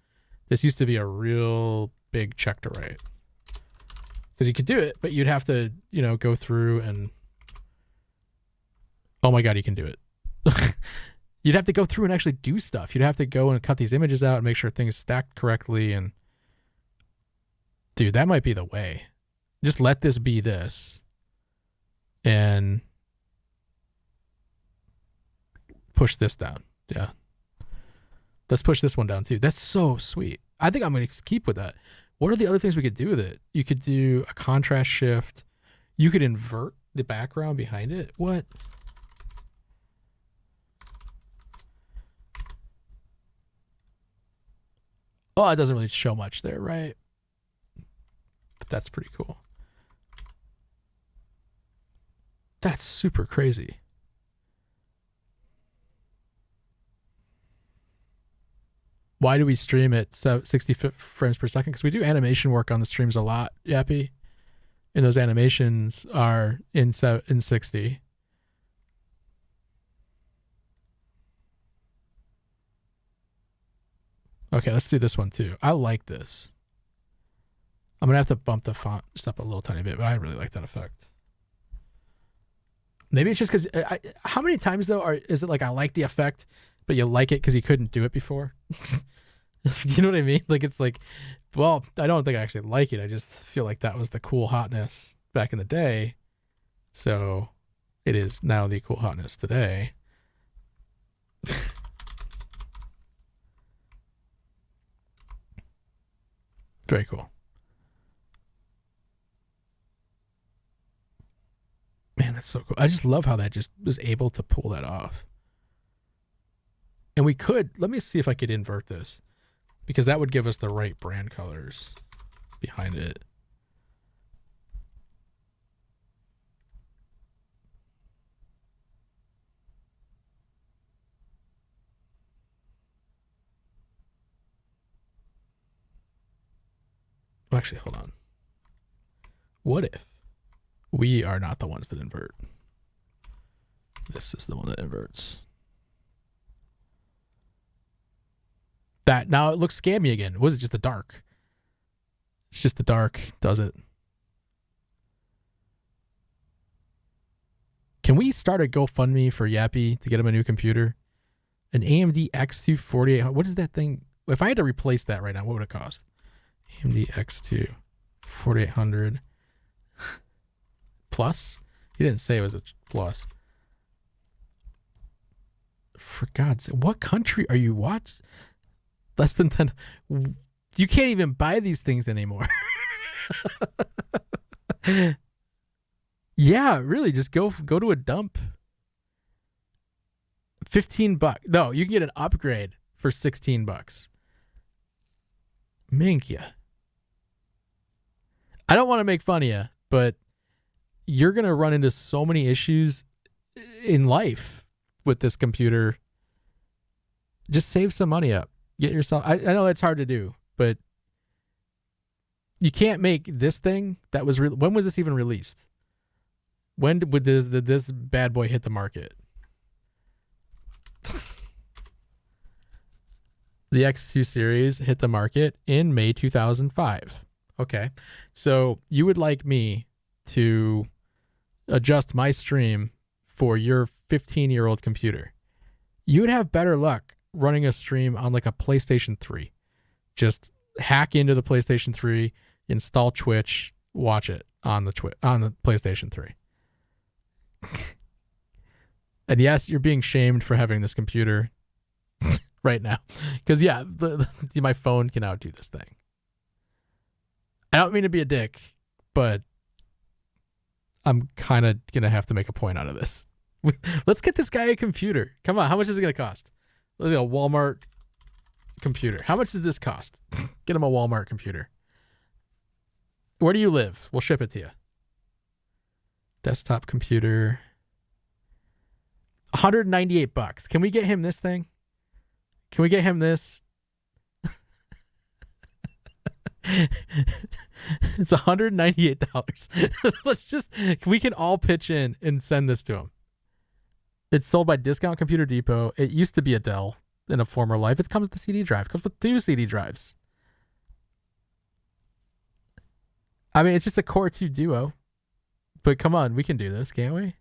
used to be a real big check to write. Because you could do it, but you'd have to, you know, go through and, oh my God, you can do it. You'd have to go through and actually do stuff. You'd have to go and cut these images out and make sure things stacked correctly. And dude, that might be the way. Just let this be this. And push this down. Yeah. Let's push this one down too. That's so sweet. I think I'm going to keep with that. What are the other things we could do with it? You could do a contrast shift. You could invert the background behind it. What? Oh, it doesn't really show much there, right? But that's pretty cool. That's super crazy. Why do we stream at 60 frames per second? Because we do animation work on the streams a lot, Yappy. And those animations are in 60. Okay, let's see this one too. I like this. I'm gonna have to bump the font just up a little tiny bit, but I really like that effect. Maybe it's just because how many times though is it like I like the effect, but you like it because you couldn't do it before? Do you know what I mean? Like it's like, well, I don't think I actually like it. I just feel like that was the cool hotness back in the day, so it is now the cool hotness today. Very cool. Man, that's so cool. I just love how that just was able to pull that off. And we could, let me see if I could invert this, because that would give us the right brand colors behind it. Well, actually, hold on. What if we are not the ones that invert? This is the one that inverts. That now it looks scammy again. Was it just the dark? It's just the dark, does it? Can we start a GoFundMe for Yappy to get him a new computer? An AMD X2 4800. What is that thing? If I had to replace that right now, what would it cost? AMD X2 4800 plus? He didn't say it was a plus. For God's sake, what country are you watching? Less than 10. You can't even buy these things anymore. Yeah, really, just go to a dump. $15. No, you can get an upgrade for $16. Minkia. I don't want to make fun of you, but you're going to run into so many issues in life with this computer. Just save some money up. Get yourself, I know that's hard to do, but you can't make this thing that was, when was this even released? When did this bad boy hit the market? The X2 series hit the market in May 2005. Okay. So you would like me to adjust my stream for your 15-year-old computer. You would have better luck running a stream on like a PlayStation 3. Just hack into the PlayStation 3, install Twitch, watch it on the PlayStation 3. And yes, you're being shamed for having this computer right now. Because, yeah, my phone can outdo this thing. I don't mean to be a dick, but I'm kind of going to have to make a point out of this. Let's get this guy a computer. Come on, how much is it going to cost? Let's get a Walmart computer. How much does this cost? Get him a Walmart computer. Where do you live? We'll ship it to you. Desktop computer. $198. Can we get him this thing? Can we get him this? It's $198. We can all pitch in and send this to him. It's sold by Discount Computer Depot. It used to be a Dell in a former life. It comes with the CD drive. It comes with 2 CD drives. I mean, it's just a Core 2 Duo. But come on, we can do this, can't we?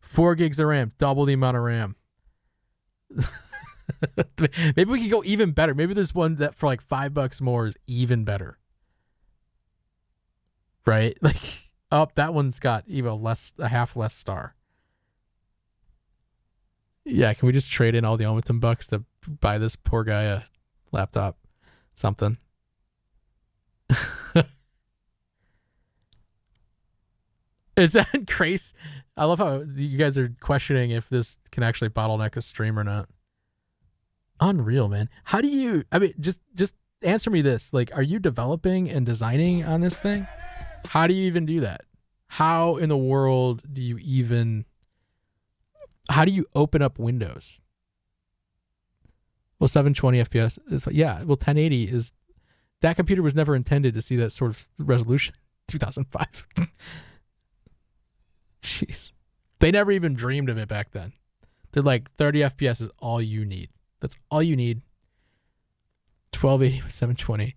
4 gigs of RAM, double the amount of RAM. Maybe we can go even better. Maybe there's one that for like $5 more is even better. Right? Like, oh, that one's got even a half less star. Yeah, can we just trade in all the OmatumBucks to buy this poor guy a laptop? Something. It's crazy. I love how you guys are questioning if this can actually bottleneck a stream or not. Unreal, man. How do you, I mean, just answer me this. Like, are you developing and designing on this thing? How do you even do that? How in the world do you even, how do you open up Windows? Well, 720 FPS is, yeah, well, 1080 is, that computer was never intended to see that sort of resolution. 2005. Jeez. They never even dreamed of it back then. They're like 30 FPS is all you need. That's all you need. 1280 by 720.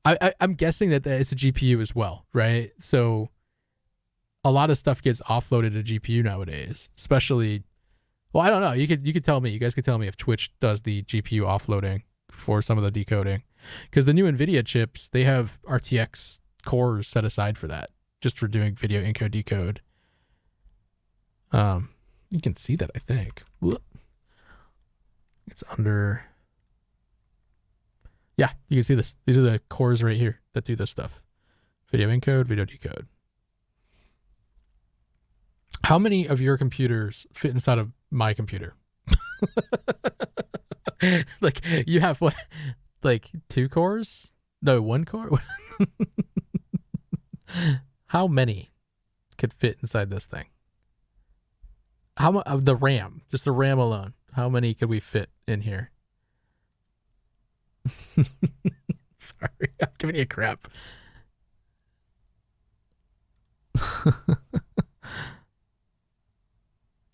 I'm guessing that it's a GPU as well, right? So a lot of stuff gets offloaded to GPU nowadays, especially. Well, I don't know. You could tell me. You guys could tell me if Twitch does the GPU offloading for some of the decoding, because the new NVIDIA chips, they have RTX cores set aside for that, just for doing video encode decode. You can see that, I think. It's under. Yeah, you can see this. These are the cores right here that do this stuff. Video encode, video decode. How many of your computers fit inside of my computer? Like, you have what? Like 2 cores? No, 1 core? How many could fit inside this thing? How much of the RAM? Just the RAM alone. How many could we fit in here? Sorry, I'm giving you a crap.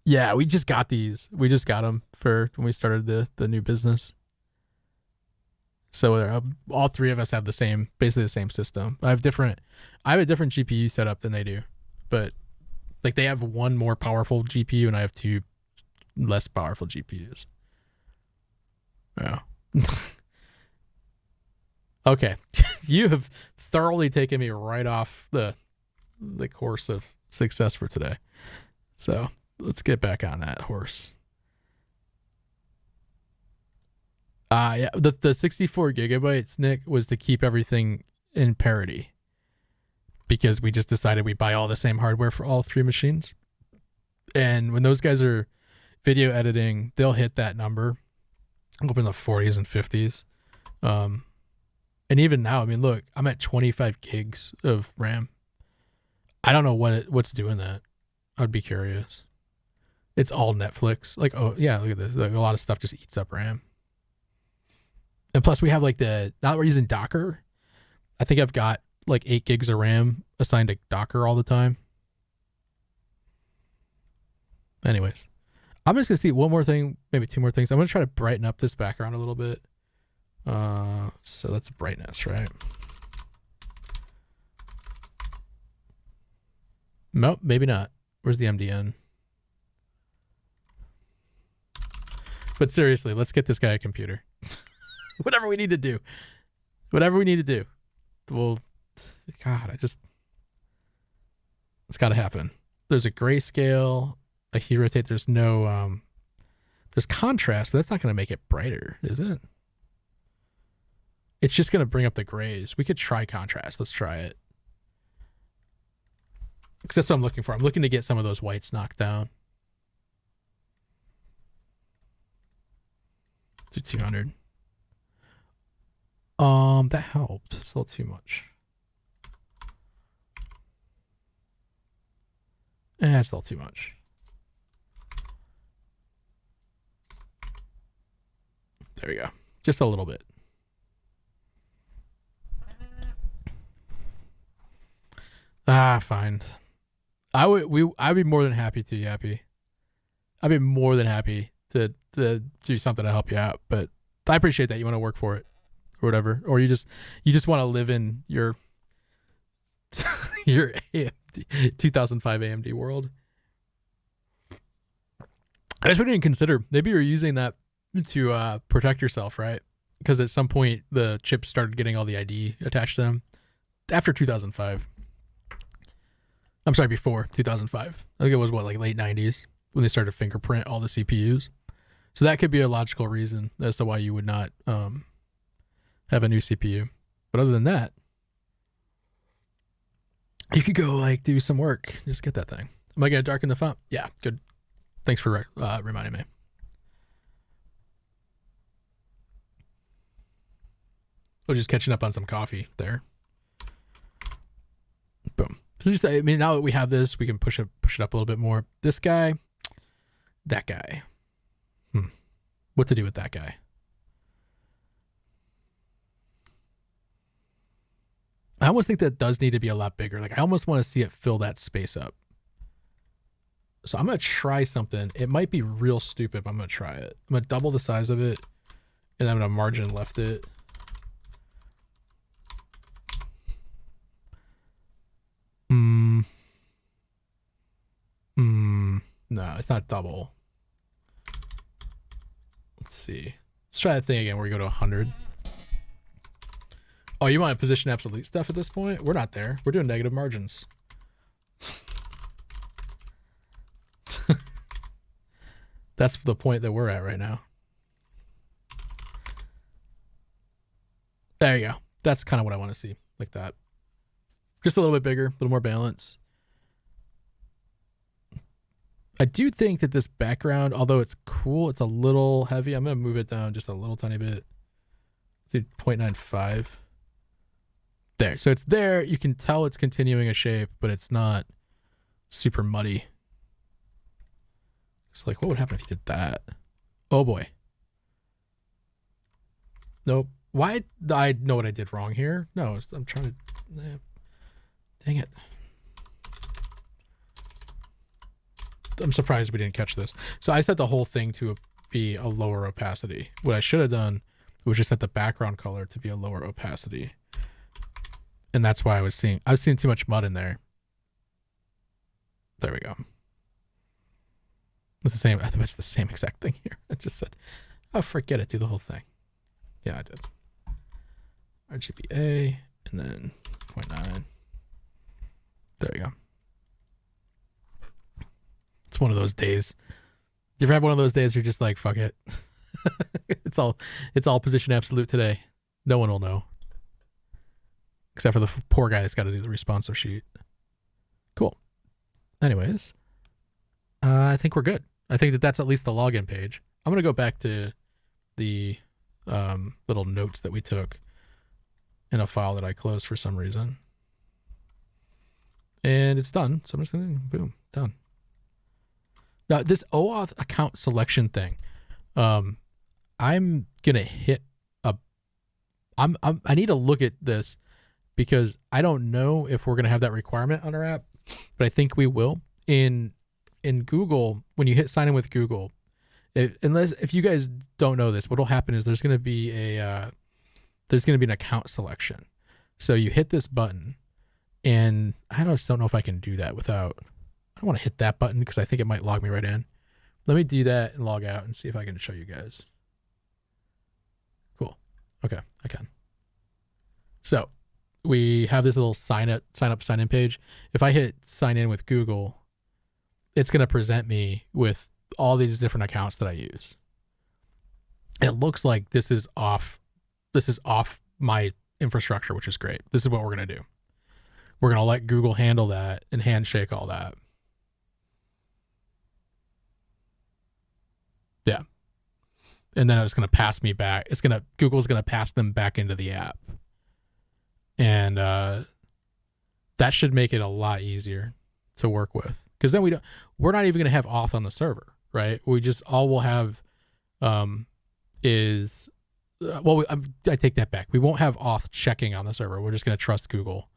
Yeah, we just got these. We just got them for when we started the new business. So all 3 of us have basically the same system. I have a different GPU setup than they do, but like they have 1 more powerful GPU and I have 2 less powerful GPUs. Yeah. Okay, you have thoroughly taken me right off the course of success for today. So let's get back on that horse. Yeah, the 64 gigabytes, Nick, was to keep everything in parity, because we just decided we buy all the same hardware for all 3 machines. And when those guys are video editing, they'll hit that number up in the 40s and 50s. And even now, I mean, look, I'm at 25 gigs of RAM. I don't know what's doing that. I'd be curious. It's all Netflix. Like, oh yeah, look at this. Like, a lot of stuff just eats up RAM. And plus we have like now that we're using Docker, I think I've got like 8 gigs of RAM assigned to Docker all the time. Anyways, I'm just gonna see one more thing, maybe 2 more things. I'm gonna try to brighten up this background a little bit. So that's brightness, right? Nope, maybe not. Where's the MDN? But seriously, let's get this guy a computer. Whatever we need to do. Well, God, it's got to happen. There's a grayscale, a hue rotate. There's no, there's contrast, but that's not going to make it brighter, is it? It's just going to bring up the grays. We could try contrast. Let's try it. Because that's what I'm looking for. I'm looking to get some of those whites knocked down. To 200. That helped. Still too much. That's still too much. There we go. Just a little bit. Fine. I'd be more than happy to, Yappy. I'd be more than happy to do something to help you out, but I appreciate that you want to work for it or whatever, or you just want to live in your your AMD 2005 AMD world. I just didn't consider maybe you're using that to protect yourself, right? Because at some point the chips started getting all the ID attached to them after 2005. I'm sorry, before 2005. I think it was like late 90s when they started to fingerprint all the CPUs. So that could be a logical reason as to why you would not have a new CPU. But other than that, you could go like do some work. Just get that thing. Am I going to darken the font? Yeah, good. Thanks for reminding me. We're just catching up on some coffee there. Boom. So just, I mean, now that we have this, we can push it up a little bit more. This guy, that guy. What to do with that guy? I almost think that does need to be a lot bigger. Like, I almost want to see it fill that space up. So I'm going to try something. It might be real stupid, but I'm going to try it. I'm going to double the size of it, and I'm going to margin left it. it's not double. Let's see. Let's try that thing again where we go to 100. Oh, you want to position absolute stuff at this point? We're not there. We're doing negative margins. That's the point that we're at right now. There you go. That's kind of what I want to see, like that. Just a little bit bigger, a little more balance. I do think that this background, although it's cool, it's a little heavy. I'm going to move it down just a little tiny bit. Do 0.95. There. So it's there. You can tell it's continuing a shape, but it's not super muddy. It's like, what would happen if you did that? Oh boy. Nope. Why? I know what I did wrong here. No, I'm trying to... Dang it. I'm surprised we didn't catch this. So I set the whole thing to be a lower opacity. What I should have done was just set the background color to be a lower opacity. And that's why I was seeing too much mud in there. There we go. It's the same. I think it's the same exact thing here. I just said, oh, forget it. Do the whole thing. Yeah, I did. RGBA and then 0.9. There you go. It's one of those days. You ever have one of those days where you're just like, fuck it. It's all position absolute today. No one will know. Except for the poor guy that's got to do the responsive sheet. Cool. Anyways, I think we're good. I think that that's at least the login page. I'm going to go back to the little notes that we took in a file that I closed for some reason. And it's done. So I'm just going to, boom, done. Now, this OAuth account selection thing, I'm going to hit I need to look at this because I don't know if we're going to have that requirement on our app, but I think we will. In Google, when you hit sign in with Google, if you guys don't know this, what will happen is there's going to be an account selection. So you hit this button, and I just don't know if I can do that without. I don't want to hit that button because I think it might log me right in. Let me do that and log out and see if I can show you guys. Cool. Okay, I can. So we have this little sign up, sign in page. If I hit sign in with Google, it's going to present me with all these different accounts that I use. It looks like this is off my infrastructure, which is great. This is what we're going to do. We're going to let Google handle that and handshake all that. Yeah. And then it's going to pass me back. Google's going to pass them back into the app. And that should make it a lot easier to work with. Because then we're not even going to have auth on the server, right? All we'll have I take that back. We won't have auth checking on the server. We're just going to trust Google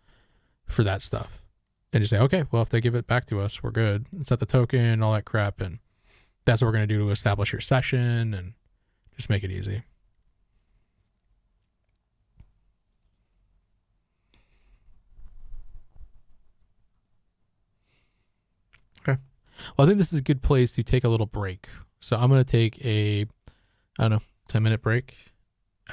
for that stuff. And just say, okay, well, if they give it back to us, we're good. And set the token and all that crap. And that's what we're going to do to establish your session and just make it easy. Okay. Well, I think this is a good place to take a little break. So I'm going to take a, 10-minute break.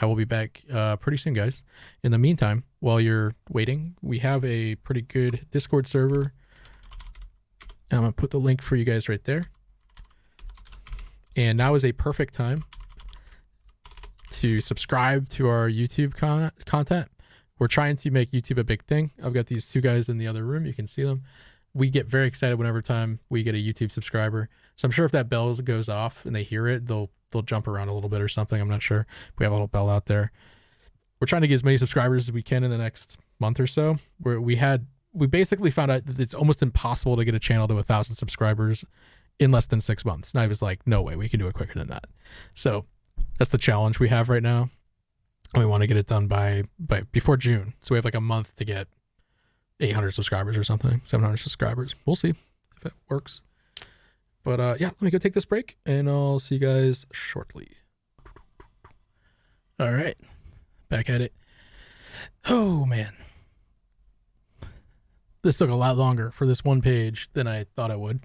I will be back pretty soon, guys. In the meantime, while you're waiting, we have a pretty good Discord server. I'm going to put the link for you guys right there. And now is a perfect time to subscribe to our YouTube content. We're trying to make YouTube a big thing. I've got these two guys in the other room. You can see them. We get very excited whenever time we get a YouTube subscriber. So I'm sure if that bell goes off and they hear it, they'll jump around a little bit or something. I'm not sure. We have a little bell out there. We're trying to get as many subscribers as we can in the next month or so. We basically found out that it's almost impossible to get a channel to 1,000 subscribers in less than 6 months. And I was like, no way, we can do it quicker than that. So that's the challenge we have right now. And we want to get it done by before June. So we have like a month to get 800 subscribers or something, 700 subscribers. We'll see if it works. But yeah, let me go take this break and I'll see you guys shortly. All right, back at it. Oh man, This took a lot longer for this one page than I thought it would.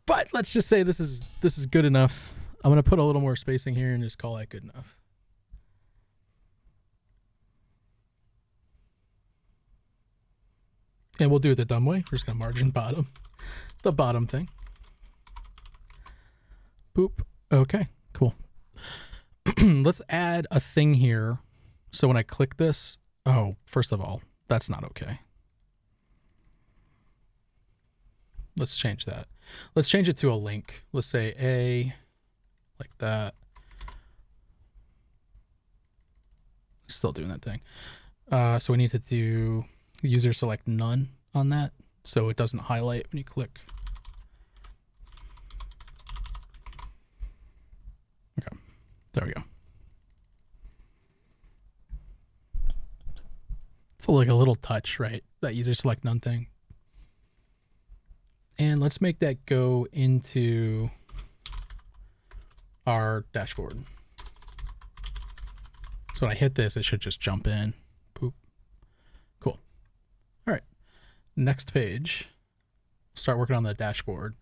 But let's just say this is good enough. I'm going to put a little more spacing here and just call that good enough. And we'll do it the dumb way. We're just going to margin bottom. The bottom thing. Boop. Okay, cool. Let's add a thing here. So when I click this, oh, first of all, that's not okay. Let's change that. Let's change it to a link. Let's say A, like that. Still doing that thing. So we need to do user select none on that, so it doesn't highlight when you click. Okay, there we go. It's like a little touch, right? That user select none thing. And let's make that go into our dashboard. So when I hit this, it should just jump in. Boop. Cool. All right. Next page. Start working on the dashboard.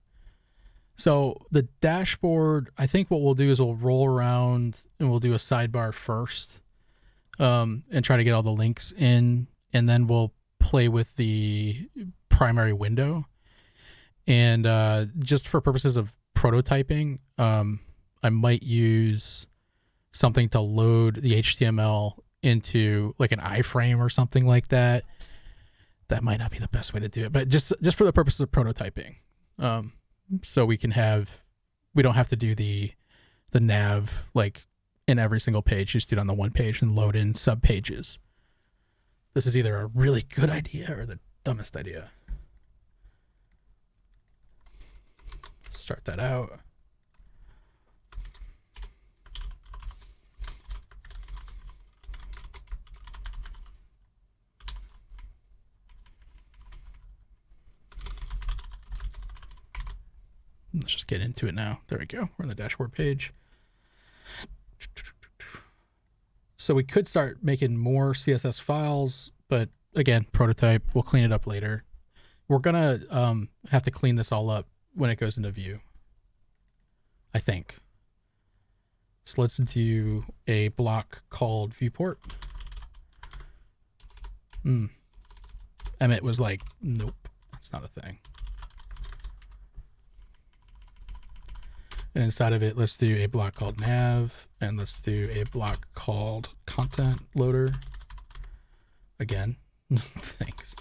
So the dashboard, I think what we'll do is we'll roll around and we'll do a sidebar first, and try to get all the links in, and then we'll play with the primary window. And just for purposes of prototyping, I might use something to load the HTML into like an iframe or something like that. That might not be the best way to do it, but just for the purposes of prototyping. So we don't have to do the nav like in every single page. Just do it on the one page and load in sub pages. This is either a really good idea or the dumbest idea. Start that out. Let's just get into it now. There we go. We're on the dashboard page. So we could start making more CSS files, but again, prototype, we'll clean it up later. We're gonna have to clean this all up when it goes into view, I think. So let's do a block called viewport. Emmett was like, nope, that's not a thing. And inside of it, let's do a block called nav, and let's do a block called content loader. Again, thanks.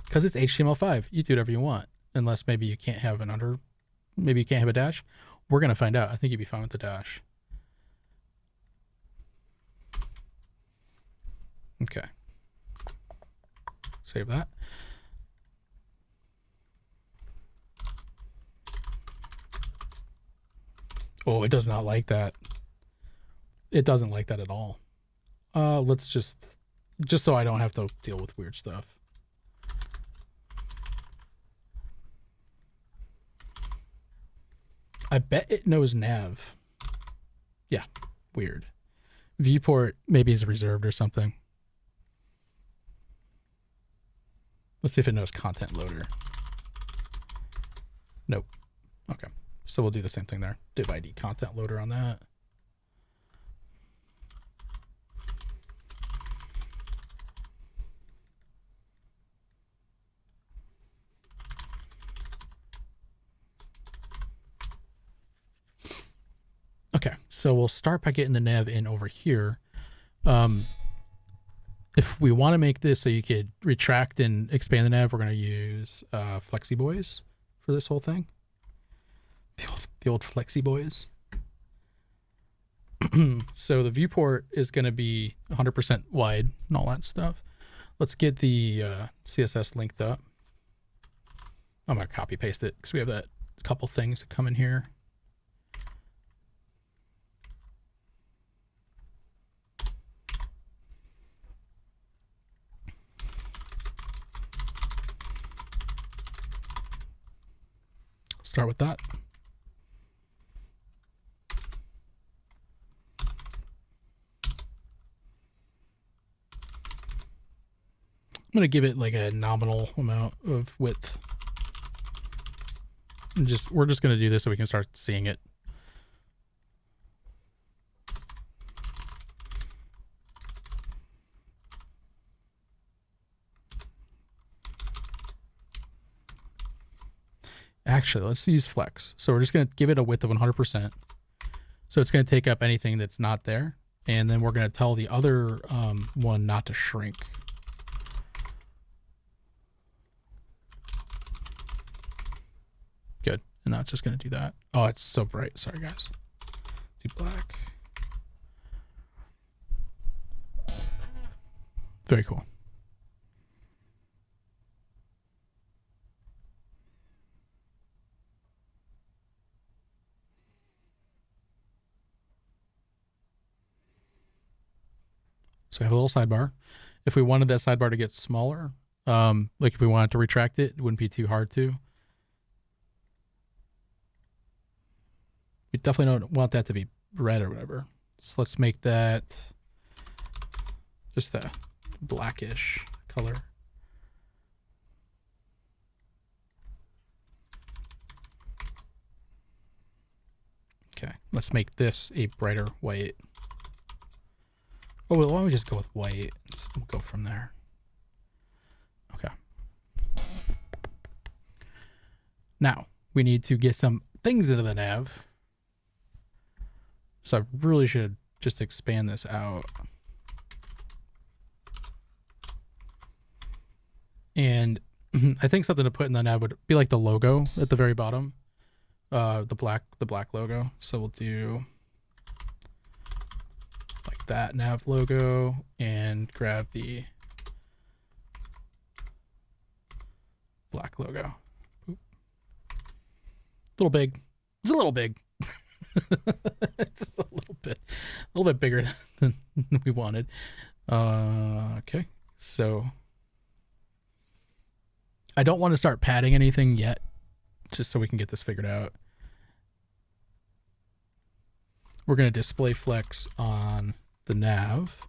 Because it's HTML5, you do whatever you want, unless maybe you can't have maybe you can't have a dash. We're gonna find out. I think you'd be fine with the dash. Okay. Save that. Oh, it does not like that. It doesn't like that at all. Let's just so I don't have to deal with weird stuff. I bet it knows nav. Yeah, weird. Viewport maybe is reserved or something. Let's see if it knows content loader. Nope. Okay. So we'll do the same thing there. Div ID content loader on that. Okay, so we'll start by getting the nav in over here. If we want to make this so you could retract and expand the nav, we're going to use Flexi Boys for this whole thing. The old Flexi Boys. So the viewport is going to be 100% wide and all that stuff. Let's get the CSS linked up. I'm going to copy paste it because we have that couple things that come in here. Start with that. I'm going to give it like a nominal amount of width. And we're just going to do this so we can start seeing it. Actually, let's use flex. So we're just going to give it a width of 100%. So it's going to take up anything that's not there. And then we're going to tell the other one not to shrink. Good. And now it's just going to do that. Oh, it's so bright. Sorry, guys. Do black. Very cool. So we have a little sidebar. If we wanted that sidebar to get smaller, like if we wanted to retract it, it wouldn't be too hard to. We definitely don't want that to be red or whatever. So let's make that just a blackish color. Okay, let's make this a brighter white. Oh, well, why don't we just go with white? We'll go from there. Okay. Now, we need to get some things into the nav. So I really should just expand this out. And I think something to put in the nav would be like the logo at the very bottom. The black logo. So we'll do like that nav logo and grab the black logo. Oop. A little big. It's a little big. It's a little bit bigger than we wanted. Okay, so I don't want to start padding anything yet, just so we can get this figured out. We're going to display flex on the nav,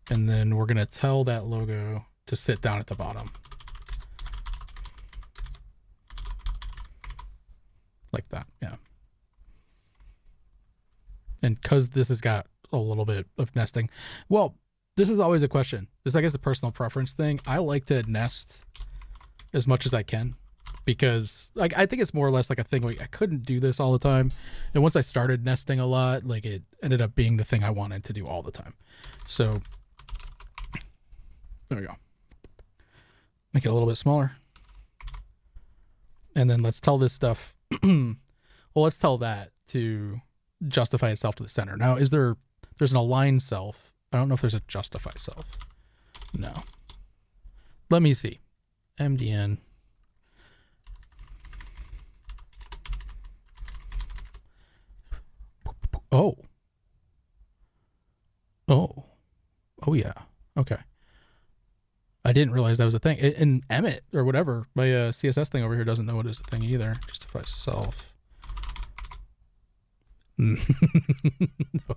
and then we're going to tell that logo to sit down at the bottom. Like that, yeah. And because this has got a little bit of nesting, well, this is always a question. This, I guess, a personal preference thing. I like to nest as much as I can because, like, I think it's more or less like a thing. Like, I couldn't do this all the time, and once I started nesting a lot, like, it ended up being the thing I wanted to do all the time. So there we go. Make it a little bit smaller, and then let's tell this stuff. Well, let's tell that to justify itself to the center. Now, there's an align self. I don't know if there's a justify self. No. Let me see. MDN. Oh. Yeah. Okay. I didn't realize that was a thing. And Emmet or whatever, my CSS thing over here doesn't know it is a thing either. Justify self. No,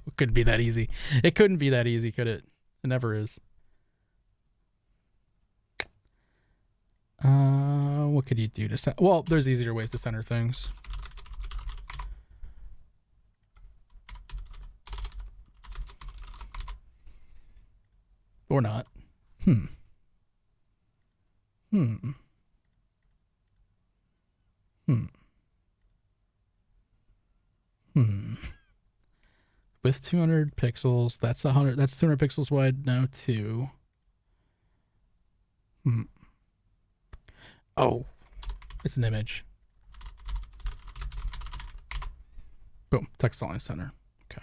it couldn't be that easy. It couldn't be that easy, could it? It never is. What could you do to center? Well, there's easier ways to center things. Or not. With 200 pixels, that's 100. That's 200 pixels wide now too. Oh, it's an image. Boom, text align center. Okay.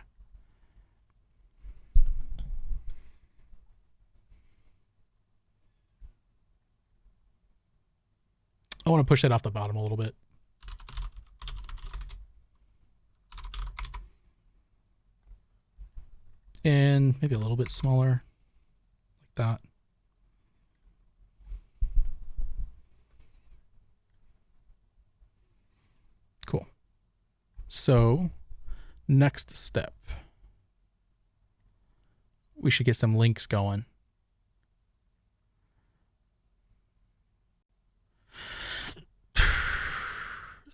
I want to push that off the bottom a little bit. And maybe a little bit smaller, like that. Cool. So, next step. We should get some links going.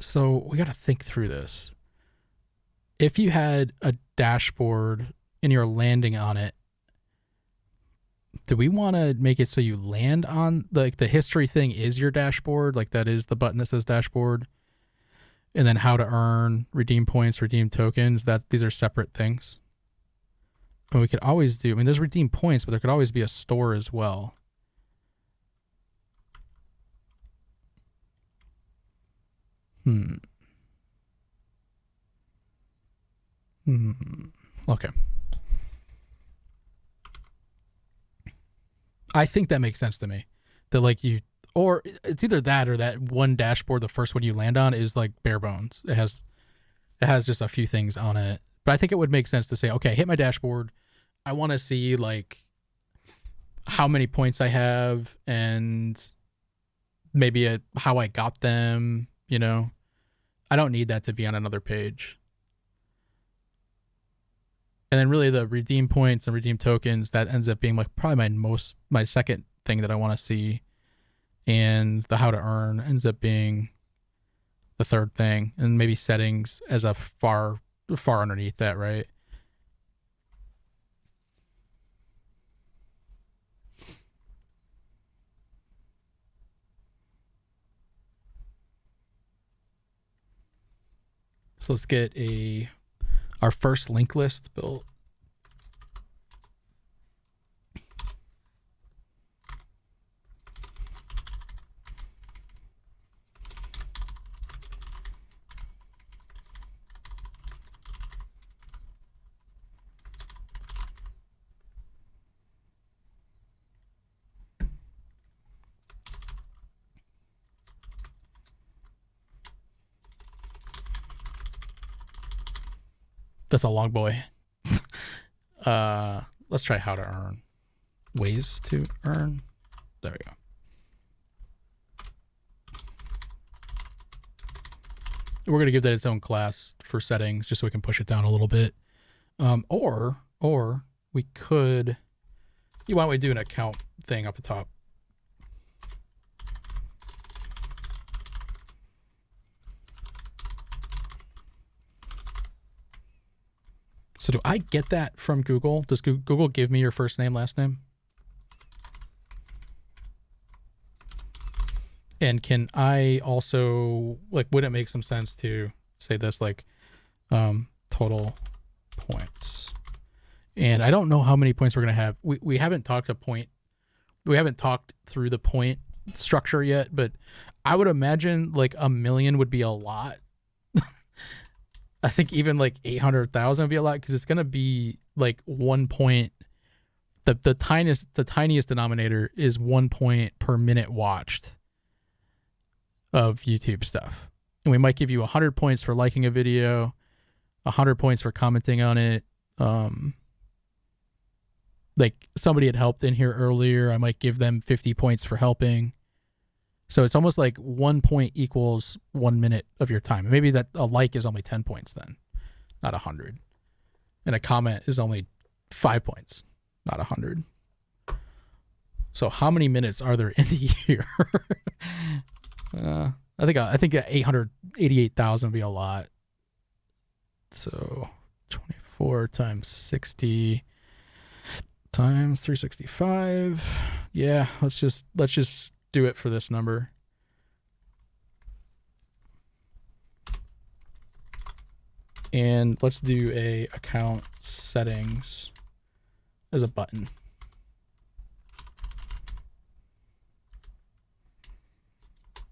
So we got to think through this. If you had a dashboard and you're landing on it, do we want to make it so you land on like the history thing is your dashboard? Like that is the button that says dashboard. And then how to earn, redeem points, redeem tokens, that these are separate things. And we could always do, I mean, there's redeem points, but there could always be a store as well. Okay. I think that makes sense to me. That like you, or it's either that or that one dashboard, the first one you land on is like bare bones. It has just a few things on it. But I think it would make sense to say, okay, hit my dashboard. I want to see like how many points I have and maybe how I got them, you know. I don't need that to be on another page. And then really the redeem points and redeem tokens, that ends up being like probably my second thing that I want to see. And the how to earn ends up being the third thing. And maybe settings as a far underneath that, right? So let's get our first link list built. That's a long boy. Let's try how to earn. Ways to earn. There we go. We're going to give that its own class for settings just so we can push it down a little bit. Or we could, why don't we do an account thing up the top? So do I get that from Google? Does Google give me your first name, last name? And can I also, like, would it make some sense to say this, like, total points? And I don't know how many points we're going to have. We haven't talked we haven't talked through the point structure yet, but I would imagine like 1 million would be a lot. I think even like 800,000 would be a lot because it's going to be like 1 point. The tiniest denominator is 1 point per minute watched of YouTube stuff. And we might give you 100 points for liking a video, 100 points for commenting on it. Like somebody had helped in here earlier, I might give them 50 points for helping. So it's almost like 1 point equals 1 minute of your time. Maybe that a like is only 10 points then, not 100. And a comment is only 5 points, not 100. So how many minutes are there in the year? I think 888,000 would be a lot. So 24 times 60 times 365. Yeah, let's just do it for this number. And let's do a account settings as a button.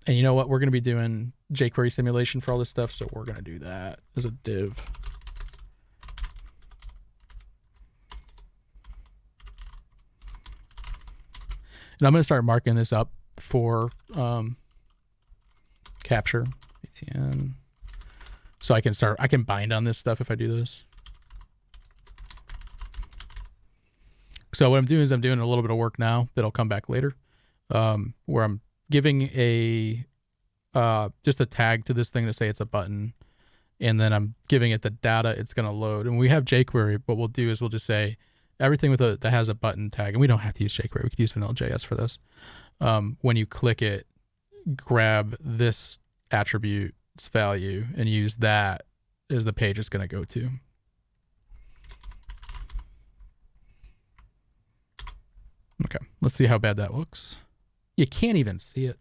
And you know what? We're going to be doing jQuery simulation for all this stuff, so we're going to do that as a div. And I'm going to start marking this up for capture ATN. So I can bind on this stuff if I do this. So what I'm doing is I'm doing a little bit of work now that'll come back later, where I'm giving just a tag to this thing to say it's a button, and then I'm giving it the data it's going to load. And we have jQuery. What we'll do is we'll just say everything that has a button tag, and we don't have to use jQuery. We could use vanilla.js for this. When you click it, grab this attribute its value and use that as the page it's going to go to. Okay, let's see how bad that looks. You can't even see it.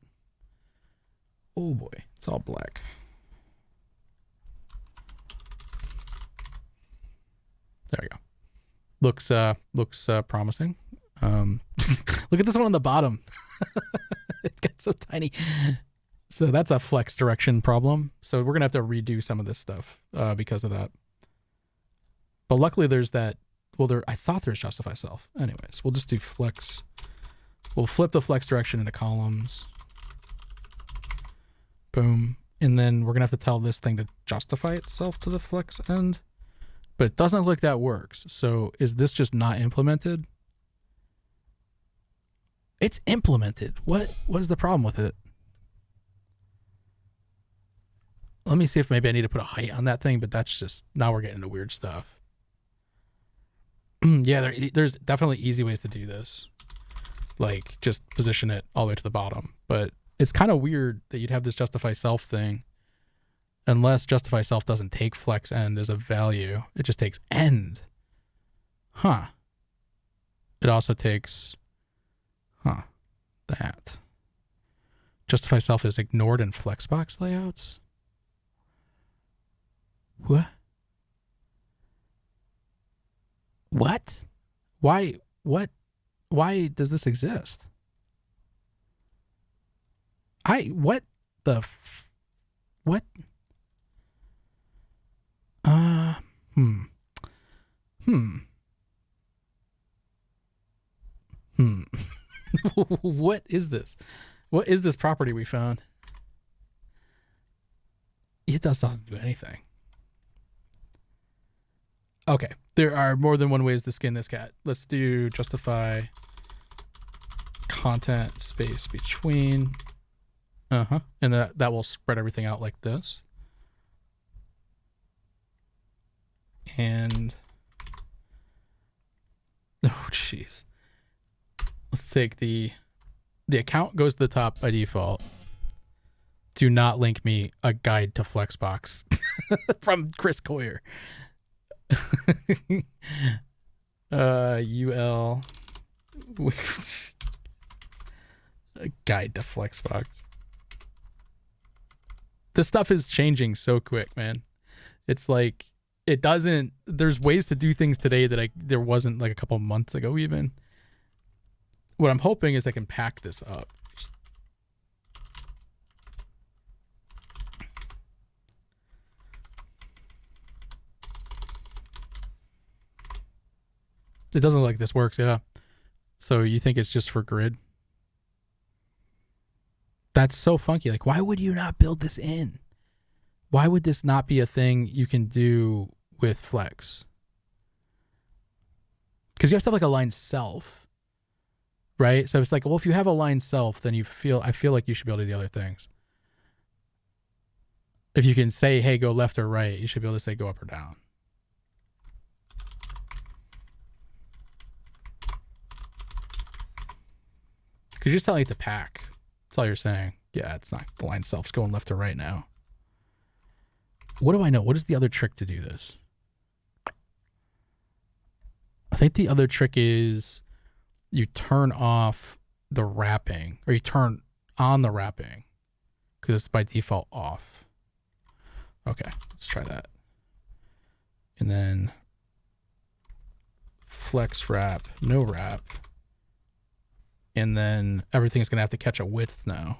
Oh boy, it's all black. There we go. Looks promising. Look at this one on the bottom. It got so tiny. So that's a flex direction problem. So we're gonna have to redo some of this stuff because of that. But luckily there's that. Well, I thought there's justify self. Anyways, we'll just do flex. We'll flip the flex direction into columns. Boom. And then we're gonna have to tell this thing to justify itself to the flex end. But it doesn't look like that works. So is this just not implemented? It's implemented. What is the problem with it? Let me see if maybe I need to put a height on that thing, but that's just, now we're getting into weird stuff. Yeah, there's definitely easy ways to do this. Like just position it all the way to the bottom. But it's kind of weird that you'd have this justify self thing unless justify self doesn't take flex end as a value. It just takes end. Huh. It also takes, that. Justify self is ignored in flexbox layouts. What? What? Why? What? Why does this exist? What the what? What is this? What is this property we found? It doesn't do anything. Okay, there are more than one ways to skin this cat. Let's do justify content space between. And that will spread everything out like this. And oh jeez. Let's take the account goes to the top by default. Do not link me a guide to Flexbox from Chris Coyer. UL a guide to Flexbox. This stuff is changing so quick, man. It's like it doesn't. There's ways to do things today that there wasn't like a couple months ago even. What I'm hoping is I can pack this up. It doesn't look like this works, yeah. So you think it's just for grid? That's so funky. Like, why would you not build this in? Why would this not be a thing you can do with Flex? Because you have to have like a line self, right? So it's like, well, if you have a line self, then I feel like you should be able to do the other things. If you can say, hey, go left or right, you should be able to say go up or down. Because you're just telling it to pack. That's all you're saying. Yeah, it's not the line self's going left or right now. What do I know? What is the other trick to do this? I think the other trick is you turn off the wrapping, or you turn on the wrapping because it's by default off. Okay, let's try that. And then flex wrap, no wrap. And then everything's going to have to catch a width now.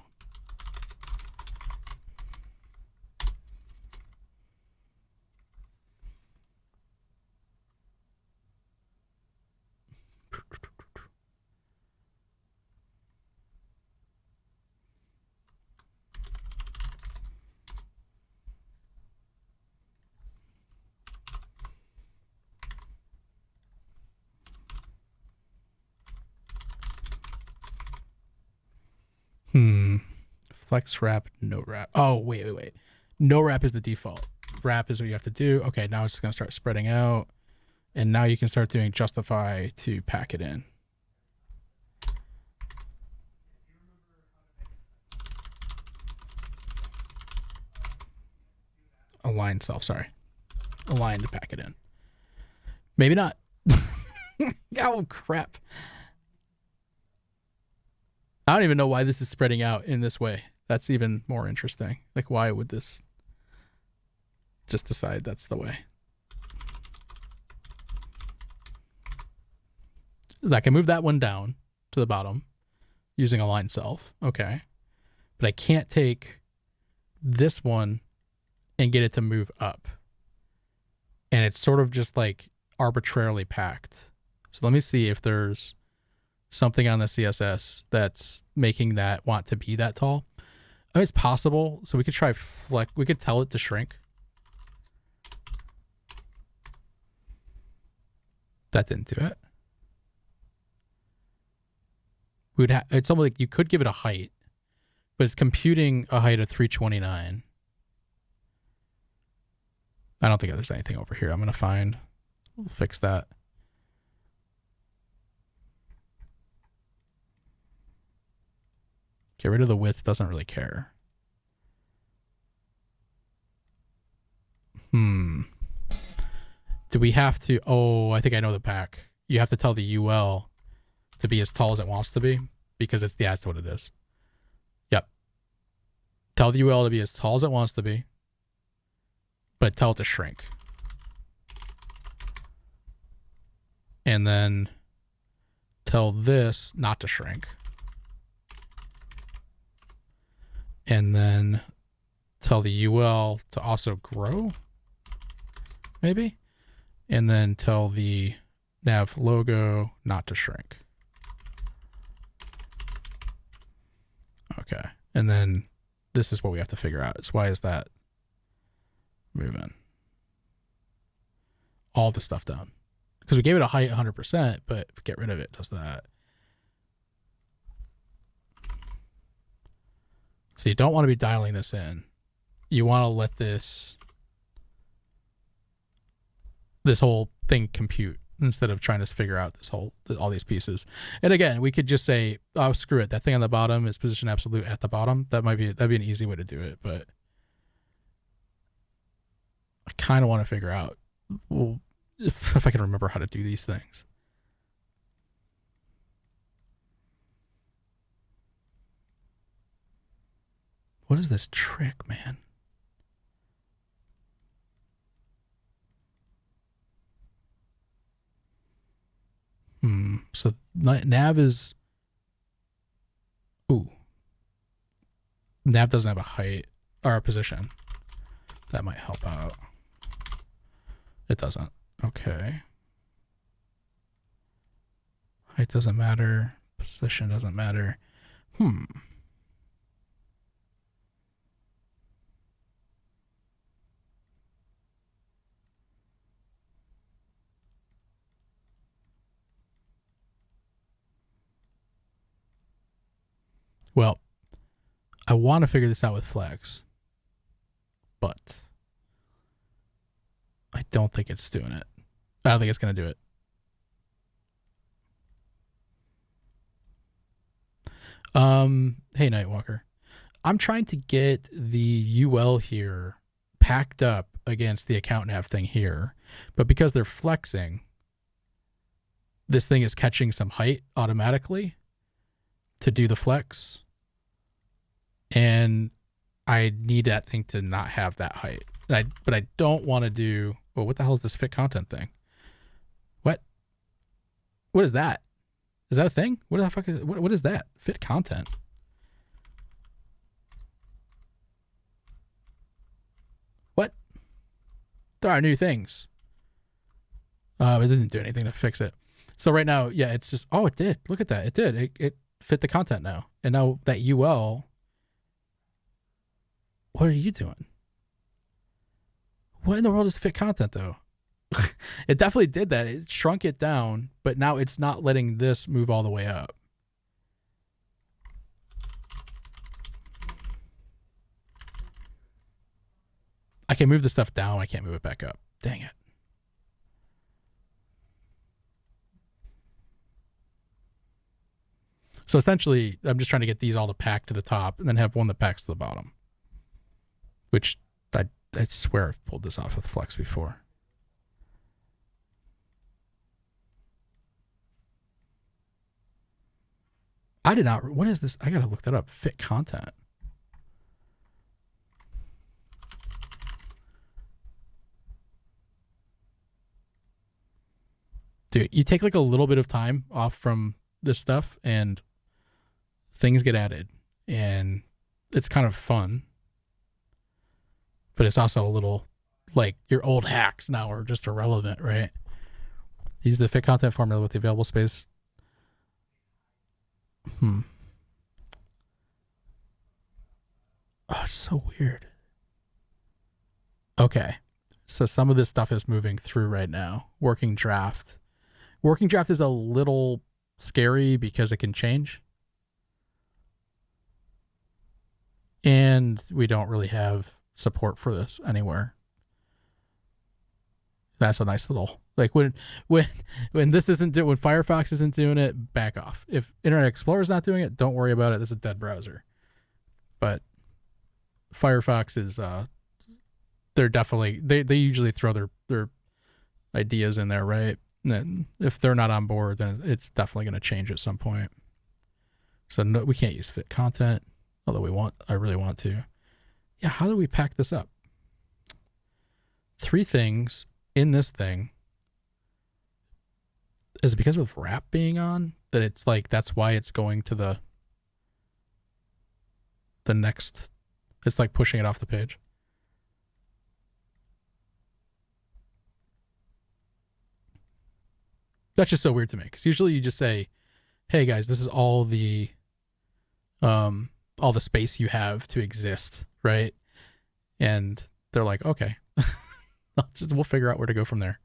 Flex wrap, no wrap. Oh, wait. No wrap is the default. Wrap is what you have to do. Okay, now it's going to start spreading out. And now you can start doing justify to pack it in. align self, sorry. Align to pack it in. Maybe not. Oh, crap. I don't even know why this is spreading out in this way. That's even more interesting. Like, why would this just decide that's the way? I can move that one down to the bottom using align self. Okay. But I can't take this one and get it to move up. And it's sort of just like arbitrarily packed. So let me see if there's something on the CSS that's making that want to be that tall. I mean, it's possible. So we could try flex. We could tell it to shrink. That didn't do it. It's almost like you could give it a height, but it's computing a height of 329. I don't think there's anything over here. I'm going to find, we'll fix that. Get rid of the width, doesn't really care. Do we have to, oh, I think I know the pack. You have to tell the UL to be as tall as it wants to be because it's, yeah, that's what it is. Yep. Tell the UL to be as tall as it wants to be, but tell it to shrink. And then tell this not to shrink. And then tell the UL to also grow, maybe. And then tell the nav logo not to shrink. Okay. And then this is what we have to figure out is why is that moving all the stuff down? Because we gave it a height 100%, but if we get rid of it, it does that. So you don't want to be dialing this in. You want to let this whole thing compute instead of trying to figure out all these pieces. And again, we could just say, oh, screw it. That thing on the bottom is position absolute at the bottom. That'd be an easy way to do it, but I kind of want to figure out, well, if I can remember how to do these things. What is this trick, man? So nav is, nav doesn't have a height or a position. That might help out. It doesn't. Okay. Height doesn't matter. Position doesn't matter. Well, I want to figure this out with flex, but I don't think it's doing it. I don't think it's going to do it. Hey, Nightwalker. I'm trying to get the UL here packed up against the account nav thing here, but because they're flexing, this thing is catching some height automatically to do the flex. And I need that thing to not have that height. But I don't want to do, well, what the hell is this fit content thing? What is that? Is that a thing? What the fuck is, what is that? Fit content. What? There are new things. It didn't do anything to fix it. So right now, yeah, it's just, oh, it did. Look at that. It did. It fit the content now. And now that UL, what are you doing? What in the world is fit content though? It definitely did that. It shrunk it down, but now it's not letting this move all the way up. I can move the stuff down. I can't move it back up. Dang it. So essentially, I'm just trying to get these all to pack to the top and then have one that packs to the bottom, which I I swear I've pulled this off with Flex before. I did not. What is this? I gotta look that up. Fit content. Dude, you take like a little bit of time off from this stuff and things get added, and it's kind of fun. But it's also a little like your old hacks now are just irrelevant, right? Use the fit content formula with the available space. Oh, it's so weird. Okay. So some of this stuff is moving through right now. Working draft. Working draft is a little scary because it can change. And we don't really have support for this anywhere. That's a nice little, like when this isn't when Firefox isn't doing it, back off. If Internet Explorer is not doing it, don't worry about it. This is a dead browser. But Firefox is they're definitely they usually throw their ideas in there, right? And if they're not on board, then it's definitely going to change at some point. So no, we can't use fit content, although I really want to. Yeah, how do we pack this up? 3 things in this thing. Is it because of wrap being on that it's like that's why it's going to the next? It's like pushing it off the page. That's just so weird to me because usually you just say, "Hey guys, this is all the space you have to exist," right? And they're like, "Okay, we'll figure out where to go from there."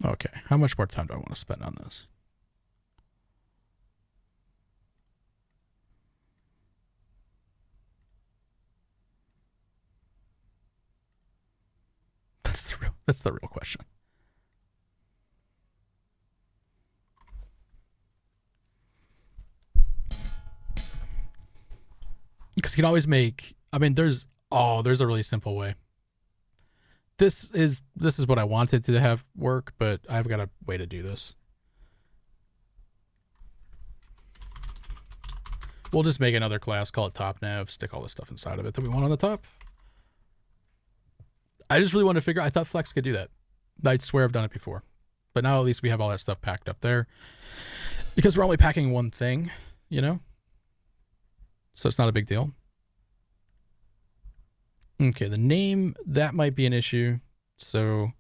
Okay, how much more time do I want to spend on this? That's the real question. Because you can always make, I mean, there's a really simple way. This is what I wanted to have work, but I've got a way to do this. We'll just make another class, call it top nav, stick all the stuff inside of it that we want on the top. I just really want to figure out, I thought Flex could do that. I swear I've done it before. But now at least we have all that stuff packed up there. Because we're only packing one thing, you know? So it's not a big deal. Okay, the name, that might be an issue. So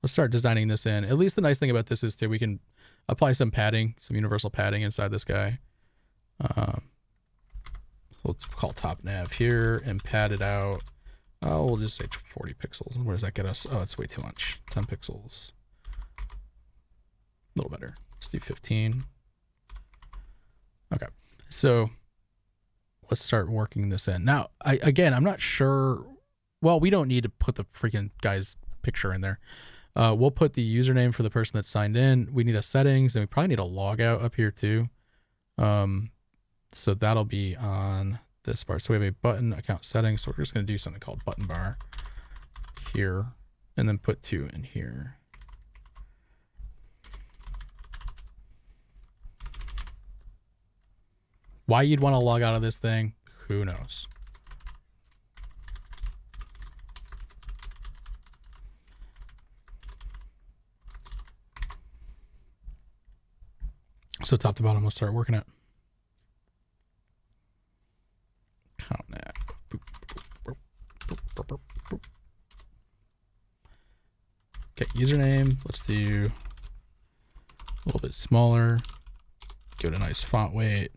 let's start designing this in. At least the nice thing about this is, too, we can apply some padding, some universal padding inside this guy. We'll call top nav here and pad it out. Oh, we'll just say 40 pixels. Where does that get us? Oh, it's way too much. 10 pixels. A little better. Let's do 15. Okay, so let's start working this in. Now, I'm not sure. Well, we don't need to put the freaking guy's picture in there. We'll put the username for the person that's signed in. We need a settings, and we probably need a logout up here too. So that'll be on this part. So we have a button account settings. So we're just going to do something called button bar here, and then put 2 in here. Why you'd want to log out of this thing, who knows? So top to bottom, we'll start working it. Count that. Okay, username. Let's do a little bit smaller. Give it a nice font weight.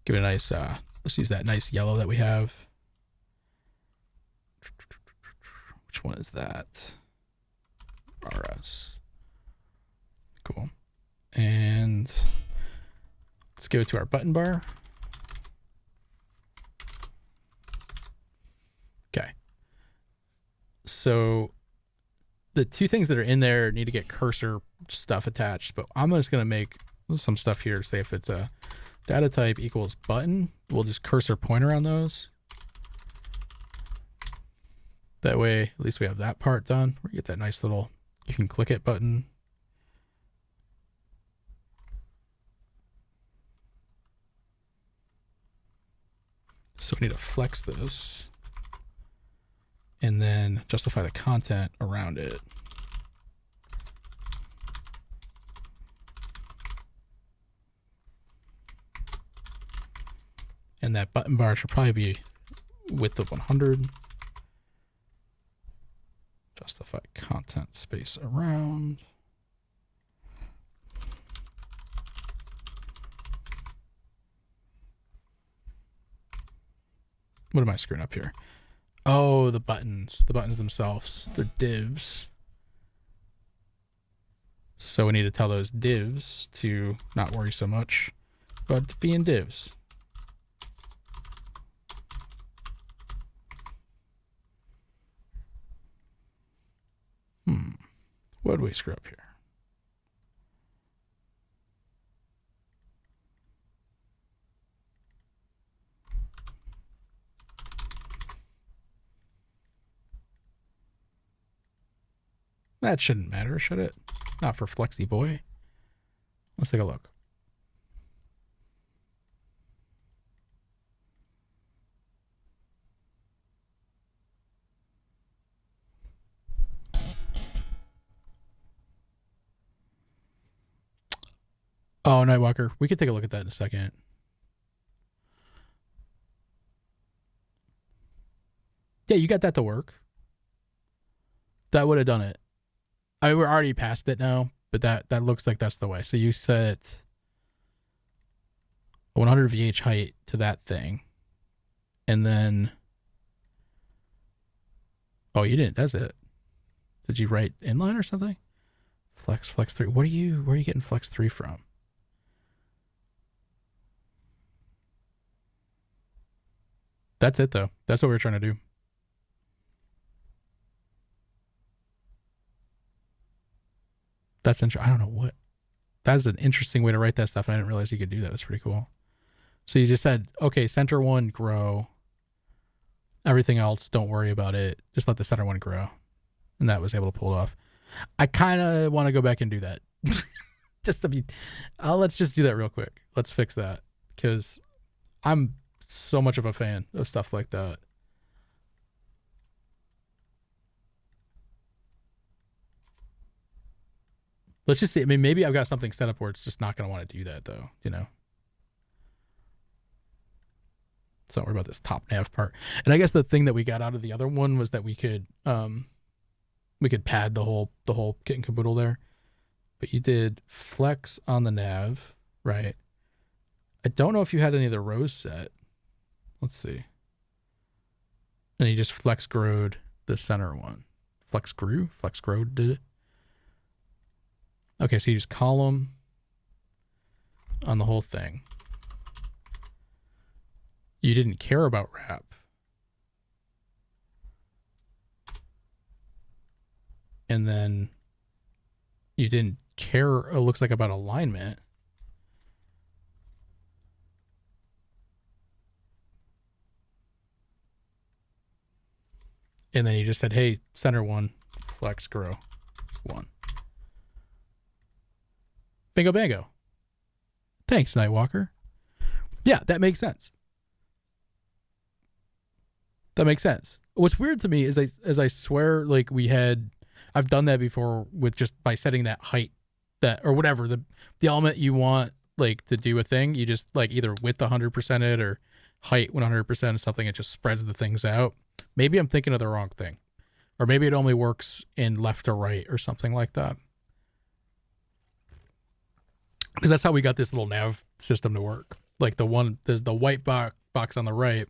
Give it a nice, let's use that nice yellow that we have. Which one is that? RS. Cool. And let's give it to our button bar. Okay. So the two things that are in there need to get cursor stuff attached, but I'm just going to make some stuff here to say if it's a data type equals button, we'll just cursor pointer on those. That way, at least we have that part done. We get that nice little, you can click it button. So we need to flex this and then justify the content around it. And that button bar should probably be width of 100. Justify content space around. What am I screwing up here? Oh, the buttons themselves, they're divs. So we need to tell those divs to not worry so much, but to be in divs. What did we screw up here? That shouldn't matter, should it? Not for Flexi Boy. Let's take a look. Oh, Nightwalker. We could take a look at that in a second. Yeah, you got that to work. That would have done it. We're already past it now, but that looks like that's the way. So you set 100 VH height to that thing. And then... Oh, you didn't. That's it. Did you write inline or something? Flex 3. Where are you getting flex 3 from? That's it, though. That's what we're trying to do. That's interesting. I don't know what. That's an interesting way to write that stuff, and I didn't realize you could do that. That's pretty cool. So you just said, okay, center one, grow. Everything else, don't worry about it. Just let the center one grow. And that was able to pull it off. I kind of want to go back and do that. Just to be... let's just do that real quick. Let's fix that. Because I'm so much of a fan of stuff like that. Let's just see. I mean, maybe I've got something set up where it's just not going to want to do that, though, you know? So don't worry about this top nav part. And I guess the thing that we got out of the other one was that we could pad the whole kit and caboodle there. But you did flex on the nav, right? I don't know if you had any of the rows set. Let's see. And you just flex growed the center one. Flex growed did it. Okay, so you use column on the whole thing. You didn't care about wrap. And then you didn't care, it looks like, about alignment. And then you just said, hey, center one, flex grow one. Bingo bango. Thanks, Nightwalker. Yeah, that makes sense. That makes sense. What's weird to me is I swear, like, I've done that before with just by setting that height, that or whatever the element you want, like, to do a thing, you just like either width 100% it or height 100% or something. It just spreads the things out. Maybe I'm thinking of the wrong thing, or maybe it only works in left to right or something like that. Because that's how we got this little nav system to work. Like the white box on the right.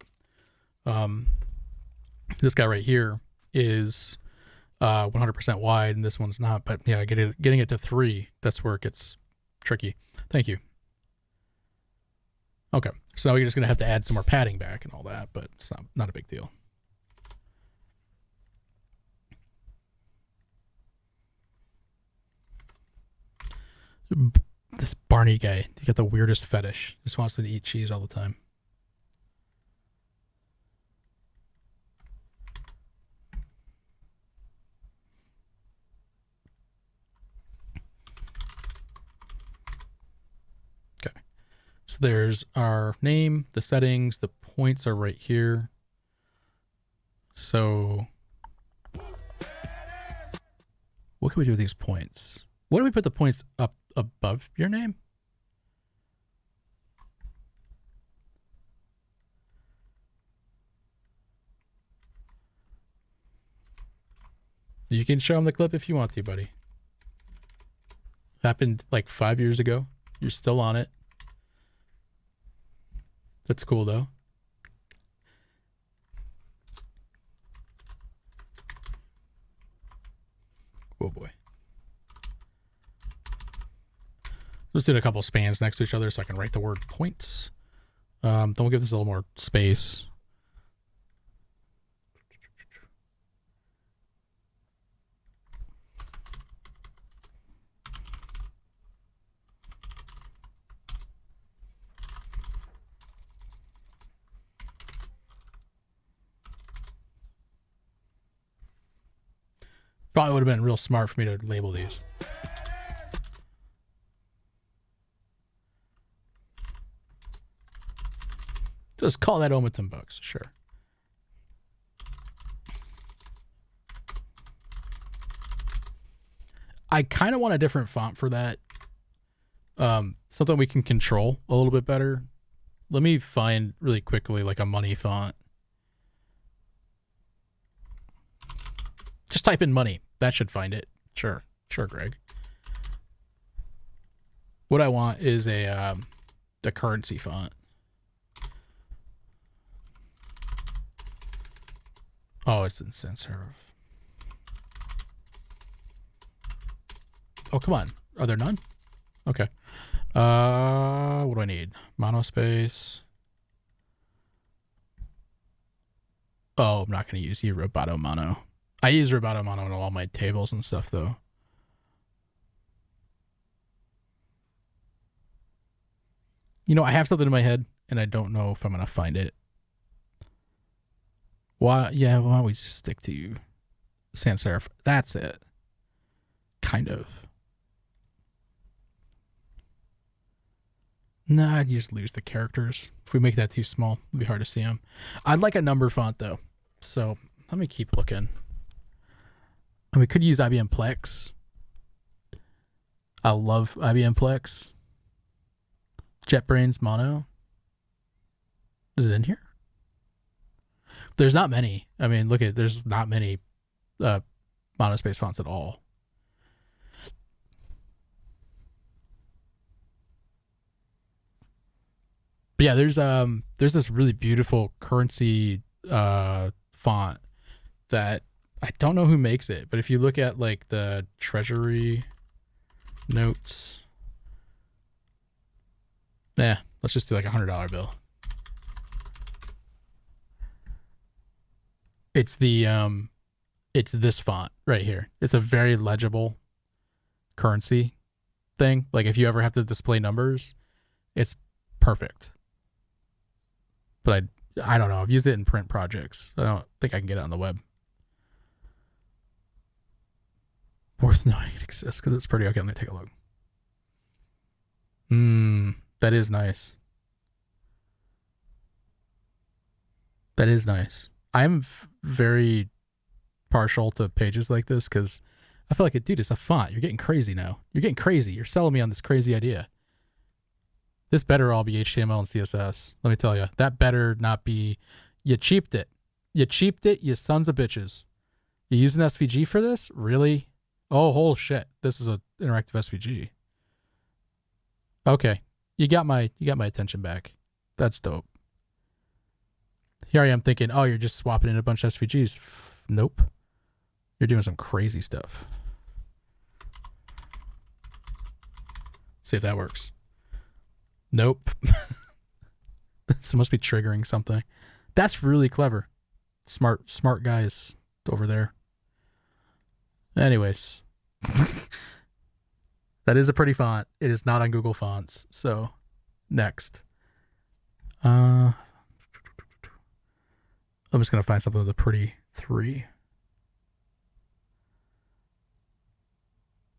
This guy right here is 100% wide, and this one's not. But yeah, getting it to 3, that's where it gets tricky. Thank you. Okay, so now you're just gonna have to add some more padding back and all that, but it's not a big deal. This Barney guy, he got the weirdest fetish. Just wants to eat cheese all the time. Okay. So there's our name, the settings, the points are right here. So what can we do with these points? What do we put the points up above your name? You can show them the clip if you want to, buddy. Happened like 5 years ago. You're still on it. That's cool though. Oh boy. Let's do a couple spans next to each other so I can write the word points. Then we'll give this a little more space. Probably would have been real smart for me to label these. Just call that OmatumBucks, sure. I kind of want a different font for that. Something we can control a little bit better. Let me find really quickly like a money font. Just type in money. That should find it. Sure, Greg. What I want is a currency font. Oh, it's in sans serif. Oh, come on. Are there none? Okay. What do I need? Monospace. Oh, I'm not going to use Roboto Mono. I use Roboto Mono in all my tables and stuff, though. You know, I have something in my head, and I don't know if I'm going to find it. Why? Yeah, why don't we just stick to sans serif? That's it. Kind of. Nah, I'd just lose the characters. If we make that too small, it'd be hard to see them. I'd like a number font, though. So let me keep looking. And we could use IBM Plex. I love IBM Plex. JetBrains Mono. Is it in here? There's not many. I mean, look at, there's not many monospace fonts at all. But yeah, there's this really beautiful currency font that I don't know who makes it, but if you look at like the treasury notes, yeah, let's just do like $100 bill. It's it's this font right here. It's a very legible currency thing. Like if you ever have to display numbers, it's perfect. But I don't know. I've used it in print projects. I don't think I can get it on the web. Worth knowing it exists because it's pretty. Okay, let me take a look. That is nice. That is nice. I'm very partial to pages like this because I feel like, dude, it's a font. You're getting crazy now. You're getting crazy. You're selling me on this crazy idea. This better all be HTML and CSS. Let me tell you, that better not be. You cheaped it. You cheaped it, you sons of bitches. You using SVG for this? Really? Oh, whole shit. This is an interactive SVG. Okay. You got my attention back. That's dope. Here I am thinking, oh, you're just swapping in a bunch of SVGs. Nope. You're doing some crazy stuff. See if that works. Nope. This must be triggering something. That's really clever. Smart guys over there. Anyways. That is a pretty font. It is not on Google Fonts. So next. I'm just going to find something with a pretty 3.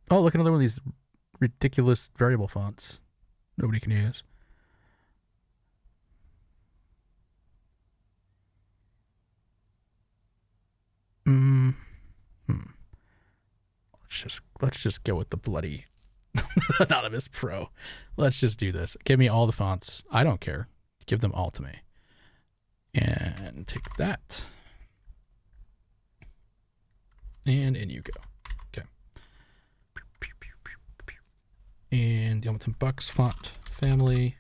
Oh, look, another one of these ridiculous variable fonts nobody can use. Let's just go with the bloody Anonymous Pro. Let's just do this. Give me all the fonts. I don't care. Give them all to me. And take that. And in you go. Okay. And the OmatumBucks font family.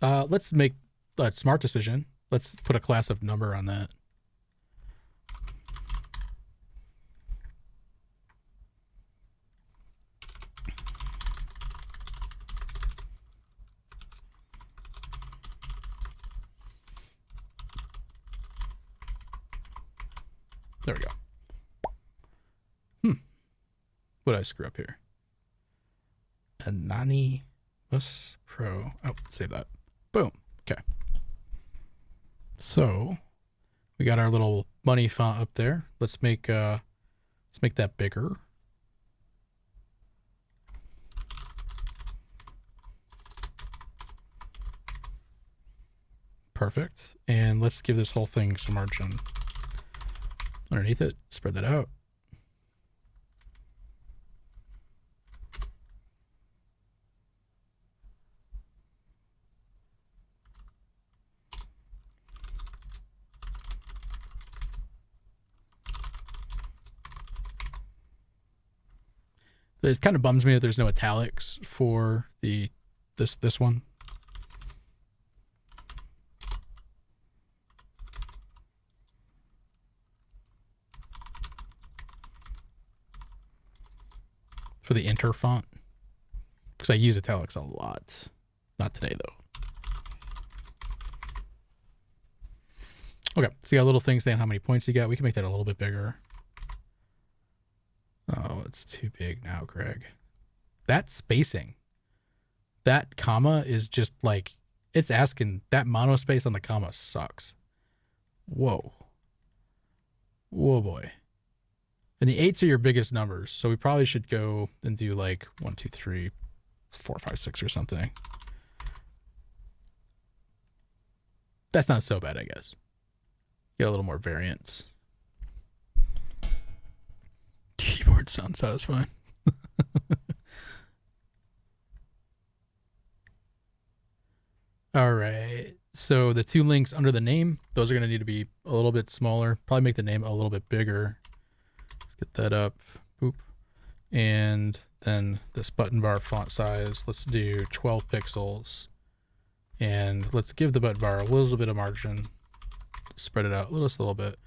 Let's make a smart decision. Let's put a class of number on that. There we go. What did I screw up here? Anonymous Pro. Oh, save that. Boom. Okay. So we got our little money font up there. Let's make that bigger. Perfect. And let's give this whole thing some margin underneath it. Spread that out. It kind of bums me that there's no italics for this one. For the enter font, because I use italics a lot. Not today though. Okay, so you got little things saying how many points you got. We can make that a little bit bigger. Oh, it's too big now, Greg. That spacing, that comma is just like, it's asking, that monospace on the comma sucks. Whoa. Whoa, boy. And the 8s are your biggest numbers, so we probably should go and do like 1, 2, 3, 4, 5, 6 or something. That's not so bad, I guess. Get a little more variance. Keyboard sounds satisfying. All right. So the 2 links under the name, those are going to need to be a little bit smaller. Probably make the name a little bit bigger. Get that up. Boop. And then this button bar font size, let's do 12 pixels. And let's give the button bar a little bit of margin. Spread it out just a little bit.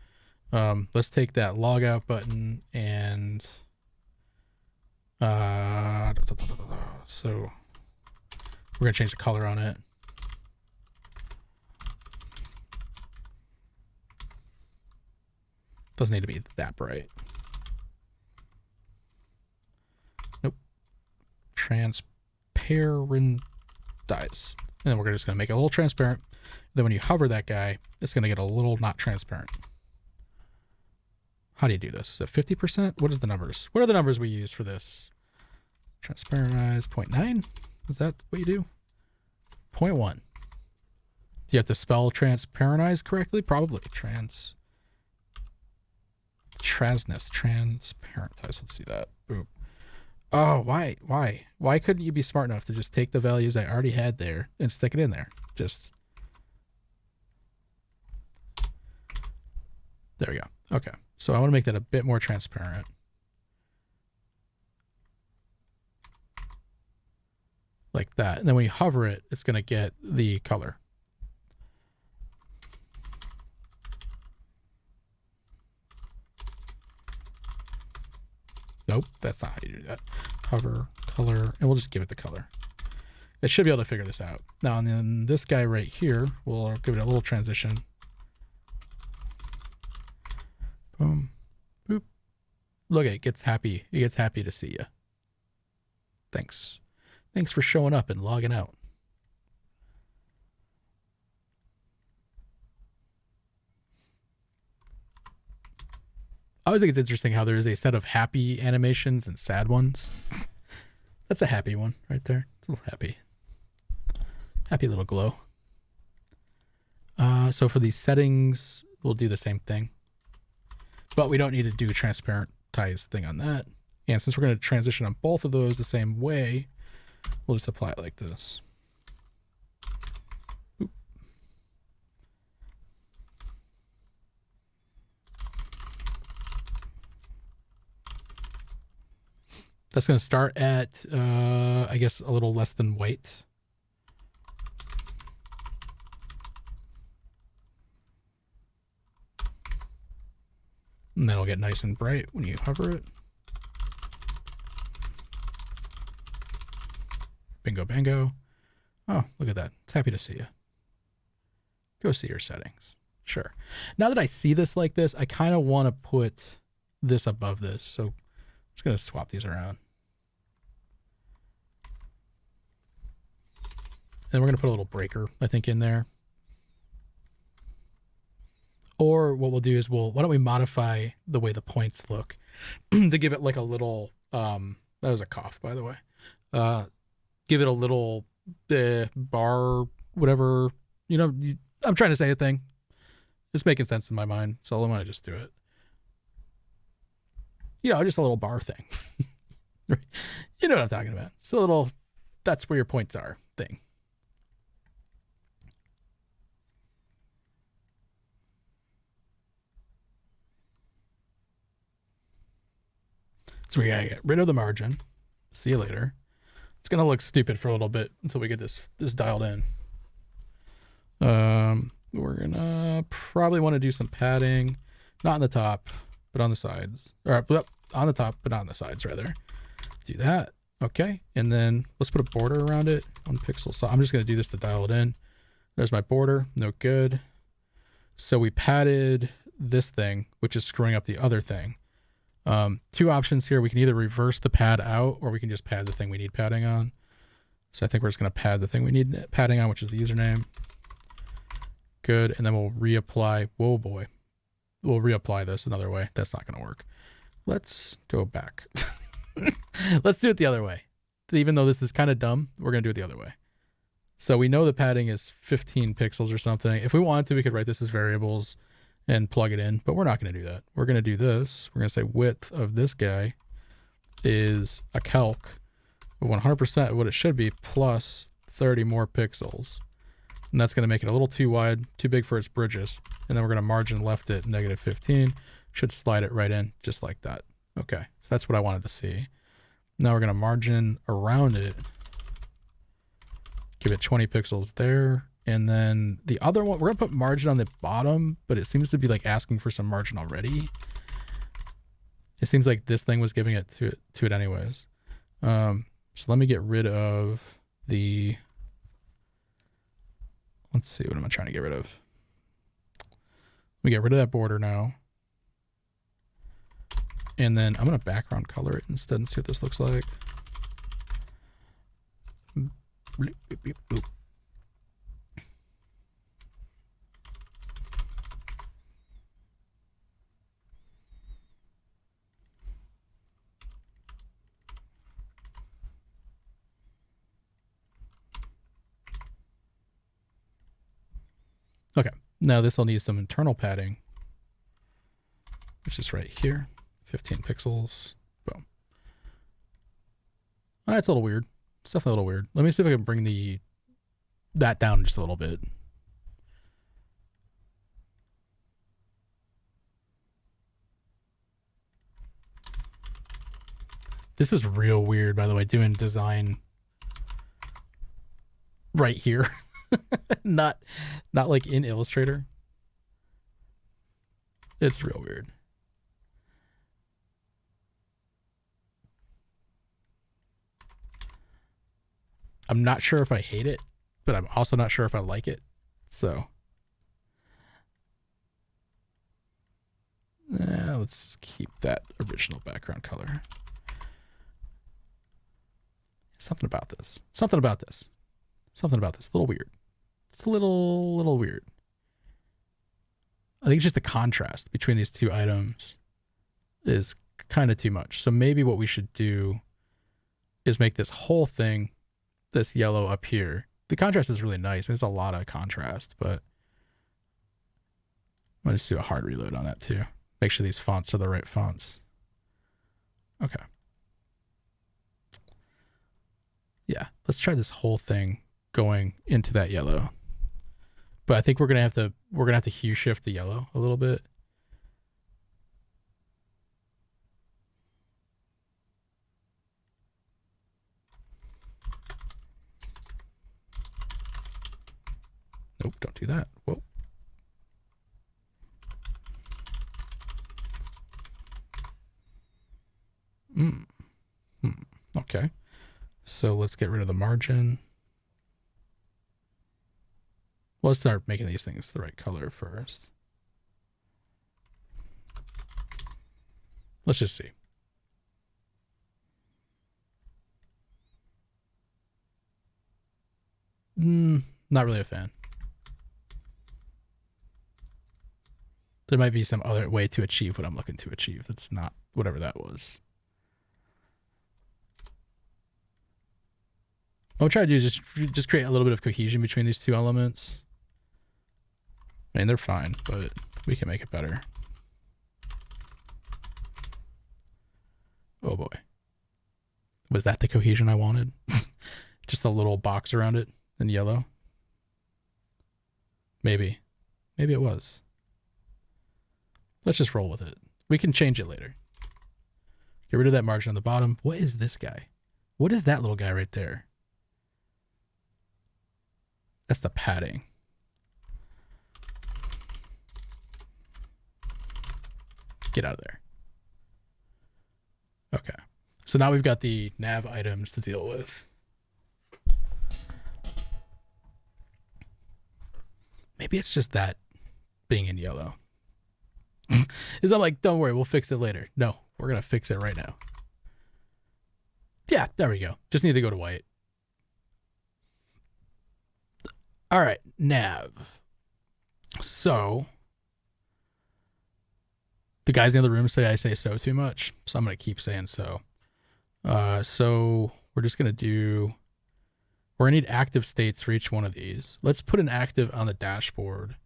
Let's take that log out button and so we're gonna change the color on it. Doesn't need to be that bright. Nope. Transparent dies. And then we're just gonna make it a little transparent. Then when you hover that guy, it's gonna get a little not transparent. How do you do this? So 50%? What is the numbers? What are the numbers we use for this? Transparentize 0.9? Is that what you do? 0.1. Do you have to spell transparentize correctly? Probably. Transparentize. Let's see that. Boop. Oh, why? Why couldn't you be smart enough to just take the values I already had there and stick it in there? Just. There we go. Okay. So I want to make that a bit more transparent. Like that. And then when you hover it, it's going to get the color. Nope, that's not how you do that. Hover, color, and we'll just give it the color. It should be able to figure this out. Now, and then this guy right here, we'll give it a little transition. Boom. Boop. Look, it gets happy. It gets happy to see you. Thanks. Thanks for showing up and logging out. I always think it's interesting how there is a set of happy animations and sad ones. That's a happy one right there. It's a little happy. Happy little glow. So for these settings, we'll do the same thing. But we don't need to do a transparentize thing on that. And since we're going to transition on both of those the same way, we'll just apply it like this. Oop. That's going to start at, I guess, a little less than white. And then it'll get nice and bright when you hover it. Bingo, bango. Oh, look at that. It's happy to see you. Go see your settings. Sure. Now that I see this like this, I kind of want to put this above this. So I'm just going to swap these around. And we're going to put a little breaker, I think, in there. Or what we'll do is why don't we modify the way the points look to give it like a little, that was a cough, by the way. Give it a little bar, whatever, you know, I'm trying to say a thing. It's making sense in my mind. So I want to just do it. You know, just a little bar thing. You know what I'm talking about. It's a little, that's where your points are thing. So we gotta get rid of the margin. See you later. It's gonna look stupid for a little bit until we get this dialed in. We're gonna probably want to do some padding, not on the top, but on the sides. Or on the top, but not on the sides, rather. Do that. Okay, and then let's put a border around it. 1 pixel. So I'm just gonna do this to dial it in. There's my border. No good. So we padded this thing, which is screwing up the other thing. 2 options here. We can either reverse the pad out, or we can just pad the thing we need padding on. So I think we're just going to pad the thing we need padding on, which is the username. Good. And then we'll reapply. Whoa, boy. We'll reapply this another way. That's not going to work. Let's go back. Let's do it the other way. Even though this is kind of dumb, we're going to do it the other way. So we know the padding is 15 pixels or something. If we wanted to, we could write this as variables and plug it in, but we're not going to do that. We're going to do this. We're going to say width of this guy is a calc of 100% of what it should be plus 30 more pixels. And that's going to make it a little too wide, too big for its bridges. And then we're going to margin left it -15. Should slide it right in just like that. Okay, so that's what I wanted to see. Now we're going to margin around it. Give it 20 pixels there. And then the other one, we're going to put margin on the bottom, but it seems to be like asking for some margin already. It seems like this thing was giving it to it anyways. So let me get rid of the, let's see, what am I trying to get rid of? We get rid of that border now. And then I'm going to background color it instead and see what this looks like. Bloop, bloop, bloop, bloop. Okay, now this will need some internal padding, which is right here, 15 pixels, boom. That's a little weird. It's definitely a little weird. Let me see if I can bring that down just a little bit. This is real weird, by the way, doing design right here. not like in Illustrator. It's real weird. I'm not sure if I hate it, but I'm also not sure if I like it. So let's keep that original background color. Something about this. Something about this. Something about this. A little weird. It's a little weird. I think it's just the contrast between these two items is kind of too much. So maybe what we should do is make this whole thing this yellow up here. The contrast is really nice. There's a lot of contrast, but I'm going to do a hard reload on that too. Make sure these fonts are the right fonts. Okay. Yeah, let's try this whole thing going into that yellow. But I think we're gonna have to hue shift the yellow a little bit. Nope, don't do that. Whoa. Okay. So let's get rid of the margin. Well, let's start making these things the right color first. Let's just see. Not really a fan. There might be some other way to achieve what I'm looking to achieve. That's not whatever that was. What I'll try to do is just create a little bit of cohesion between these two elements. I mean, they're fine, but we can make it better. Oh boy. Was that the cohesion I wanted? Just a little box around it in yellow? Maybe. Maybe it was. Let's just roll with it. We can change it later. Get rid of that margin on the bottom. What is this guy? What is that little guy right there? That's the padding. Get out of there. Okay. So now we've got the nav items to deal with. Maybe it's just that being in yellow. Is I'm like, don't worry, we'll fix it later. No, we're going to fix it right now. Yeah, there we go. Just need to go to white. All right, nav. So the guys in the other room say I say so too much, so I'm going to keep saying so. So we're just going to do, we're going to need active states for each one of these. Let's put an active on the dashboard.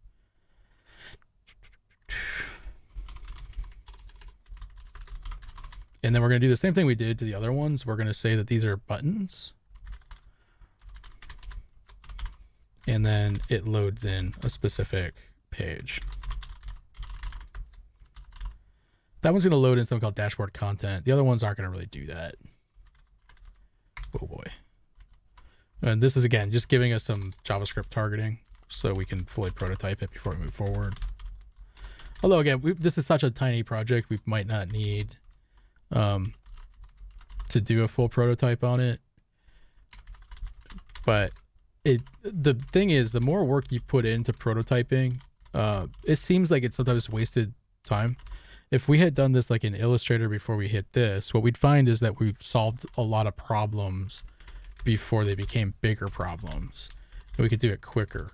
And then we're going to do the same thing we did to the other ones. We're going to say that these are buttons. And then it loads in a specific page. That one's going to load in something called dashboard content. The other ones aren't going to really do that. Oh boy. And this is, again, just giving us some JavaScript targeting so we can fully prototype it before we move forward. Although, again, this is such a tiny project, we might not need to do a full prototype on it. But the thing is, the more work you put into prototyping, it seems like it's sometimes wasted time. If we had done this like in Illustrator before we hit this, what we'd find is that we've solved a lot of problems before they became bigger problems. And we could do it quicker.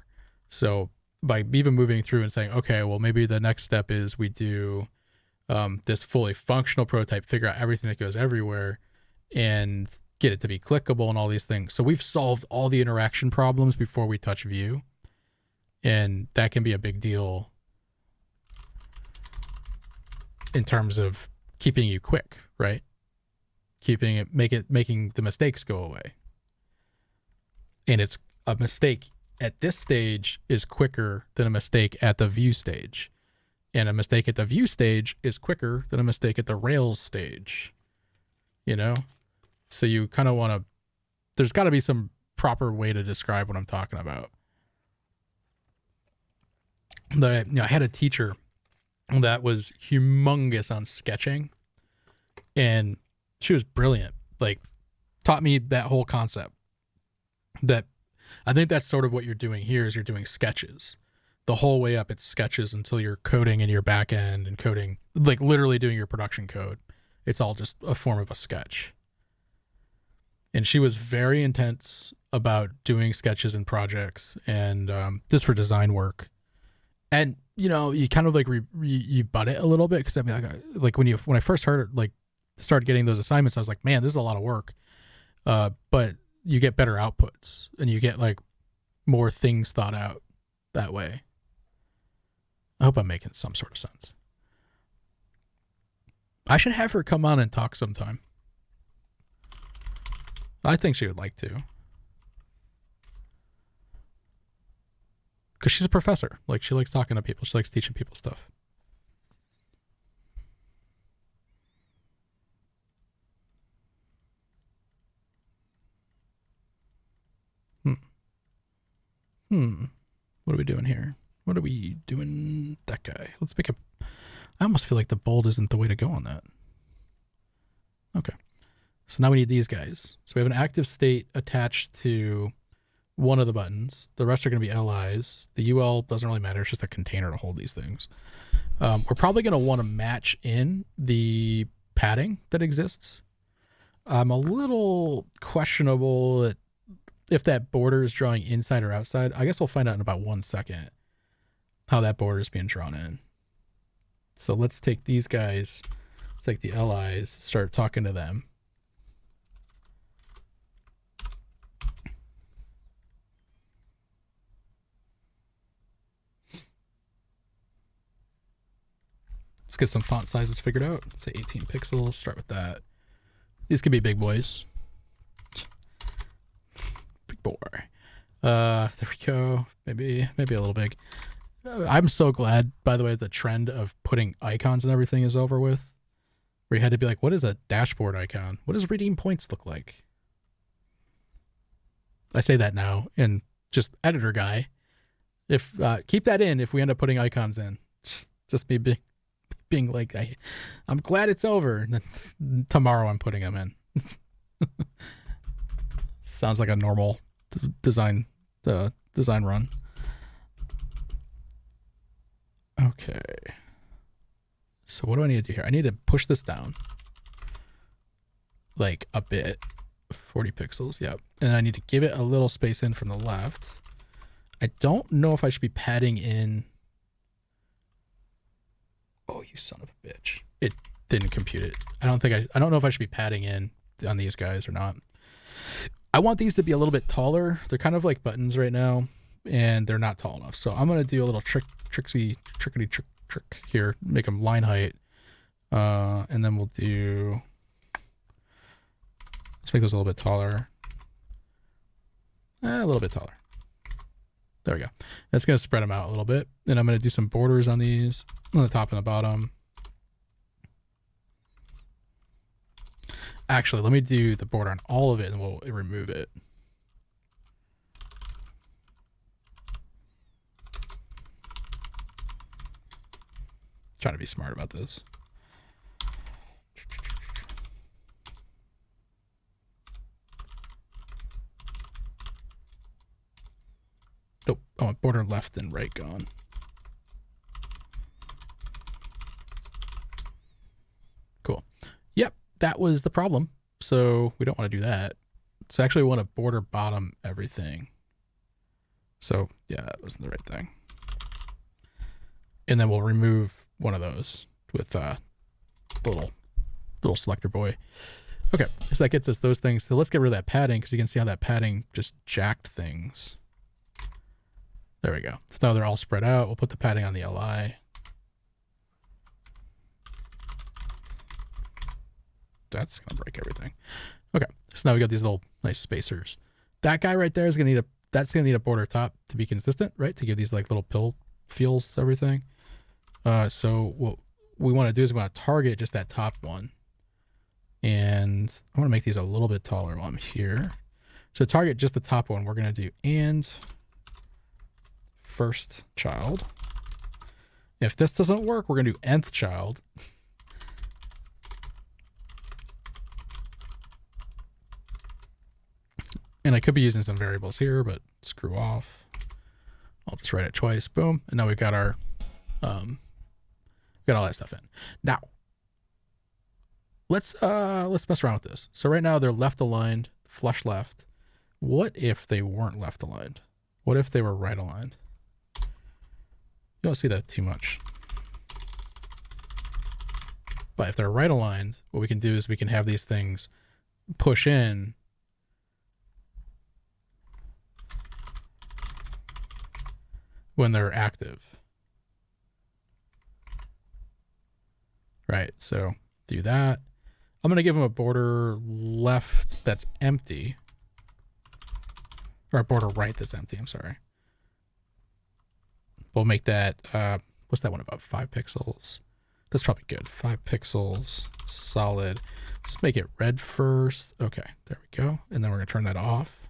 So by even moving through and saying, okay, well, maybe the next step is we do this fully functional prototype, figure out everything that goes everywhere, and get it to be clickable and all these things. So we've solved all the interaction problems before we touch view. And that can be a big deal in terms of keeping you quick, right? Making the mistakes go away. And it's a mistake at this stage is quicker than a mistake at the view stage. And a mistake at the view stage is quicker than a mistake at the Rails stage. You know? So you kind of want to, there's got to be some proper way to describe what I'm talking about. I had a teacher that was humongous on sketching, and she was brilliant. Like, taught me that whole concept. That I think that's sort of what you're doing here is you're doing sketches. The whole way up, it's sketches until you're coding in your back end and coding, like literally doing your production code. It's all just a form of a sketch. And she was very intense about doing sketches and projects and just for design work. And, you know, you kind of like you butt it a little bit because I mean, like when I first heard like started getting those assignments, I was like, man, this is a lot of work. But you get better outputs and you get like more things thought out that way. I hope I'm making some sort of sense. I should have her come on and talk sometime. I think she would like to. Because she's a professor. Like, she likes talking to people. She likes teaching people stuff. What are we doing here? What are we doing? That guy. Let's make a... I almost feel like the bold isn't the way to go on that. Okay. So now we need these guys. So we have an active state attached to one of the buttons. The rest are going to be LIs. The UL doesn't really matter. It's just a container to hold these things. We're probably going to want to match in the padding that exists. I'm a little questionable if that border is drawing inside or outside. I guess we'll find out in about 1 second how that border is being drawn in. So let's take these guys, let's take the LIs, start talking to them. Let's get some font sizes figured out. Let's say 18 pixels, start with that. These could be big boys. Big boy. There we go. Maybe a little big. I'm so glad, by the way, the trend of putting icons and everything is over with. Where you had to be like, what is a dashboard icon? What does redeem points look like? I say that now, and just editor guy. If keep that in if we end up putting icons in. Just me being like, I'm glad it's over. And then tomorrow I'm putting them in. Sounds like a normal design run. Okay. So what do I need to do here? I need to push this down like a bit. 40 pixels, yep. And I need to give it a little space in from the left. I don't know if I should be padding in. Oh, you son of a bitch. It didn't compute it. I don't know if I should be padding in on these guys or not. I want these to be a little bit taller. They're kind of like buttons right now, and they're not tall enough. So I'm going to do a little trick here, make them line height. And then we'll do, let's make those a little bit taller. A little bit taller. There we go. That's going to spread them out a little bit. Then I'm going to do some borders on these, on the top and the bottom. Actually, let me do the border on all of it and we'll remove it. Trying to be smart about this. Nope. I want border left and right gone. Cool. Yep, that was the problem. So we don't want to do that. So actually we want to border bottom everything. So yeah, that wasn't the right thing. And then we'll remove one of those with little selector boy. Okay, so that gets us those things. So let's get rid of that padding because you can see how that padding just jacked things. There we go. So now they're all spread out. We'll put the padding on the LI. That's gonna break everything. Okay, so now we got these little nice spacers. That guy right there is gonna need a border top to be consistent, right? To give these like little pill feels to everything. So what we want to do is we want to target just that top one. And I want to make these a little bit taller while I'm here. So target just the top one. We're going to do and first child. If this doesn't work, we're going to do nth child. And I could be using some variables here, but screw off. I'll just write it twice. Boom. And now we've got our, got all that stuff in. Now, let's mess around with this. So right now they're left aligned flush left. What if they weren't left aligned? What if they were right aligned? You don't see that too much. But if they're right aligned, what we can do is we can have these things push in when they're active. Right, so do that. I'm going to give them a border left that's empty. Or a border right that's empty, I'm sorry. We'll make that, what's that one about? 5 pixels. That's probably good. 5 pixels, solid. Just make it red first. Okay, there we go. And then we're going to turn that off.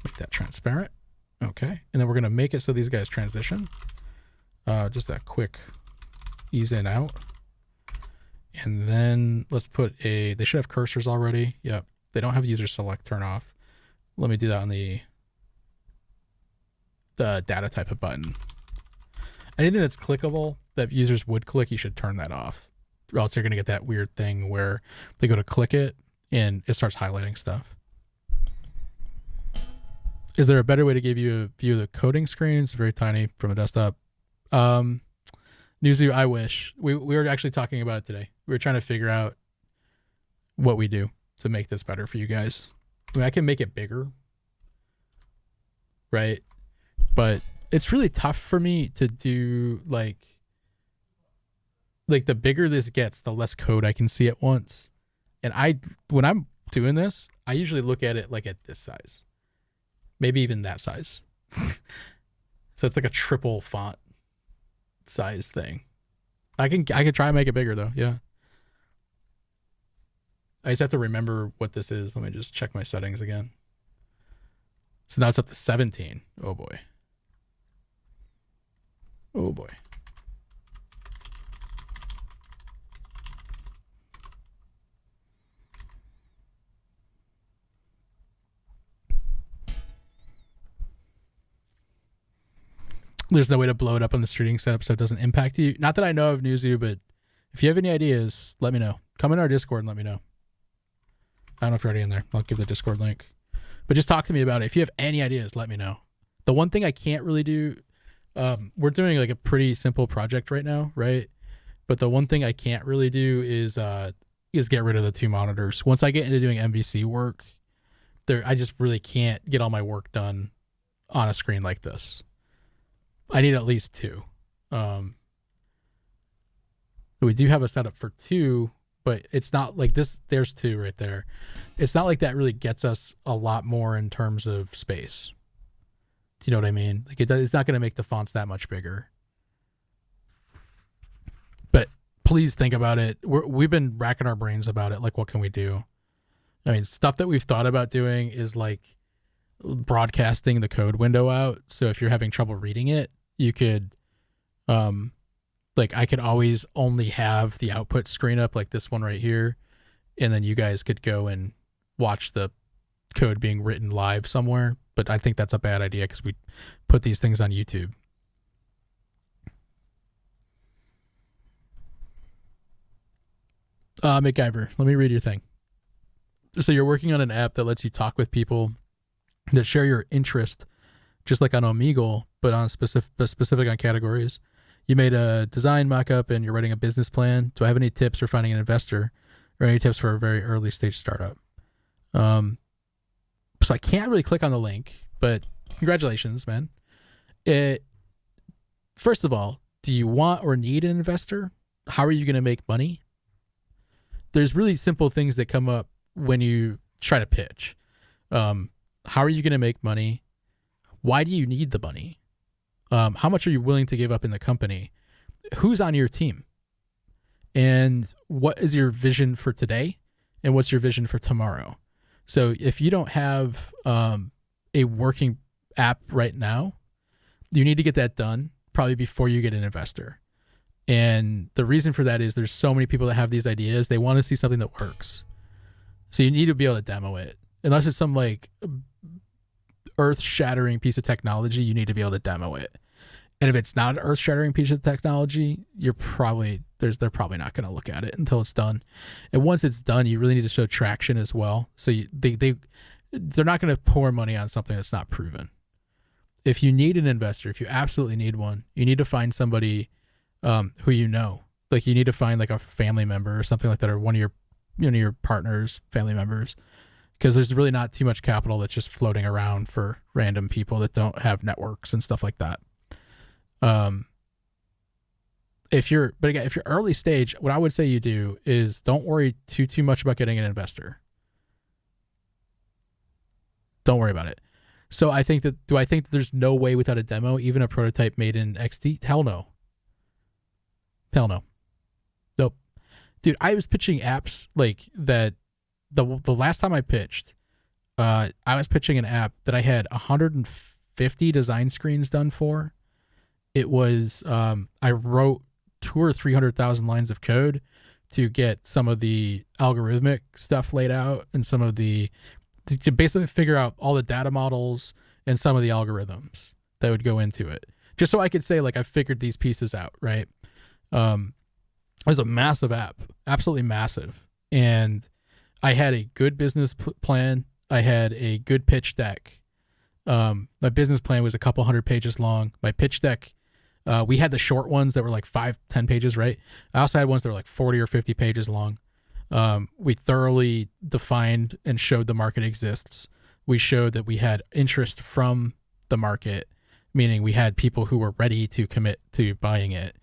Make that transparent. Okay, and then we're going to make it so these guys transition. Just a quick ease in out. And then let's put they should have cursors already. Yep, they don't have user select turn off. Let me do that on the data type of button. Anything that's clickable that users would click, you should turn that off. Or else you're going to get that weird thing where they go to click it and it starts highlighting stuff. Is there a better way to give you a view of the coding screen? It's very tiny from a desktop. Newsy, I wish. We were actually talking about it today. We were trying to figure out what we do to make this better for you guys. I mean, I can make it bigger, right? But it's really tough for me to do like the bigger this gets, the less code I can see at once. And when I'm doing this, I usually look at it like at this size, maybe even that size. So it's like a triple font size thing. I can try and make it bigger though. Yeah. I just have to remember what this is. Let me just check my settings again. So now it's up to 17. Oh boy. Oh boy. There's no way to blow it up on the streaming setup so it doesn't impact you. Not that I know of, Newsy, but if you have any ideas, let me know. Come in our Discord and let me know. I don't know if you're already in there. I'll give the Discord link. But just talk to me about it. If you have any ideas, let me know. The one thing I can't really do, we're doing like a pretty simple project right now, right? But the one thing I can't really do is get rid of the 2 monitors. Once I get into doing MVC work, I just really can't get all my work done on a screen like this. I need at least 2. We do have a setup for 2, but it's not like this. There's 2 right there. It's not like that really gets us a lot more in terms of space. Do you know what I mean? Like it's not going to make the fonts that much bigger. But please think about it. We've been racking our brains about it. Like, what can we do? I mean, stuff that we've thought about doing is like broadcasting the code window out. So if you're having trouble reading it, you could, like I could always only have the output screen up like this one right here. And then you guys could go and watch the code being written live somewhere. But I think that's a bad idea because we put these things on YouTube. MacGyver, let me read your thing. So you're working on an app that lets you talk with people that share your interest, just like on Omegle, but on specific on categories. You made a design mockup and you're writing a business plan. Do I have any tips for finding an investor or any tips for a very early stage startup? So I can't really click on the link, but congratulations, man. First of all, do you want or need an investor? How are you going to make money? There's really simple things that come up when you try to pitch. How are you going to make money? Why do you need the money? How much are you willing to give up in the company? Who's on your team? And what is your vision for today? And what's your vision for tomorrow? So if you don't have a working app right now, you need to get that done probably before you get an investor. And the reason for that is there's so many people that have these ideas. They want to see something that works. So you need to be able to demo it. Unless it's some like earth-shattering piece of technology, you need to be able to demo it. And if it's not an earth-shattering piece of technology, they're probably not going to look at it until it's done. And once it's done, you really need to show traction as well. So they're not going to pour money on something that's not proven. If you need an investor, if you absolutely need one, you need to find somebody who you know. Like you need to find like a family member or something like that, or one of your partner's family members, because there's really not too much capital that's just floating around for random people that don't have networks and stuff like that. If you're early stage, what I would say you do is don't worry too much about getting an investor. Don't worry about it. So do I think that there's no way without a demo, even a prototype made in XD? Hell no. Nope. Dude, I was pitching apps like that. The last time I pitched, I was pitching an app that I had 150 design screens done for. It was, I wrote 200,000 or 300,000 lines of code to get some of the algorithmic stuff laid out and some of to basically figure out all the data models and some of the algorithms that would go into it. Just so I could say, like, I figured these pieces out, right? It was a massive app, absolutely massive. And I had a good business plan. I had a good pitch deck. My business plan was a couple 100 pages long. My pitch deck, we had the short ones that were like 5-10 pages, right? I also had ones that were like 40 or 50 pages long. We thoroughly defined and showed the market exists. We showed that we had interest from the market, meaning we had people who were ready to commit to buying it.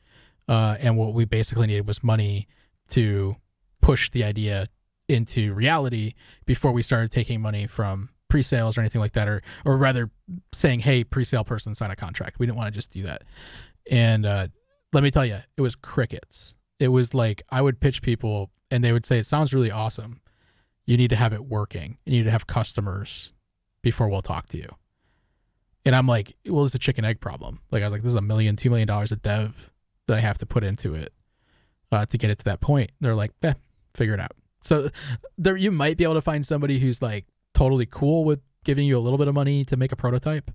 And what we basically needed was money to push the idea into reality before we started taking money from pre-sales or anything like that, or rather saying, hey, pre-sale person, sign a contract. We didn't want to just do that. And let me tell you, it was crickets. It was like I would pitch people and they would say, it sounds really awesome. You need to have it working. You need to have customers before we'll talk to you. And I'm like, well, it's a chicken egg problem. Like I was like, this is $1 million, $2 million of dev that I have to put into it to get it to that point. They're like, figure it out. So there, you might be able to find somebody who's like totally cool with giving you a little bit of money to make a prototype.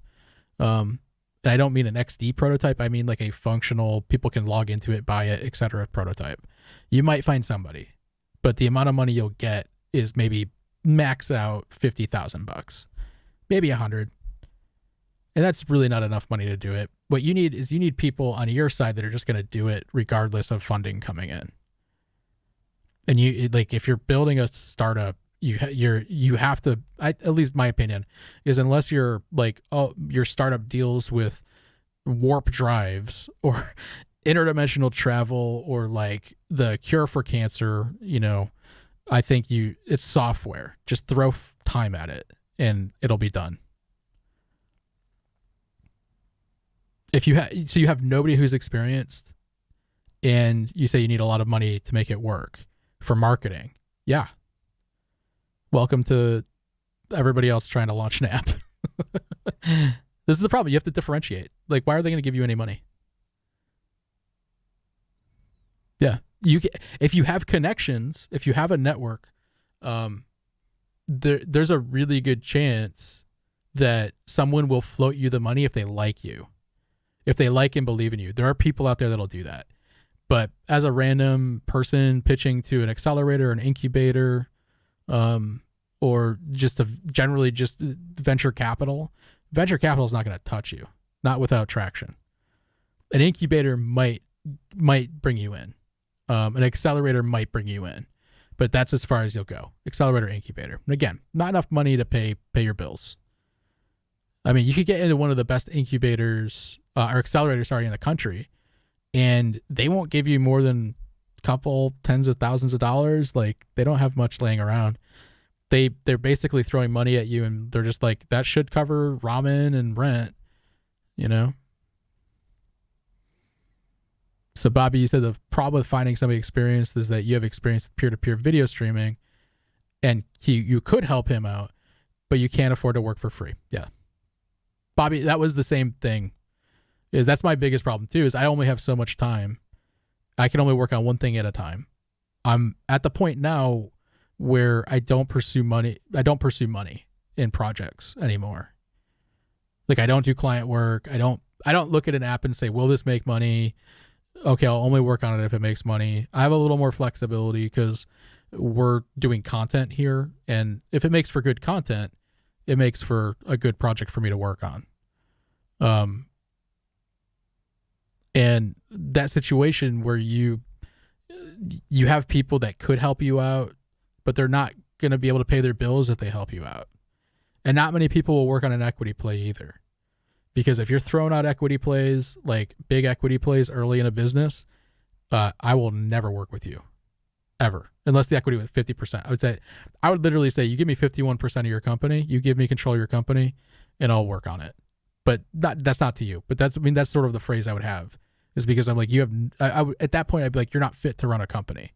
And I don't mean an XD prototype. I mean like a functional, people can log into it, buy it, etc. prototype. You might find somebody, but the amount of money you'll get is maybe max out $50,000, maybe 100. And that's really not enough money to do it. What you need is people on your side that are just going to do it regardless of funding coming in. And you like, if you're building a startup, you have to, at least my opinion is, unless you're like, oh, your startup deals with warp drives or interdimensional travel or like the cure for cancer, I think it's software. Just throw time at it and it'll be done. If you have nobody who's experienced and you say you need a lot of money to make it work for marketing. Yeah. Welcome to everybody else trying to launch an app. This is the problem. You have to differentiate. Like, why are they going to give you any money? Yeah. If you have connections, if you have a network, there's a really good chance that someone will float you the money if they like you. If they like and believe in you. There are people out there that'll do that. But as a random person pitching to an accelerator, an incubator, or just generally just venture capital is not going to touch you, not without traction. An incubator might bring you in. An accelerator might bring you in, but that's as far as you'll go. Accelerator, incubator. And again, not enough money to pay your bills. I mean, you could get into one of the best incubators or accelerators, in the country, and they won't give you more than a couple tens of thousands of dollars. Like, they don't have much laying around. They're basically throwing money at you, and they're just like, that should cover ramen and rent, So Bobby, you said the problem with finding somebody experienced is that you have experience with peer-to-peer video streaming, and you could help him out, but you can't afford to work for free. Yeah. Bobby, that was the same thing. That's my biggest problem too, is I only have so much time. I can only work on one thing at a time. I'm at the point now where I don't pursue money in projects anymore. Like, I don't do client work. I don't I don't look at an app and say, will this make money? Okay, I'll only work on it if it makes money. I have a little more flexibility because we're doing content here, and if it makes for good content, it makes for a good project for me to work on. And that situation where you have people that could help you out, but they're not going to be able to pay their bills if they help you out. And not many people will work on an equity play either. Because if you're throwing out equity plays, like big equity plays early in a business, I will never work with you. Ever. Unless the equity was 50%. I would literally say, you give me 51% of your company, you give me control of your company, and I'll work on it. But that's not to you. But that's sort of the phrase I would have. Is because I'm like, at that point, I'd be like, you're not fit to run a company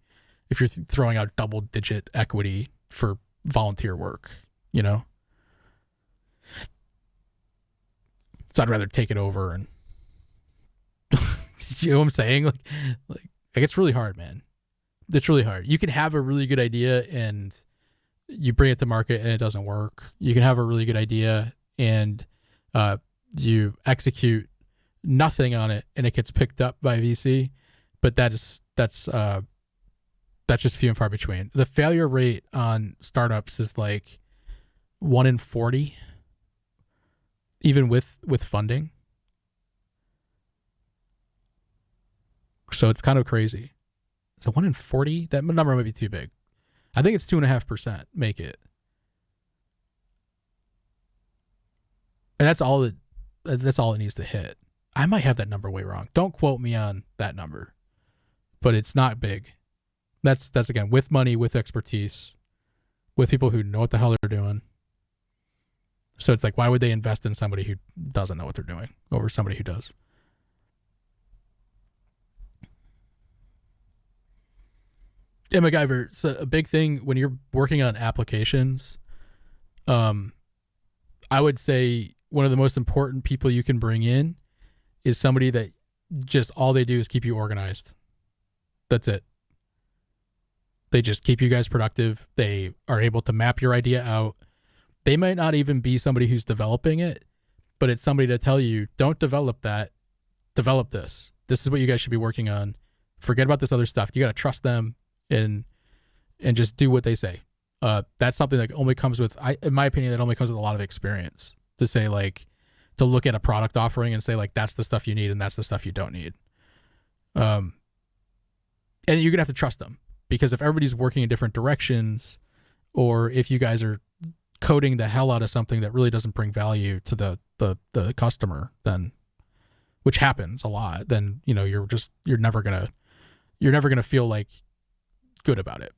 if you're throwing out double-digit equity for volunteer work, you know? So I'd rather take it over and, you know what I'm saying? Like it's really hard, man. It's really hard. You can have a really good idea and you bring it to market and it doesn't work. You can have a really good idea and you execute nothing on it and it gets picked up by VC, but that's just few and far between. The failure rate on startups is like 1 in 40, even with funding. So it's kind of crazy. So 1 in 40, that number might be too big. I think it's 2.5% make it. And that's all it needs to hit. I might have that number way wrong. Don't quote me on that number, but it's not big. That's again, with money, with expertise, with people who know what the hell they're doing. So it's like, why would they invest in somebody who doesn't know what they're doing over somebody who does? And MacGyver, so a big thing when you're working on applications, I would say one of the most important people you can bring in is somebody that just all they do is keep you organized. That's it. They just keep you guys productive. They are able to map your idea out. They might not even be somebody who's developing it, but it's somebody to tell you, don't develop that. Develop this. This is what you guys should be working on. Forget about this other stuff. You got to trust them and just do what they say. That's something that only comes with, in my opinion, that only comes with a lot of experience. To say like, to look at a product offering and say like, that's the stuff you need and that's the stuff you don't need. And you're gonna have to trust them, because if everybody's working in different directions, or if you guys are coding the hell out of something that really doesn't bring value to the customer, then, which happens a lot, then, you know, you're never gonna feel like good about it.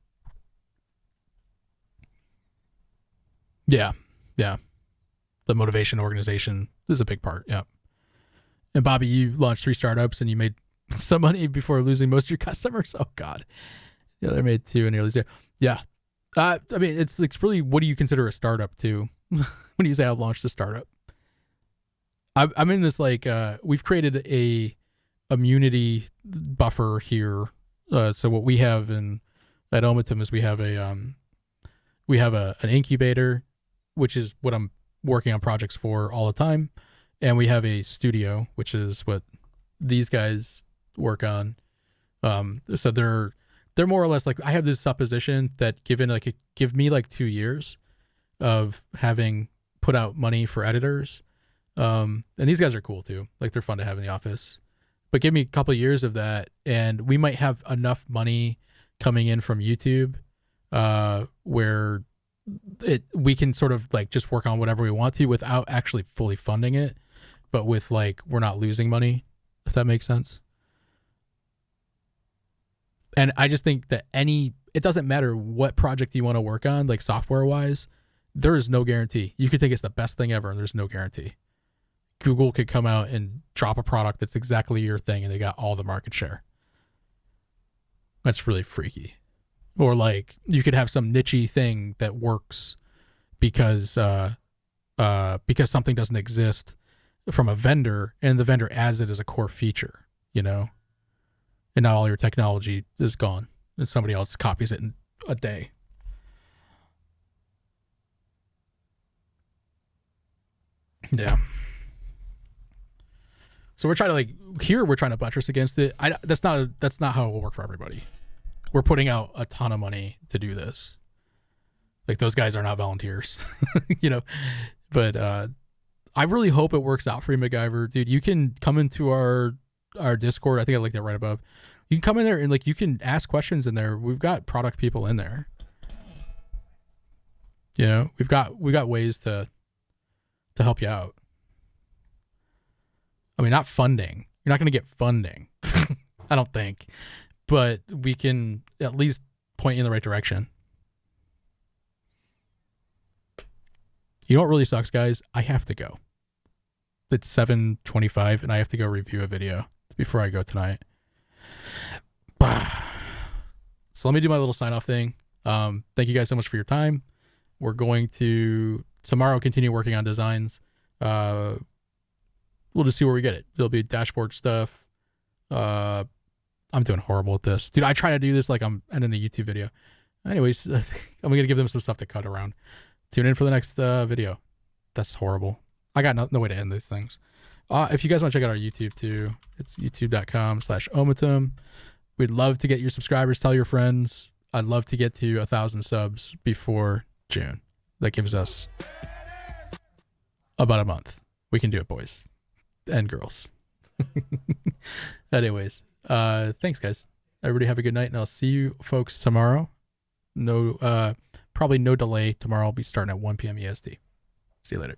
Yeah. The motivation organization is a big part. Yeah. And Bobby, you launched 3 startups and you made some money before losing most of your customers. Oh God. Yeah, they made 2 and nearly 0. Yeah. I mean, it's really, what do you consider a startup too? When you say I've launched a startup, I'm in this, like, we've created a immunity buffer here. So what we have at Omatum is we have an incubator, which is what I'm working on projects for all the time. And we have a studio, which is what these guys work on. So they're more or less like, I have this supposition that give me like 2 years of having put out money for editors. And these guys are cool too. Like, they're fun to have in the office, but give me a couple of years of that, and we might have enough money coming in from YouTube, where we can sort of like just work on whatever we want to without actually fully funding it, but with like, we're not losing money, if that makes sense. And I just think that it doesn't matter what project you want to work on, like software wise, there is no guarantee. You could think it's the best thing ever and there's no guarantee. Google could come out and drop a product that's exactly your thing and they got all the market share. That's really freaky. Or like, you could have some niche-y thing that works because something doesn't exist from a vendor, and the vendor adds it as a core feature, you know? And now all your technology is gone and somebody else copies it in a day. Yeah. So we're trying to we're trying to buttress against it. That's not how it will work for everybody. We're putting out a ton of money to do this. Like, those guys are not volunteers, you know. But I really hope it works out for you, MacGyver, dude. You can come into our Discord. I think I linked it right above. You can come in there and like you can ask questions in there. We've got product people in there. You know, we got ways to help you out. I mean, not funding. You're not going to get funding, I don't think, but we can at least point you in the right direction. You know what really sucks, guys? I have to go. It's 7:25 and I have to go review a video before I go tonight. So let me do my little sign off thing. Thank you guys so much for your time. We're going to tomorrow continue working on designs. We'll just see where we get it. There'll be dashboard stuff. I'm doing horrible at this. Dude, I try to do this like I'm ending a YouTube video. Anyways, I'm going to give them some stuff to cut around. Tune in for the next video. That's horrible. I got no way to end these things. If you guys want to check out our YouTube too, it's youtube.com/Omatum. We'd love to get your subscribers. Tell your friends. I'd love to get to 1,000 subs before June. That gives us about a month. We can do it, boys and girls. Anyways, thanks, guys. Everybody have a good night, and I'll see you folks tomorrow. No, probably no delay. Tomorrow I'll be starting at 1 p.m. EST. See you later.